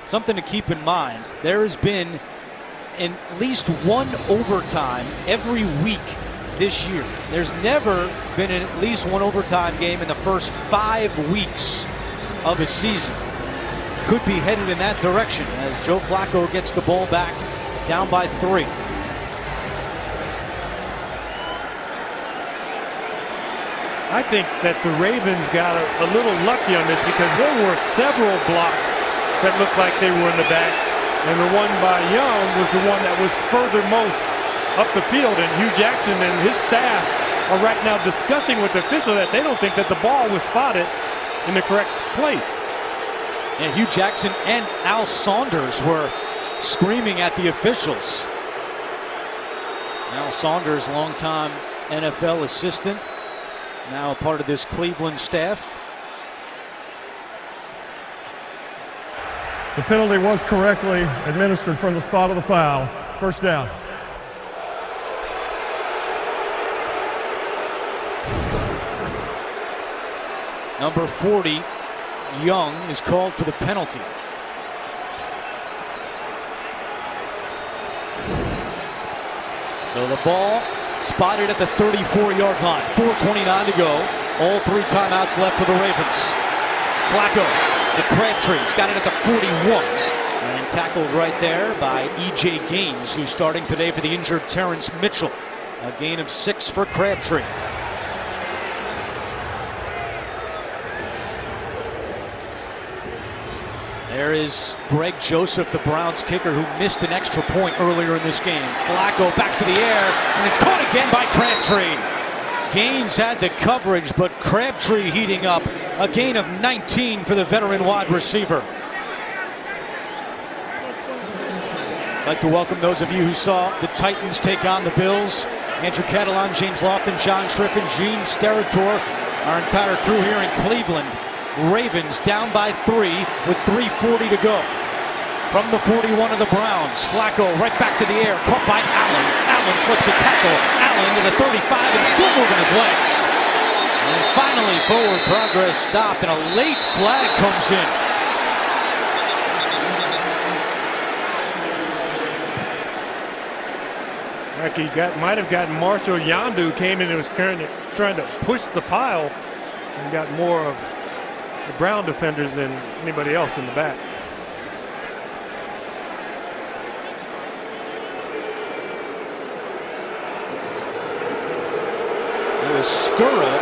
Something to keep in mind, there has been at least one overtime every week this year. There's never been at least one overtime game in the first 5 weeks of a season. Could be headed in that direction as Joe Flacco gets the ball back down by 3. I think that the Ravens got a little lucky on this because there were several blocks that looked like they were in the back, and the one by Young was the one that was furthermost up the field, and Hugh Jackson and his staff are right now discussing with the official that they don't think that the ball was spotted in the correct place. And Hugh Jackson and Al Saunders were screaming at the officials. Al Saunders, longtime NFL assistant, now a part of this Cleveland staff. The penalty was correctly administered from the spot of the foul. 1st down. Number 40, Young, is called for the penalty. So the ball spotted at the 34-yard line. 4:29 to go. All 3 timeouts left for the Ravens. Flacco to Crabtree. He's got it at the 41. And tackled right there by E.J. Gaines, who's starting today for the injured Terrence Mitchell. A gain of 6 for Crabtree. There is Greg Joseph, the Browns kicker, who missed an extra point earlier in this game. Flacco back to the air, and it's caught again by Crabtree. Gaines had the coverage, but Crabtree heating up. A gain of 19 for the veteran wide receiver. I'd like to welcome those of you who saw the Titans take on the Bills. Andrew Catalon, James Lofton, John Shriffen, Gene Steratore, our entire crew here in Cleveland. Ravens down by 3 with 3:40 to go. From the 41 of the Browns, Flacco right back to the air, caught by Allen. Allen slips a tackle. Allen to the 35 and still moving his legs. And finally, forward progress stopped, and a late flag comes in. Like he might have gotten Marshall Yandu, came in and was trying to push the pile, and got more of the Brown defenders than anybody else in the back. It was Skura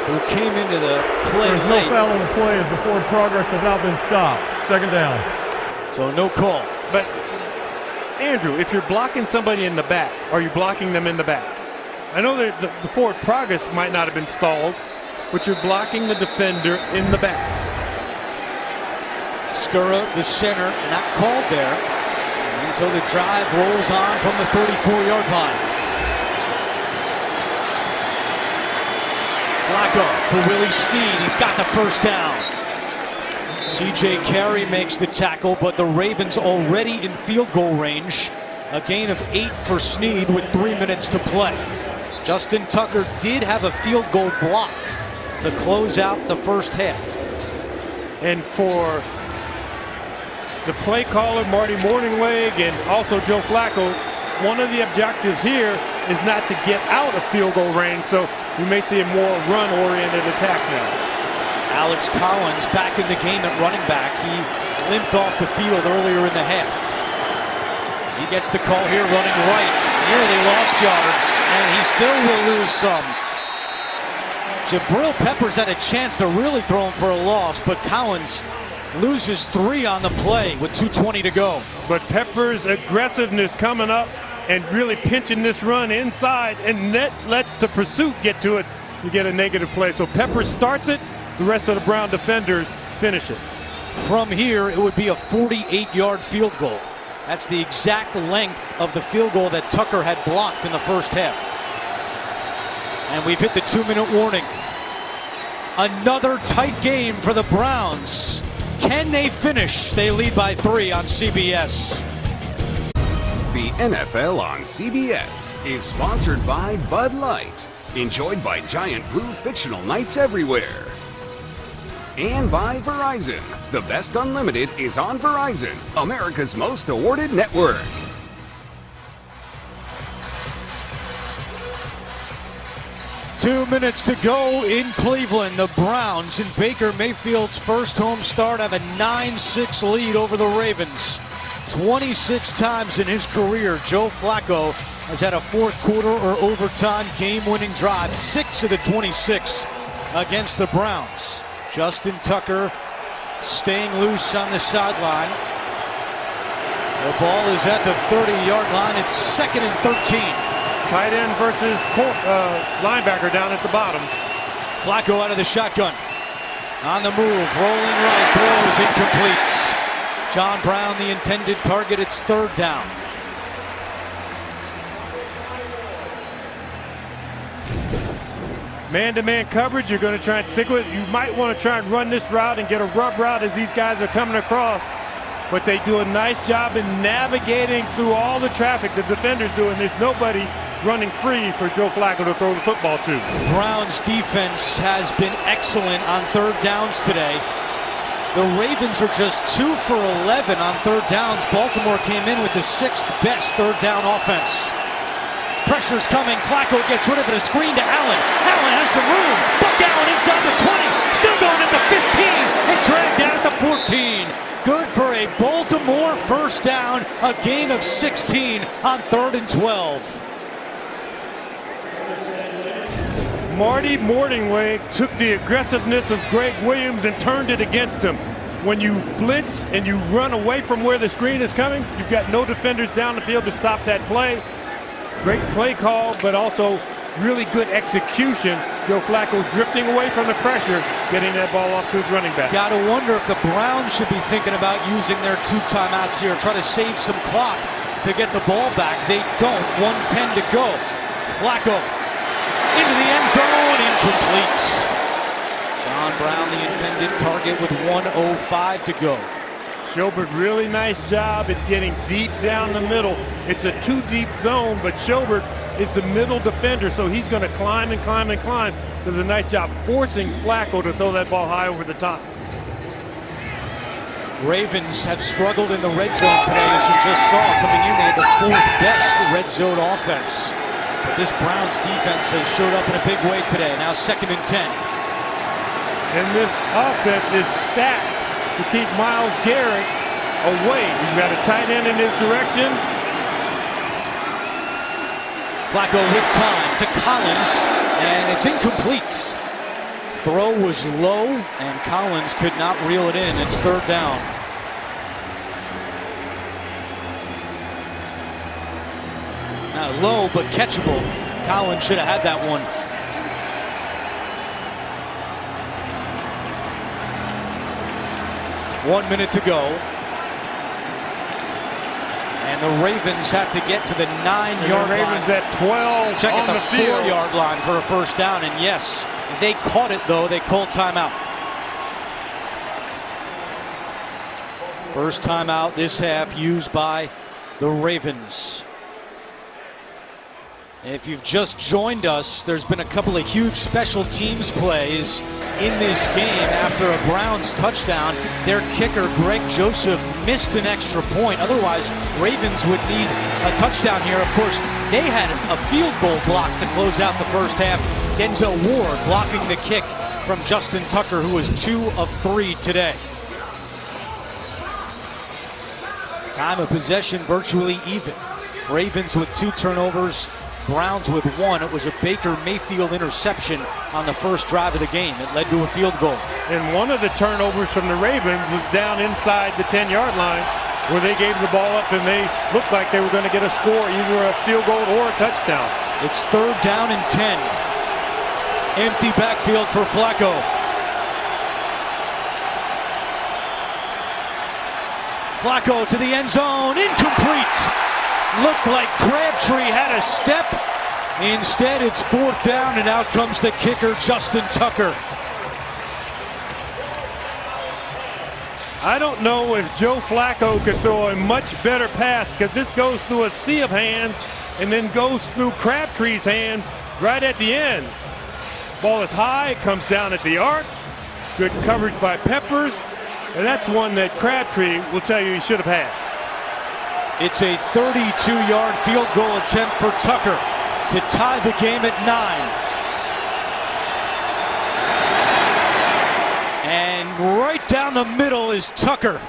who came into the play. There's no foul on the play as the forward progress has not been stopped. Second down. So no call. But Andrew, if you're blocking somebody in the back, are you blocking them in the back? I know that the forward progress might not have been stalled, but you're blocking the defender in the back. Skura, the center, not called there. And so the drive rolls on from the 34-yard line. Flacco to Willie Snead. He's got the first down. TJ Carey makes the tackle, but the Ravens already in field goal range. A gain of 8 for Snead with 3 minutes to play. Justin Tucker did have a field goal blocked to close out the first half. And for the play caller, Marty Morningweg, and also Joe Flacco, one of the objectives here is not to get out of field goal range, so we may see a more run-oriented attack now. Alex Collins back in the game at running back. He limped off the field earlier in the half. He gets the call here running right. Nearly lost yards, and he still will lose some. Jabril Peppers had a chance to really throw him for a loss, but Collins loses 3 on the play with 2:20 to go. But Peppers' aggressiveness coming up and really pinching this run inside, and that lets the pursuit get to it. You get a negative play. So Peppers starts it, the rest of the Brown defenders finish it. From here, it would be a 48-yard field goal. That's the exact length of the field goal that Tucker had blocked in the first half. And we've hit the 2-minute warning. Another tight game for the Browns. Can they finish? They lead by 3 on CBS. The NFL on CBS is sponsored by Bud Light, enjoyed by Giant Blue fictional knights everywhere. And by Verizon. The best unlimited is on Verizon, America's most awarded network. Two minutes to go in Cleveland. The Browns in Baker Mayfield's first home start have a 9-6 lead over the Ravens. 26 times in his career, Joe Flacco has had a fourth quarter or overtime game-winning drive. 6 of the 26 against the Browns. Justin Tucker staying loose on the sideline. The ball is at the 30-yard line. It's 2nd and 13. Tight end versus linebacker down at the bottom. Flacco out of the shotgun. On the move, rolling right, throws incomplete. John Brown, the intended target. It's 3rd down. Man-to-man coverage, you're going to try and stick with it. You might want to try and run this route and get a rub route as these guys are coming across. But they do a nice job in navigating through all the traffic the defenders do, and there's nobody running free for Joe Flacco to throw the football to. Browns defense has been excellent on 3rd downs today. The Ravens are just 2 for 11 on 3rd downs. Baltimore came in with the 6th best 3rd down offense. Pressure's coming. Flacco gets rid of it. A screen to Allen. Allen has some room. Buck Allen inside the 20. Still going at the 15 and dragged out at the 14. Good for a Baltimore first down. A gain of 16 on 3rd and 12. Marty Morningweg took the aggressiveness of Greg Williams and turned it against him. when you blitz and you run away from where the screen is coming, you've got no defenders down the field to stop that play. Great play call, but also really good execution. Joe Flacco drifting away from the pressure, getting that ball off to his running back. Got to wonder if the Browns should be thinking about using their 2 timeouts here, try to save some clock to get the ball back. They don't. 1:10 to go. Flacco into the end zone, incomplete. John Brown, the intended target, with 1:05 to go. Schobert, really nice job at getting deep down the middle. It's a 2-deep zone, but Schobert is the middle defender, so he's going to climb and climb and climb. Does a nice job forcing Flacco to throw that ball high over the top. Ravens have struggled in the red zone today, as you just saw. Coming in, they had the 4th best red zone offense. But this Browns defense has showed up in a big way today. Now 2nd and 10. And this offense is stacked to keep Myles Garrett away. You've got a tight end in his direction. Flacco with time to Collins, and it's incomplete. Throw was low, and Collins could not reel it in. It's 3rd down. Now low, but catchable. Collins should have had that one. One minute to go. And the Ravens have to get to the 9-yard line. Ravens at 12 Check on at the the field. 4-yard line for a first down. And yes, they caught it, though. They called timeout. First timeout this half used by the Ravens. If you've just joined us, there's been a couple of huge special teams plays in this game. After a Browns touchdown, their kicker, Greg Joseph, missed an extra point. Otherwise, Ravens would need a touchdown here. Of course, they had a field goal block to close out the first half. Denzel Ward blocking the kick from Justin Tucker, who was 2 of 3 today. Time of possession virtually even. Ravens with 2 turnovers. Browns with 1. It was a Baker Mayfield interception on the first drive of the game. It led to a field goal. And one of the turnovers from the Ravens was down inside the 10-yard line, where they gave the ball up and they looked like they were going to get a score, either a field goal or a touchdown. It's 3rd down and 10. Empty backfield for Flacco. Flacco to the end zone. Incomplete. Looked like Crabtree had a step. Instead, it's 4th down, and out comes the kicker, Justin Tucker. I don't know if Joe Flacco could throw a much better pass, because this goes through a sea of hands and then goes through Crabtree's hands right at the end. Ball is high, it comes down at the arc. Good coverage by Peppers, and that's one that Crabtree will tell you he should have had. It's a 32-yard field goal attempt for Tucker to tie the game at 9. And right down the middle is Tucker.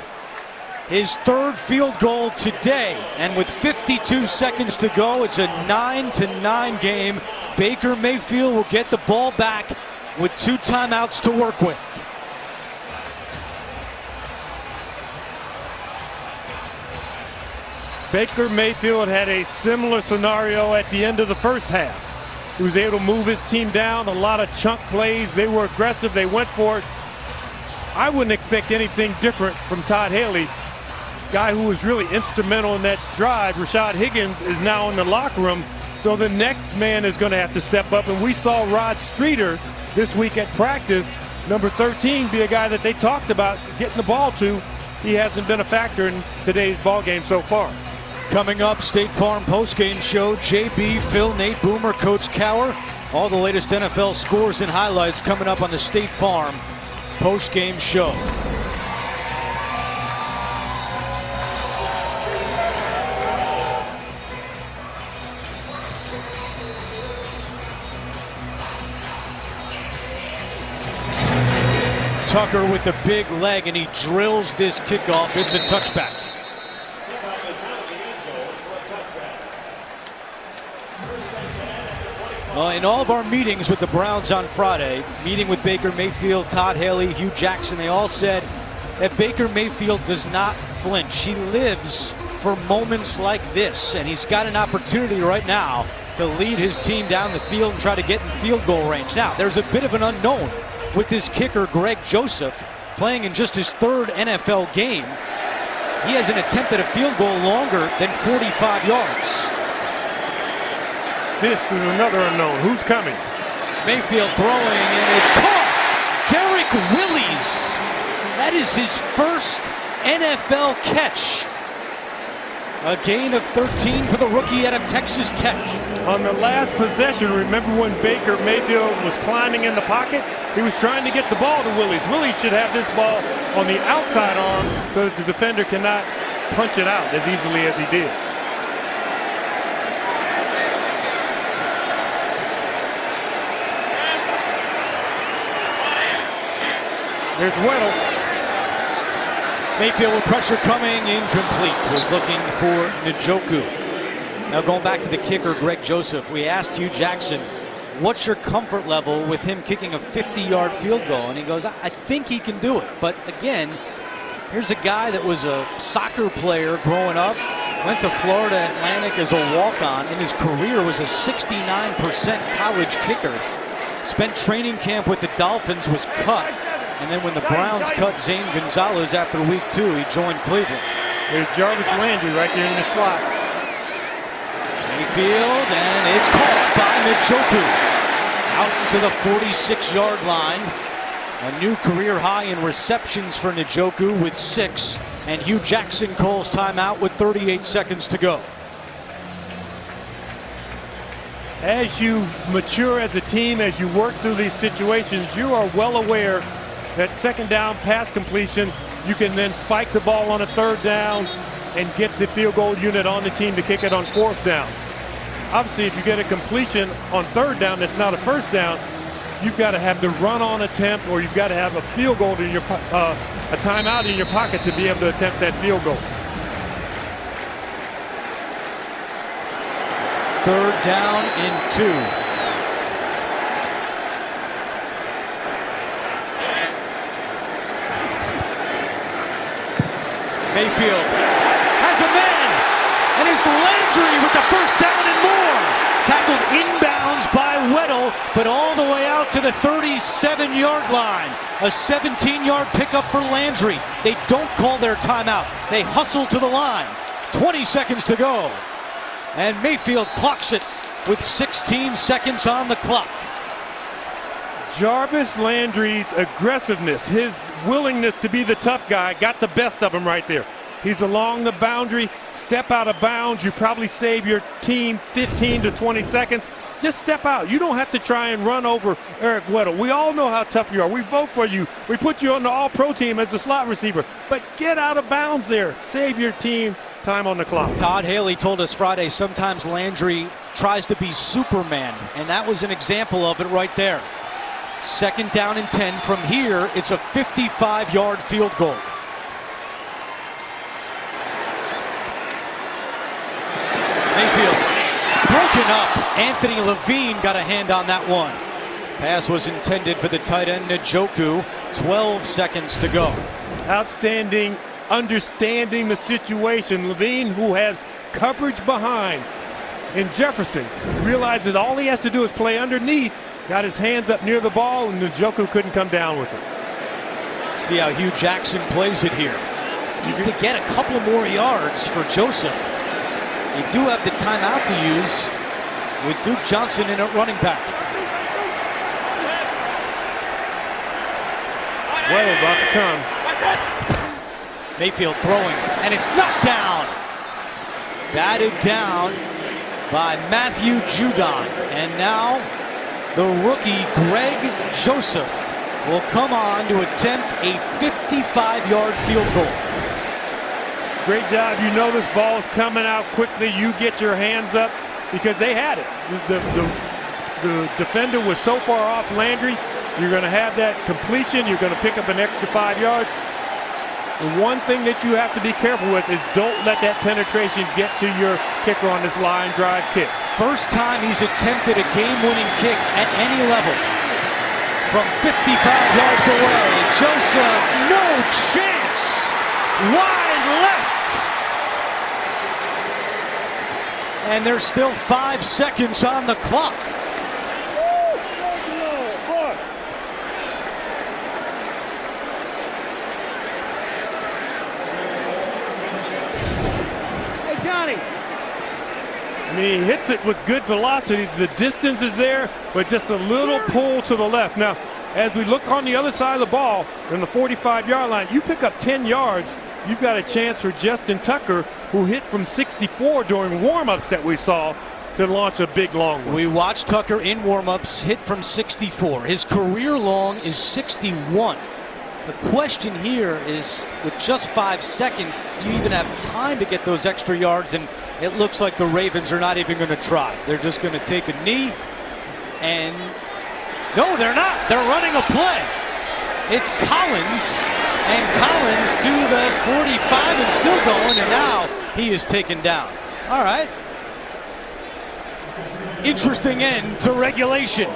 His 3rd field goal today. And with 52 seconds to go, it's a 9-9 game. Baker Mayfield will get the ball back with 2 timeouts to work with. Baker Mayfield had a similar scenario at the end of the first half. He was able to move his team down, a lot of chunk plays. They were aggressive, they went for it. I wouldn't expect anything different from Todd Haley, guy who was really instrumental in that drive. Rashad Higgins is now in the locker room, so the next man is going to have to step up. And we saw Rod Streeter this week at practice, number 13, be a guy that they talked about getting the ball to. He hasn't been a factor in today's ball game so far. Coming up, State Farm postgame show. JB, Phil, Nate Boomer, Coach Cower. All the latest NFL scores and highlights coming up on the State Farm postgame show. Tucker with the big leg, and he drills this kickoff. It's a touchback. In all of our meetings with the Browns on Friday, meeting with Baker Mayfield, Todd Haley, Hugh Jackson, they all said that Baker Mayfield does not flinch. He lives for moments like this, and he's got an opportunity right now to lead his team down the field and try to get in field goal range. Now, there's a bit of an unknown with this kicker, Greg Joseph, playing in just his third NFL game. He has an attempt at a field goal longer than 45 yards. This is another unknown. Who's coming? Mayfield throwing, and it's caught. Derek Willis. That is his first NFL catch. A gain of 13 for the rookie out of Texas Tech. On the last possession, remember when Baker Mayfield was climbing in the pocket? He was trying to get the ball to Willis. Willis should have this ball on the outside arm so that the defender cannot punch it out as easily as he did. There's Weddle. Mayfield with pressure coming, incomplete. Was looking for Njoku. Now going back to the kicker, Greg Joseph, we asked Hugh Jackson, what's your comfort level with him kicking a 50-yard field goal? And he goes, I think he can do it. But again, here's a guy that was a soccer player growing up, went to Florida Atlantic as a walk-on. In his career was a 69% college kicker. Spent training camp with the Dolphins, was cut. And then when the Browns cut Zane Gonzalez after week 2, he joined Cleveland. There's Jarvis Landry right there in the slot. Mayfield, and it's caught by Njoku. Out to the 46-yard line. A new career high in receptions for Njoku with 6. And Hugh Jackson calls timeout with 38 seconds to go. As you mature as a team, as you work through these situations, you are well aware that second down pass completion, you can then spike the ball on a third down and get the field goal unit on the team to kick it on fourth down. Obviously, if you get a completion on third down that's not a first down, you've got to have the run-on attempt, or you've got to have a field goal in your a timeout in your pocket to be able to attempt that field goal. Third down and 2. Mayfield has a man, and it's Landry with the first down and more. Tackled inbounds by Weddle, but all the way out to the 37-yard line. A 17-yard pickup for Landry. They don't call their timeout. They hustle to the line. 20 seconds to go. And Mayfield clocks it with 16 seconds on the clock. Jarvis Landry's aggressiveness, his willingness to be the tough guy, got the best of him right there. He's along the boundary, step out of bounds. You probably save your team 15 to 20 seconds. Just step out. You don't have to try and run over Eric Weddle. We all know how tough you are. We vote for you. We put you on the all-pro team as a slot receiver. But get out of bounds there. Save your team time on the clock. Todd Haley told us Friday sometimes Landry tries to be Superman, and that was an example of it right there. Second down and 10. From here, it's a 55-yard field goal. Mayfield broken up. Anthony Levine got a hand on that one. Pass was intended for the tight end Njoku. 12 seconds to go. Outstanding understanding the situation. Levine, who has coverage behind, and Jefferson realizes all he has to do is play underneath. Got his hands up near the ball, and Njoku couldn't come down with it. See how Hugh Jackson plays it here. Needs to get a couple more yards for Joseph. You do have the timeout to use with Duke Johnson in at running back. Weddle about to come. Mayfield throwing, and it's knocked down. Batted down by Matthew Judon. And now the rookie Greg Joseph will come on to attempt a 55-yard field goal. Great job. You know this ball's coming out quickly. You get your hands up because they had it. The defender was so far off Landry. You're going to have that completion. You're going to pick up an extra 5 yards. The one thing that you have to be careful with is don't let that penetration get to your kicker on this line drive kick. First time he's attempted a game-winning kick at any level. From 55 yards away, Joseph, no chance. wide left. And there's still 5 seconds on the clock. I mean, he hits it with good velocity. The distance is there, but just a little pull to the left. Now, as we look on the other side of the ball, in the 45-yard line, you pick up 10 yards, you've got a chance for Justin Tucker, who hit from 64 during warm-ups that we saw, to launch a big long one. We watched Tucker in warm-ups hit from 64. His career long is 61. The question here is, with just 5 seconds, do you even have time to get those extra yards? And it looks like the Ravens are not even going to try. They're just going to take a knee. And no, they're not. They're running a play. It's Collins, and Collins to the 45 and still going, and now he is taken down. All right. Interesting end to regulation.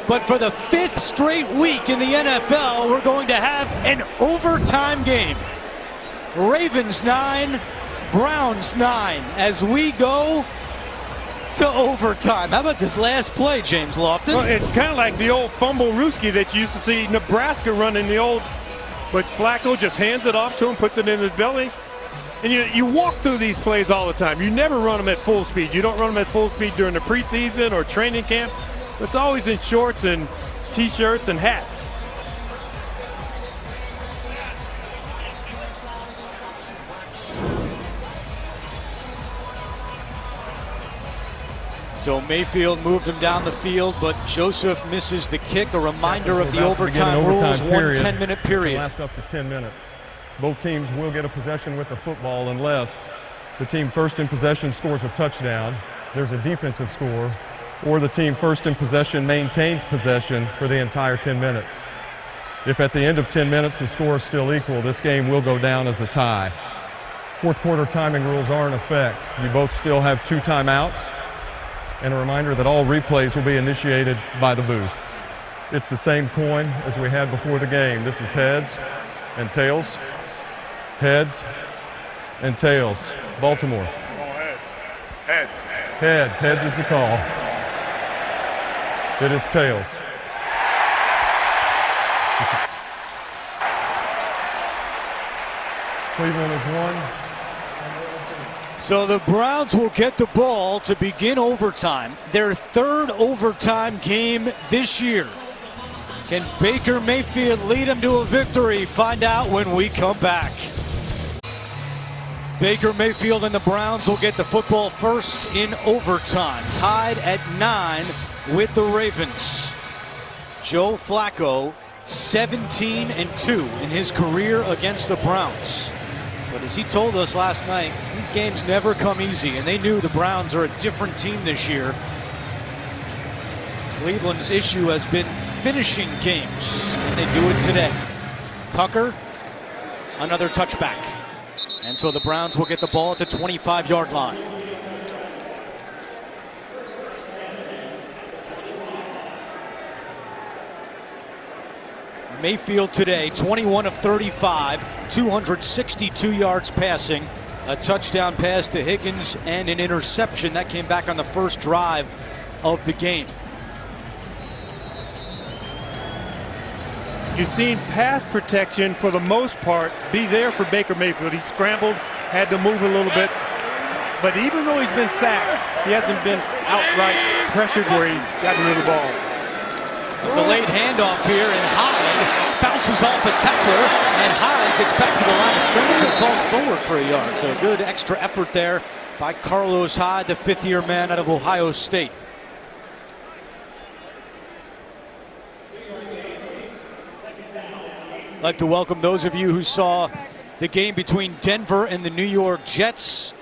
But for the 5th straight week in the NFL, we're going to have an overtime game. Ravens 9, Browns 9, as we go to overtime. How about this last play, James Lofton? Well, it's kind of like the old fumble-rooski that you used to see Nebraska running the old, but Flacco just hands it off to him, puts it in his belly. And you walk through these plays all the time. You never run them at full speed. You don't run them at full speed during the preseason or training camp. It's always in shorts and T-shirts and hats. So Mayfield moved him down the field, but Joseph misses the kick. A reminder of the overtime rules, 1 10-minute period. Last up to 10 minutes. Both teams will get a possession with the football unless the team first in possession scores a touchdown, there's a defensive score, or the team first in possession maintains possession for the entire 10 minutes. If at the end of 10 minutes the score is still equal, this game will go down as a tie. Fourth quarter timing rules are in effect. You both still have 2 timeouts, and a reminder that all replays will be initiated by the booth. It's the same coin as we had before the game. This is heads and tails. Heads and tails. Baltimore. Heads. Heads. Heads. Heads is the call. It is tails. Cleveland is 1. So the Browns will get the ball to begin overtime. Their 3rd overtime game this year. Can Baker Mayfield lead them to a victory? Find out when we come back. Baker Mayfield and the Browns will get the football first in overtime. Tied at 9 with the Ravens. Joe Flacco, 17-2 in his career against the Browns. But as he told us last night, these games never come easy, and they knew the Browns are a different team this year. Cleveland's issue has been finishing games, and they do it today. Tucker, another touchback. And so the Browns will get the ball at the 25-yard line. Mayfield today, 21 of 35, 262 yards passing, a touchdown pass to Higgins, and an interception. That came back on the first drive of the game. You've seen pass protection, for the most part, be there for Baker Mayfield. He scrambled, had to move a little bit. But even though he's been sacked, he hasn't been outright pressured where he's gotten rid of the ball. A delayed handoff here, and Hyde bounces off a tackler, and Hyde gets back to the line of scrimmage and falls forward for a yard. So a good extra effort there by Carlos Hyde, the 5th-year man out of Ohio State. I'd like to welcome those of you who saw the game between Denver and the New York Jets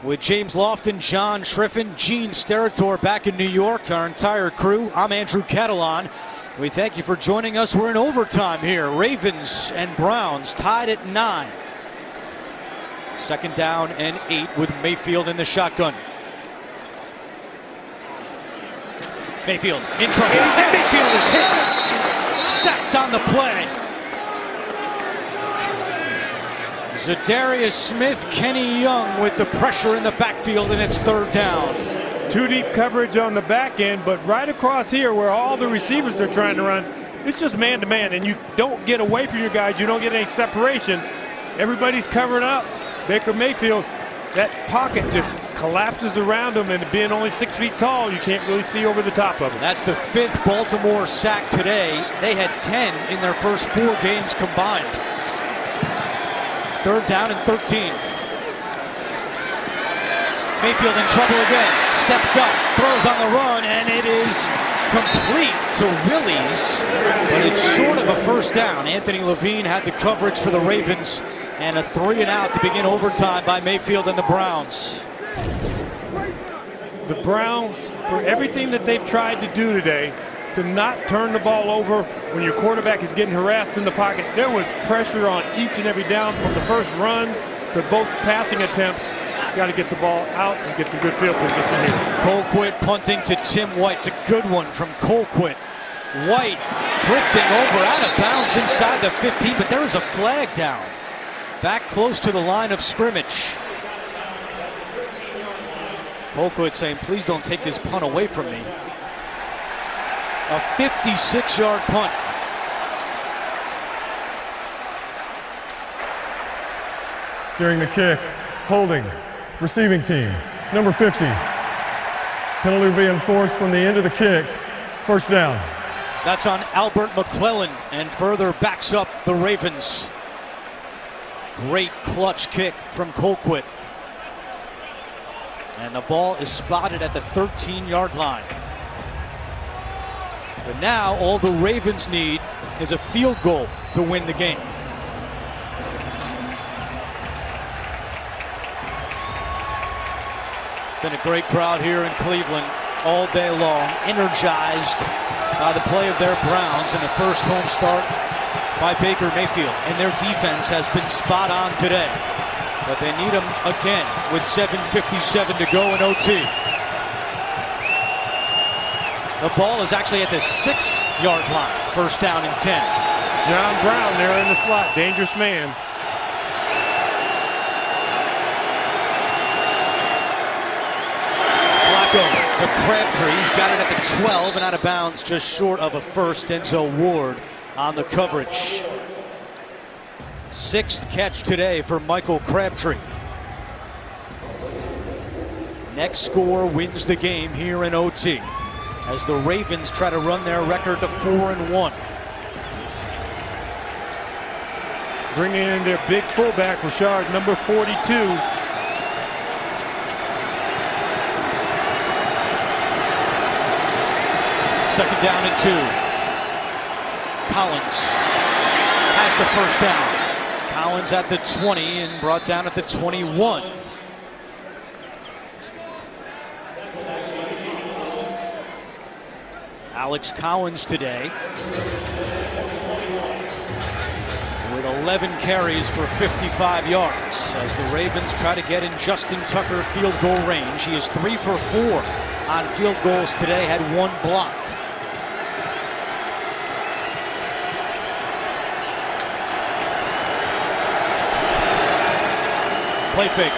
with James Lofton, John Schriffen, Gene Steratore back in New York, our entire crew. I'm Andrew Catalon. We thank you for joining us. We're in overtime here. Ravens and Browns tied at 9. 2nd down and 8 with Mayfield in the shotgun. Mayfield in trouble, and Mayfield is hit. Sacked on the play. Zadarius Smith, Kenny Young with the pressure in the backfield, and it's third down. Too deep coverage on the back end, but right across here where all the receivers are trying to run, it's just man-to-man, and you don't get away from your guys. You don't get any separation. Everybody's covering up. Baker Mayfield, that pocket just collapses around him, and being only 6 feet tall, you can't really see over the top of him. That's the 5th Baltimore sack today. They had 10 in their first 4 games combined. Third down and 13. Mayfield in trouble again. Steps up, throws on the run, and it is complete to Willies, but it's short of a first down. Anthony Levine had the coverage for the Ravens, and a 3-and-out to begin overtime by Mayfield and the Browns. The Browns, for everything that they've tried to do today, to not turn the ball over when your quarterback is getting harassed in the pocket, there was pressure on each and every down from the first run to both passing attempts. Got to get the ball out and get some good field position here. Colquitt punting to Tim White. It's a good one from Colquitt. White drifting over out of bounds inside the 15, but there is a flag down. Back close to the line of scrimmage. Colquitt saying, please don't take this punt away from me. A 56-yard punt. During the kick, holding, receiving team, number 50. Penalty will be enforced from the end of the kick. First down. That's on Albert McClellan and further backs up the Ravens. Great clutch kick from Colquitt. And the ball is spotted at the 13-yard line. But now all the Ravens need is a field goal to win the game. Been a great crowd here in Cleveland all day long, energized by the play of their Browns in the first home start by Baker Mayfield. And their defense has been spot on today. But they need them again with 7:57 to go in OT. The ball is actually at the 6-yard line. First down and 10. John Brown there in the slot, dangerous man. To Crabtree, he's got it at the 12 and out of bounds, just short of a first. Denzel Ward on the coverage. 6th catch today for Michael Crabtree. Next score wins the game here in OT as the Ravens try to run their record to 4-1. Bringing in their big fullback, Rashard, number 42. Second down and 2. Collins has the first down. Collins at the 20 and brought down at the 21. Alex Collins today with 11 carries for 55 yards as the Ravens try to get in Justin Tucker field goal range. He is 3 for 4 on field goals today, had 1 blocked. Play fake.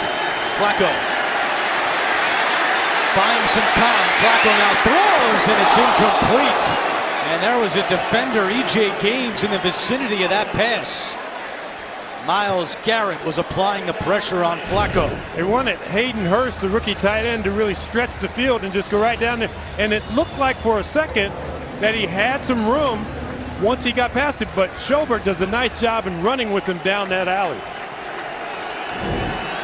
Flacco. Buying some time. Flacco now throws, and it's incomplete. And there was a defender, E.J. Gaines, in the vicinity of that pass. Myles Garrett was applying the pressure on Flacco. They wanted Hayden Hurst, the rookie tight end, to really stretch the field and just go right down there. And it looked like for a second that he had some room once he got past it, but Schobert does a nice job in running with him down that alley.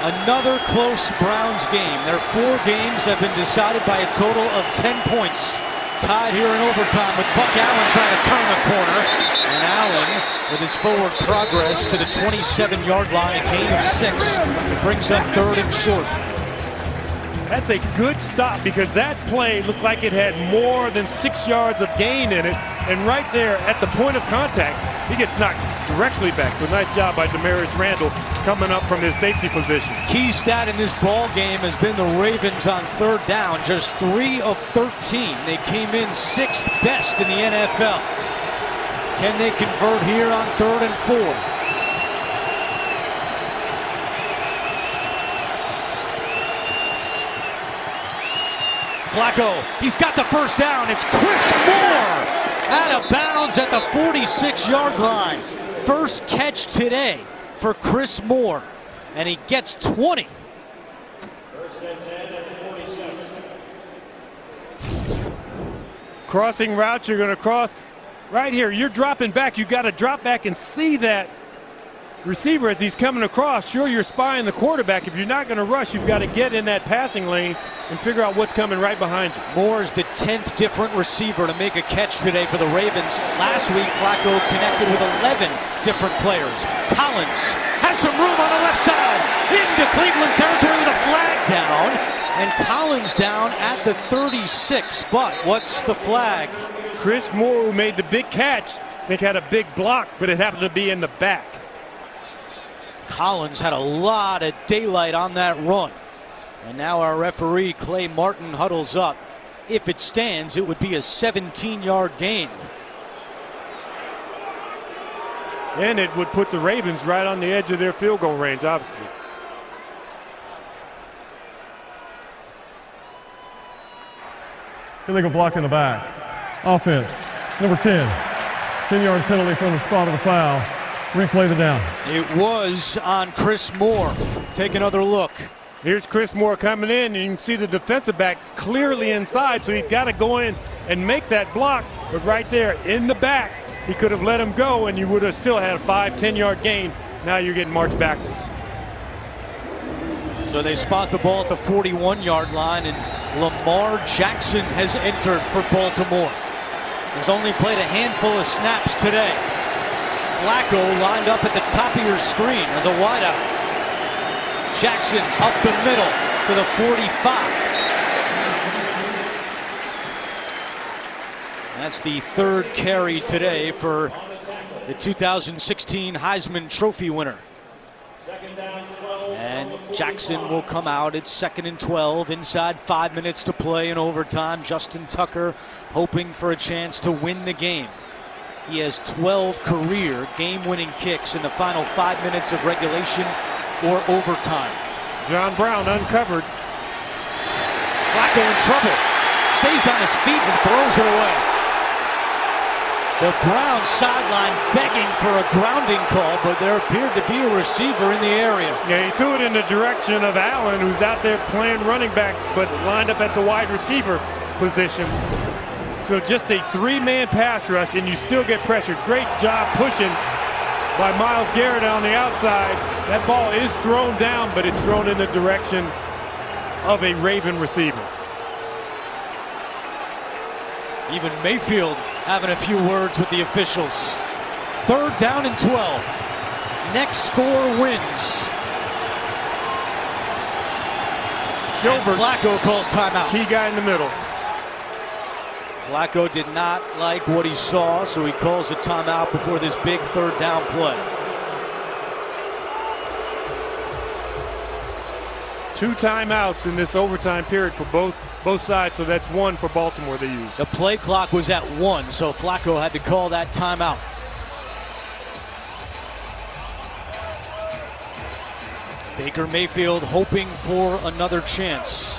Another close Browns game. Their 4 games have been decided by a total of 10 points. Tied here in overtime with Buck Allen trying to turn the corner. And Allen, with his forward progress to the 27-yard line, a gain of 6, brings up 3rd and short. That's a good stop because that play looked like it had more than 6 yards of gain in it. And right there at the point of contact, he gets knocked directly back. So nice job by Demarius Randall coming up from his safety position. Key stat in this ball game has been the Ravens on 3rd down, just 3 of 13. They came in 6th best in the NFL. Can they convert here on 3rd and 4? Flacco, he's got the first down. It's Chris Moore out of bounds at the 46-yard line. First catch today for Chris Moore, and he gets 20. First and 10 at the 47. Crossing route, you're going to cross right here. You're dropping back. You got to drop back and see that receiver as he's coming across. Sure, you're spying the quarterback. If you're not going to rush, you've got to get in that passing lane and figure out what's coming right behind you. Moore is the 10th different receiver to make a catch today for the Ravens. Last week, Flacco connected with 11 different players. Collins has some room on the left side into Cleveland territory with a flag down. And Collins down at the 36. But what's the flag? Chris Moore, who made the big catch, I think had a big block, but it happened to be in the back. Collins had a lot of daylight on that run. And now our referee, Clay Martin, huddles up. If it stands, it would be a 17-yard gain. And it would put the Ravens right on the edge of their field goal range, obviously. Illegal block in the back. Offense, number 10. 10-yard penalty from the spot of the foul. Replay the down. It was on Chris Moore. Take another look. Here's Chris Moore coming in, and you can see the defensive back clearly inside, so he's got to go in and make that block. But right there in the back, he could have let him go, and you would have still had a 5-10-yard gain. Now you're getting marched backwards. So they spot the ball at the 41-yard line, and Lamar Jackson has entered for Baltimore. He's only played a handful of snaps today. Flacco lined up at the top of your screen as a wideout. Jackson up the middle to the 45. That's the third carry today for the 2016 Heisman Trophy winner. And Jackson will come out. It's 2nd and 12. Inside 5 minutes to play in overtime. Justin Tucker hoping for a chance to win the game. He has 12 career game-winning kicks in the final 5 minutes of regulation or overtime. John Brown uncovered. Flacco in trouble. Stays on his feet and throws it away. The Browns sideline begging for a grounding call, but there appeared to be a receiver in the area. Yeah, he threw it in the direction of Allen, who's out there playing running back, but lined up at the wide receiver position. So just a 3-man pass rush, and you still get pressured. Great job pushing by Myles Garrett on the outside. That ball is thrown down, but it's thrown in the direction of a Raven receiver. Even Mayfield having a few words with the officials. 3rd down and 12. Next score wins. Schobert, Flacco calls timeout. key guy in the middle. Flacco did not like what he saw, so he calls a timeout before this big 3rd down play. 2 timeouts in this overtime period for both sides, so that's 1 for Baltimore they used. The play clock was at 1, so Flacco had to call that timeout. Baker Mayfield hoping for another chance.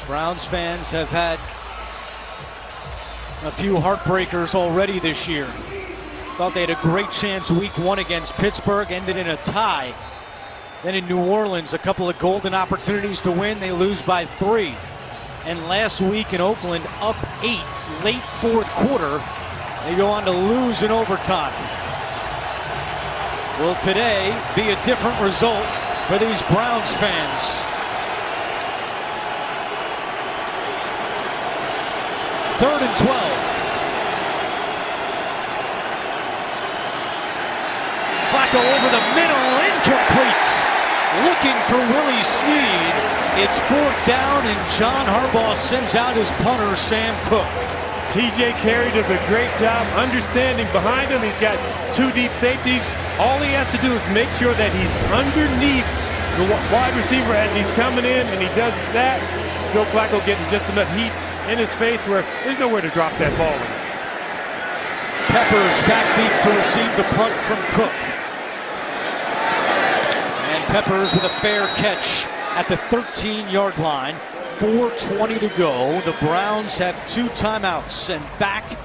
Browns fans have had a few heartbreakers already this year. Thought they had a great chance week 1 against Pittsburgh, ended in a tie. Then in New Orleans, a couple of golden opportunities to win. They lose by 3. And last week in Oakland, up 8, late 4th quarter. They go on to lose in overtime. Will today be a different result for these Browns fans? 3rd and 12. Flacco over the middle, incomplete. Looking for Willie Snead. It's 4th down, and John Harbaugh sends out his punter, Sam Cook. TJ Carey does a great job understanding behind him. He's got 2 deep safeties. All he has to do is make sure that he's underneath the wide receiver as he's coming in, and he does that. Joe Flacco getting just enough heat in his face where there's nowhere to drop that ball in. Peppers back deep to receive the punt from Cook. And Peppers with a fair catch at the 13-yard line. 4:20 to go. The Browns have 2 timeouts, and back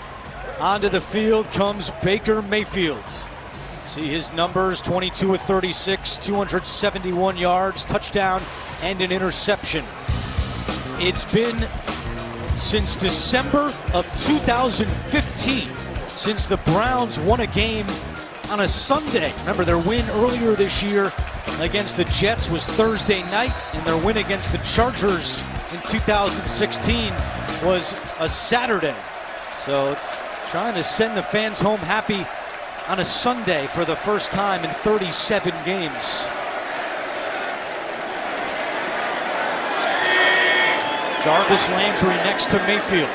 onto the field comes Baker Mayfield. See his numbers: 22 of 36, 271 yards, touchdown, and an interception. It's been since December of 2015 since the Browns won a game on a Sunday. Remember, their win earlier this year against the Jets was Thursday night, and their win against the Chargers in 2016 was a Saturday. So trying to send the fans home happy on a Sunday for the first time in 37 games. Jarvis Landry next to Mayfield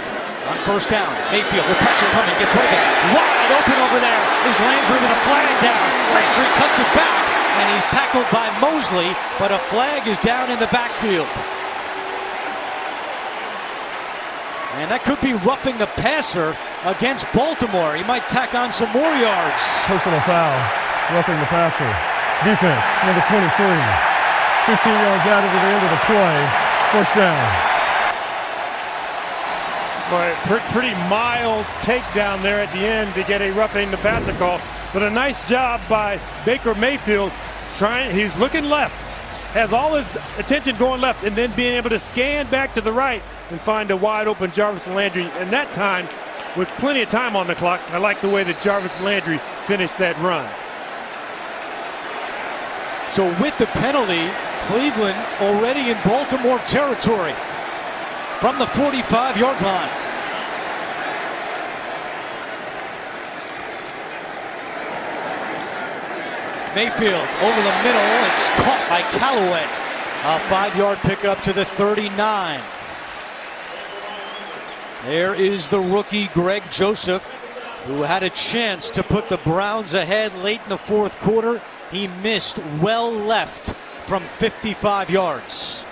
on first down. Mayfield with pressure coming, gets rid of it. Wide open over there is Landry with a flag down. Landry cuts it back, and he's tackled by Mosley, but a flag is down in the backfield. And that could be roughing the passer against Baltimore. He might tack on some more yards. Personal foul, roughing the passer. Defense, number 23. 15 yards out to the end of the play. First down. Pretty mild takedown there at the end to get a roughing the passer call. But a nice job by Baker Mayfield. He's looking left. Has all his attention going left, and then being able to scan back to the right and find a wide open Jarvis Landry. And that time, with plenty of time on the clock, I like the way that Jarvis Landry finished that run. So with the penalty, Cleveland already in Baltimore territory from the 45-yard line. Mayfield over the middle. It's caught by Callaway. A 5-yard pickup to the 39. There is the rookie Greg Joseph, who had a chance to put the Browns ahead late in the fourth quarter. He missed well left from 55 yards.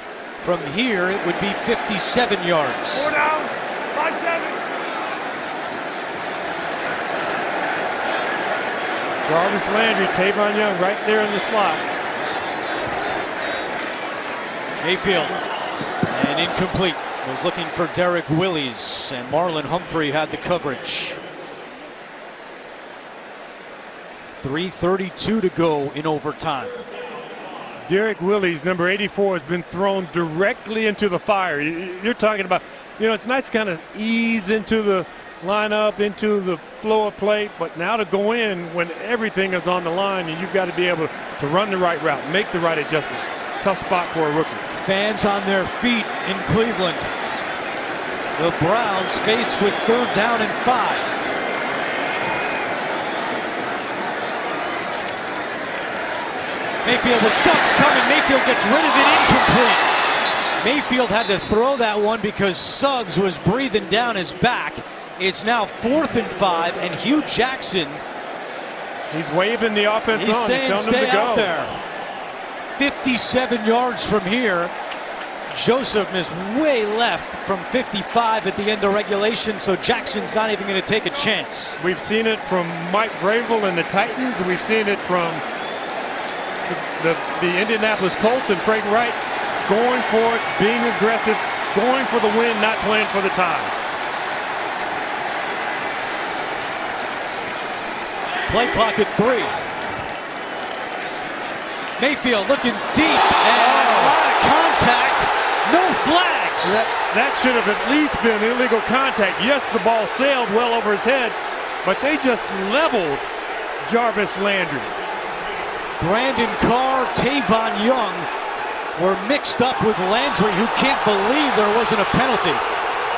From here, it would be 57 yards. 4 down, 5-7. Jarvis Landry, Tavon Young right there in the slot. Mayfield, and incomplete. Was looking for Derek Willis, and Marlon Humphrey had the coverage. 3:32 to go in overtime. Derek Willis, number 84, has been thrown directly into the fire. You're talking about, it's nice to kind of ease into the lineup, into the flow of play, but now to go in when everything is on the line and you've got to be able to run the right route, make the right adjustment. Tough spot for a rookie. Fans on their feet in Cleveland. The Browns faced with 3rd down and 5. Mayfield with Suggs coming. Mayfield gets rid of it, incomplete. Mayfield had to throw that one because Suggs was breathing down his back. It's now 4th and 5, and Hugh Jackson. He's waving the offense on. He's saying stay out there. 57 yards from here. Joseph missed way left from 55 at the end of regulation, so Jackson's not even going to take a chance. We've seen it from Mike Vrabel and the Titans. We've seen it from the Indianapolis Colts and Frank Wright going for it, being aggressive, going for the win, not playing for the tie. Play clock at 3. Mayfield looking deep, and a lot of contact. No flags. That should have at least been illegal contact. Yes, the ball sailed well over his head, but they just leveled Jarvis Landry. Brandon Carr, Tavon Young were mixed up with Landry, who can't believe there wasn't a penalty.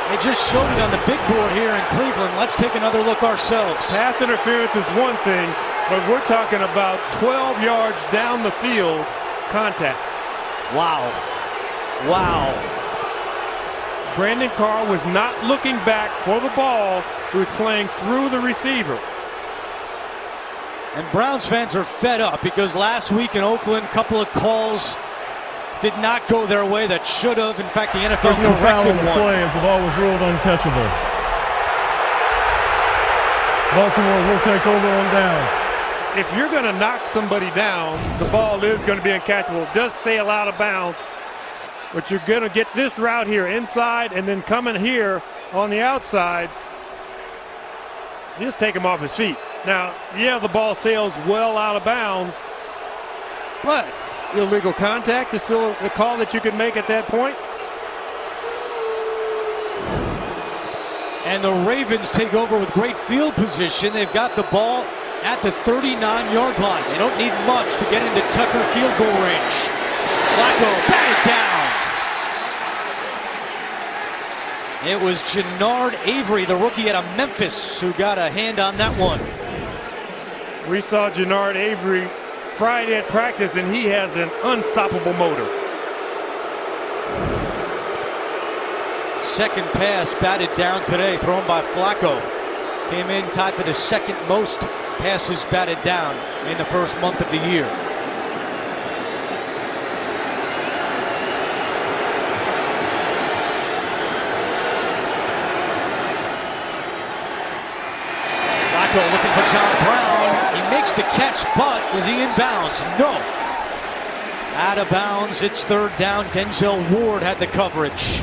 They just showed it on the big board here in Cleveland. Let's take another look ourselves. Pass interference is one thing, but we're talking about 12 yards down the field contact. Wow. Wow. Brandon Carr was not looking back for the ball. He was playing through the receiver. And Browns fans are fed up because last week in Oakland, a couple of calls did not go their way that should have. In fact, the NFL There's no foul corrected on the one. play as the ball was ruled uncatchable. Baltimore will take over on downs. if you're going to knock somebody down, the ball is going to be uncatchable. It does sail out of bounds, but you're going to get this route here inside and then coming here on the outside. You just take him off his feet. Now, yeah, the ball sails well out of bounds, but illegal contact is still a call that you can make at that point. And the Ravens take over with great field position. They've got the ball at the 39-yard line. They don't need much to get into Tucker field goal range. Flacco batted down. It was Jannard Avery, the rookie out of Memphis, who got a hand on that one. We saw Jannard Avery Friday at practice, and he has an unstoppable motor. Second pass batted down today, thrown by Flacco. Came in tied for the second most passes batted down in the first month of the year. Flacco looking for John Brown. He makes the catch, but was he in bounds? No. Out of bounds, it's third down. Denzel Ward had the coverage.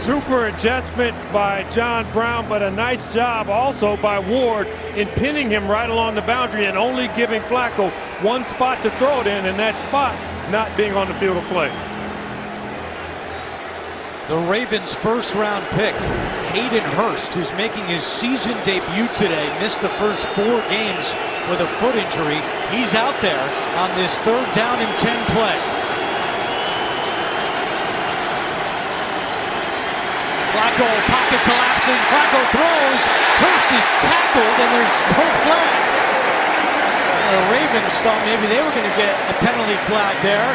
Super adjustment by John Brown, but a nice job also by Ward in pinning him right along the boundary and only giving Flacco one spot to throw it in, and that spot not being on the field of play. The Ravens' first-round pick, Hayden Hurst, who's making his season debut today, missed the first 4 games with a foot injury. He's out there on this third down and 10 play. Flacco, pocket collapsing. Flacco throws. Hurst is tackled, and there's no flag. The Ravens thought maybe they were going to get a penalty flag there.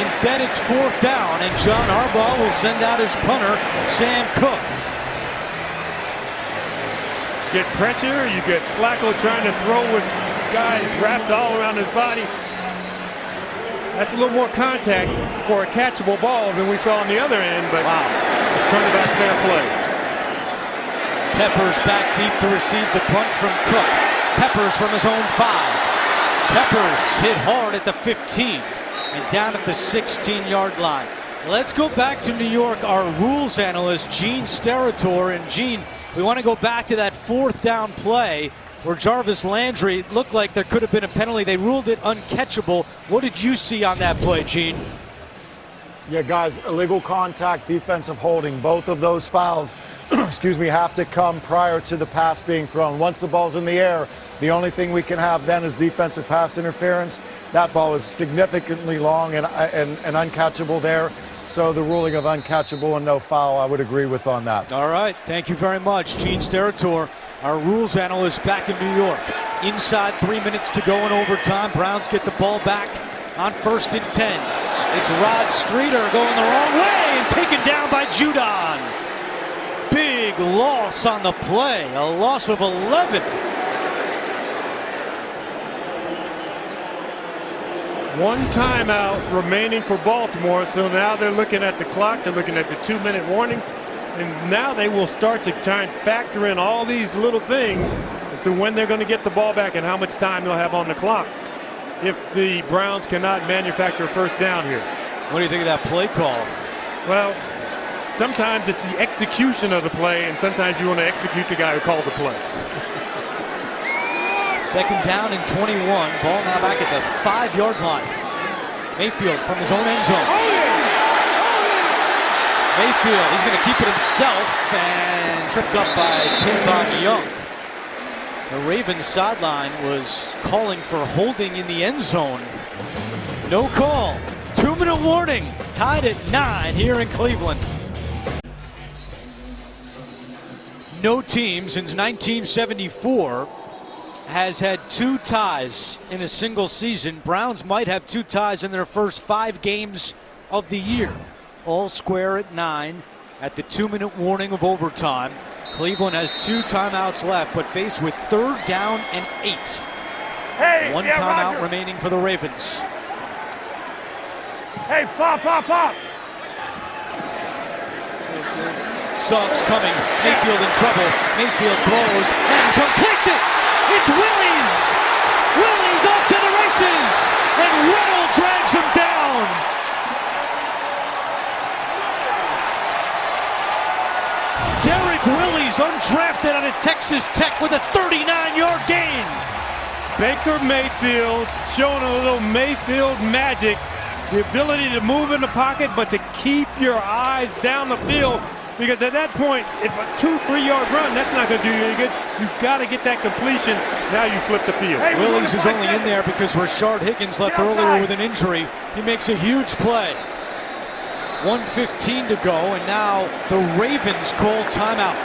Instead, it's fourth down, and John Harbaugh will send out his punter, Sam Cook. Get pressure. You get Flacco trying to throw with guys wrapped all around his body. That's a little more contact for a catchable ball than we saw on the other end, but wow, it's turned about fair play. Peppers back deep to receive the punt from Cook. Peppers from his own 5. Peppers hit hard at the 15 and down at the 16-yard line. Let's go back to New York. Our rules analyst, Gene Steratore. And Gene, we want to go back to that fourth down play where Jarvis Landry looked like there could have been a penalty. They ruled it uncatchable. What did you see on that play, Gene? Yeah, guys, illegal contact, defensive holding. Both of those fouls, excuse me, have to come prior to the pass being thrown. Once the ball's in the air, the only thing we can have then is defensive pass interference. That ball is significantly long and uncatchable there. So the ruling of uncatchable and no foul, I would agree with on that. All right, thank you very much, Gene Steratore, our rules analyst back in New York. Inside 3 minutes to go in overtime. Browns get the ball back on 1st and 10. It's Rod Streeter going the wrong way and taken down by Judon. Big loss on the play, a loss of 11. One timeout remaining for Baltimore, so now they're looking at the clock, they're looking at the 2-minute warning, and now they will start to try and factor in all these little things as to when they're going to get the ball back and how much time they'll have on the clock if the Browns cannot manufacture a first down here. What do you think of that play call? Well, sometimes it's the execution of the play, and sometimes you want to execute the guy who called the play. Second down and 21. Ball now back at the 5-yard line. Mayfield from his own end zone. Mayfield, he's going to keep it himself and tripped up by Tavon Young. The Ravens sideline was calling for holding in the end zone. No call. 2-minute warning. Tied at 9 here in Cleveland. No team since 1974 has had 2 ties in a single season. Browns might have 2 ties in their first 5 games of the year. All square at 9 at the 2-minute warning of overtime. Cleveland has 2 timeouts left, but faced with 3rd down and 8. Hey, One timeout remaining for the Ravens. Hey, pop. Suggs coming. Mayfield in trouble. Mayfield throws and completes it. It's Willies. Willies off to drafted out of Texas Tech with a 39-yard gain. Baker Mayfield showing a little Mayfield magic. The ability to move in the pocket, but to keep your eyes down the field. Because at that point, if a 2-3 yard run, that's not going to do you any good. You've got to get that completion. Now you flip the field. Hey, Willies is only in there because Rashard Higgins left earlier with an injury. He makes a huge play. 1:15 to go, and now the Ravens call timeout.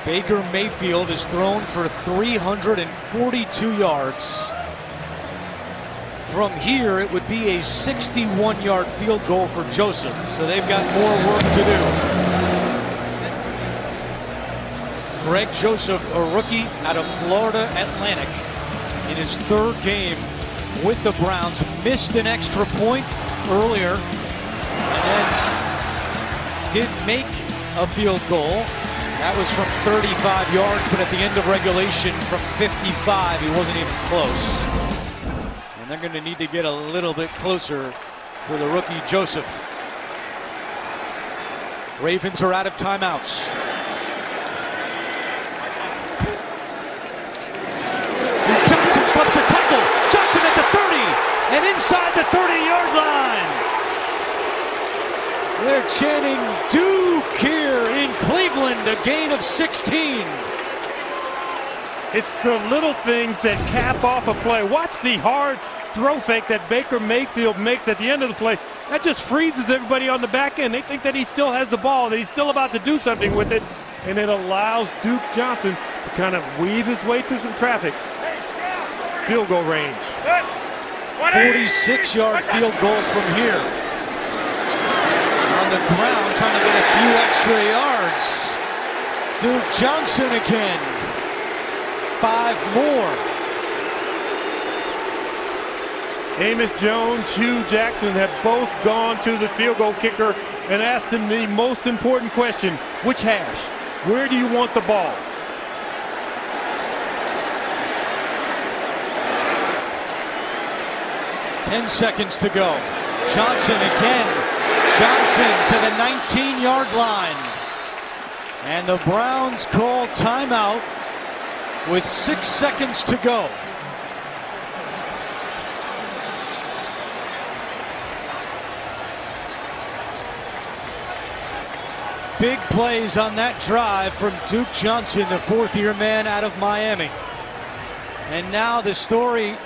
Baker Mayfield is thrown for 342 yards. From here, it would be a 61-yard field goal for Joseph, so they've got more work to do. Greg Joseph, a rookie out of Florida Atlantic, in his third game with the Browns, missed an extra point earlier, and then did make a field goal. That was from 35 yards, but at the end of regulation from 55, he wasn't even close. And they're going to need to get a little bit closer for the rookie Joseph. Ravens are out of timeouts. Johnson slips a tackle. Johnson at the 30 and inside the 30-yard line. They're chanting Duke here in Cleveland, a gain of 16. It's the little things that cap off a play. Watch the hard throw fake that Baker Mayfield makes at the end of the play. That just freezes everybody on the back end. They think that he still has the ball, that he's still about to do something with it, and it allows Duke Johnson to kind of weave his way through some traffic. Field goal range. 46-yard field goal from here. On the ground, trying to get a few extra yards. Duke Johnson again. 5 more. Amos Jones, Hugh Jackson have both gone to the field goal kicker and asked him the most important question: which hash? Where do you want the ball? Ten seconds to go. Johnson again. Johnson to the 19-yard line. And the Browns call timeout with 6 seconds to go. Big plays on that drive from Duke Johnson, the fourth-year man out of Miami. And now the story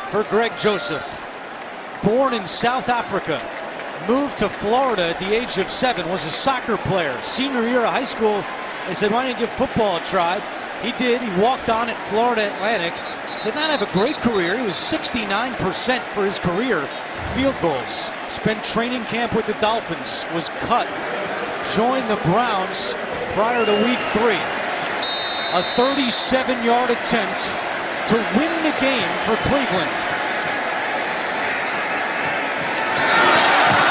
for Greg Joseph. Born in South Africa, moved to Florida at the age of 7, was a soccer player. Senior year of high school, they said, why don't you give football a try? He did. He walked on at Florida Atlantic. Did not have a great career. He was 69% for his career field goals. Spent training camp with the Dolphins. Was cut. Joined the Browns prior to week 3. A 37-yard attempt to win the game for Cleveland.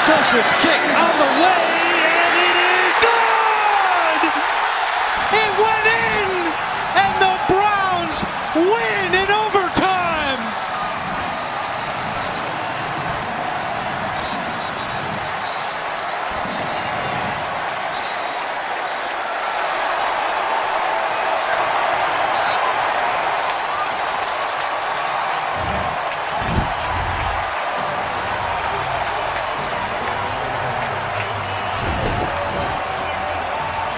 Joseph's kick on the way, and it is good! It went in, and the Browns win in overtime!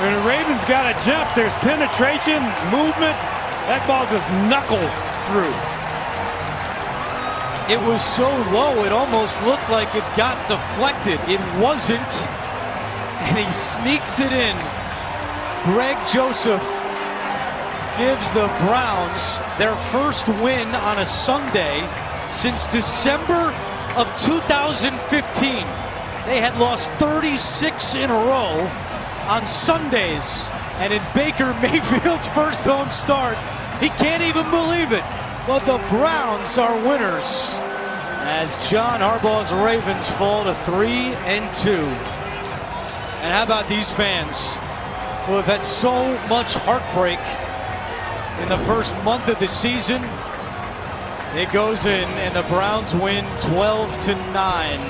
And the Ravens got to jump. There's penetration, movement. That ball just knuckled through. It was so low, it almost looked like it got deflected. It wasn't, and he sneaks it in. Greg Joseph gives the Browns their first win on a Sunday since December of 2015. They had lost 36 in a row on Sundays, and in Baker Mayfield's first home start, he can't even believe it. But the Browns are winners as John Harbaugh's Ravens fall to 3-2. And how about these fans who have had so much heartbreak in the first month of the season? It goes in, and the Browns win 12-9.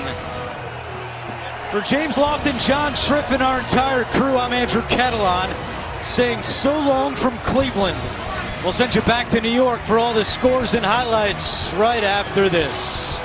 For James Lofton, John Schriff, and our entire crew, I'm Andrew Catalon, saying so long from Cleveland. We'll send you back to New York for all the scores and highlights right after this.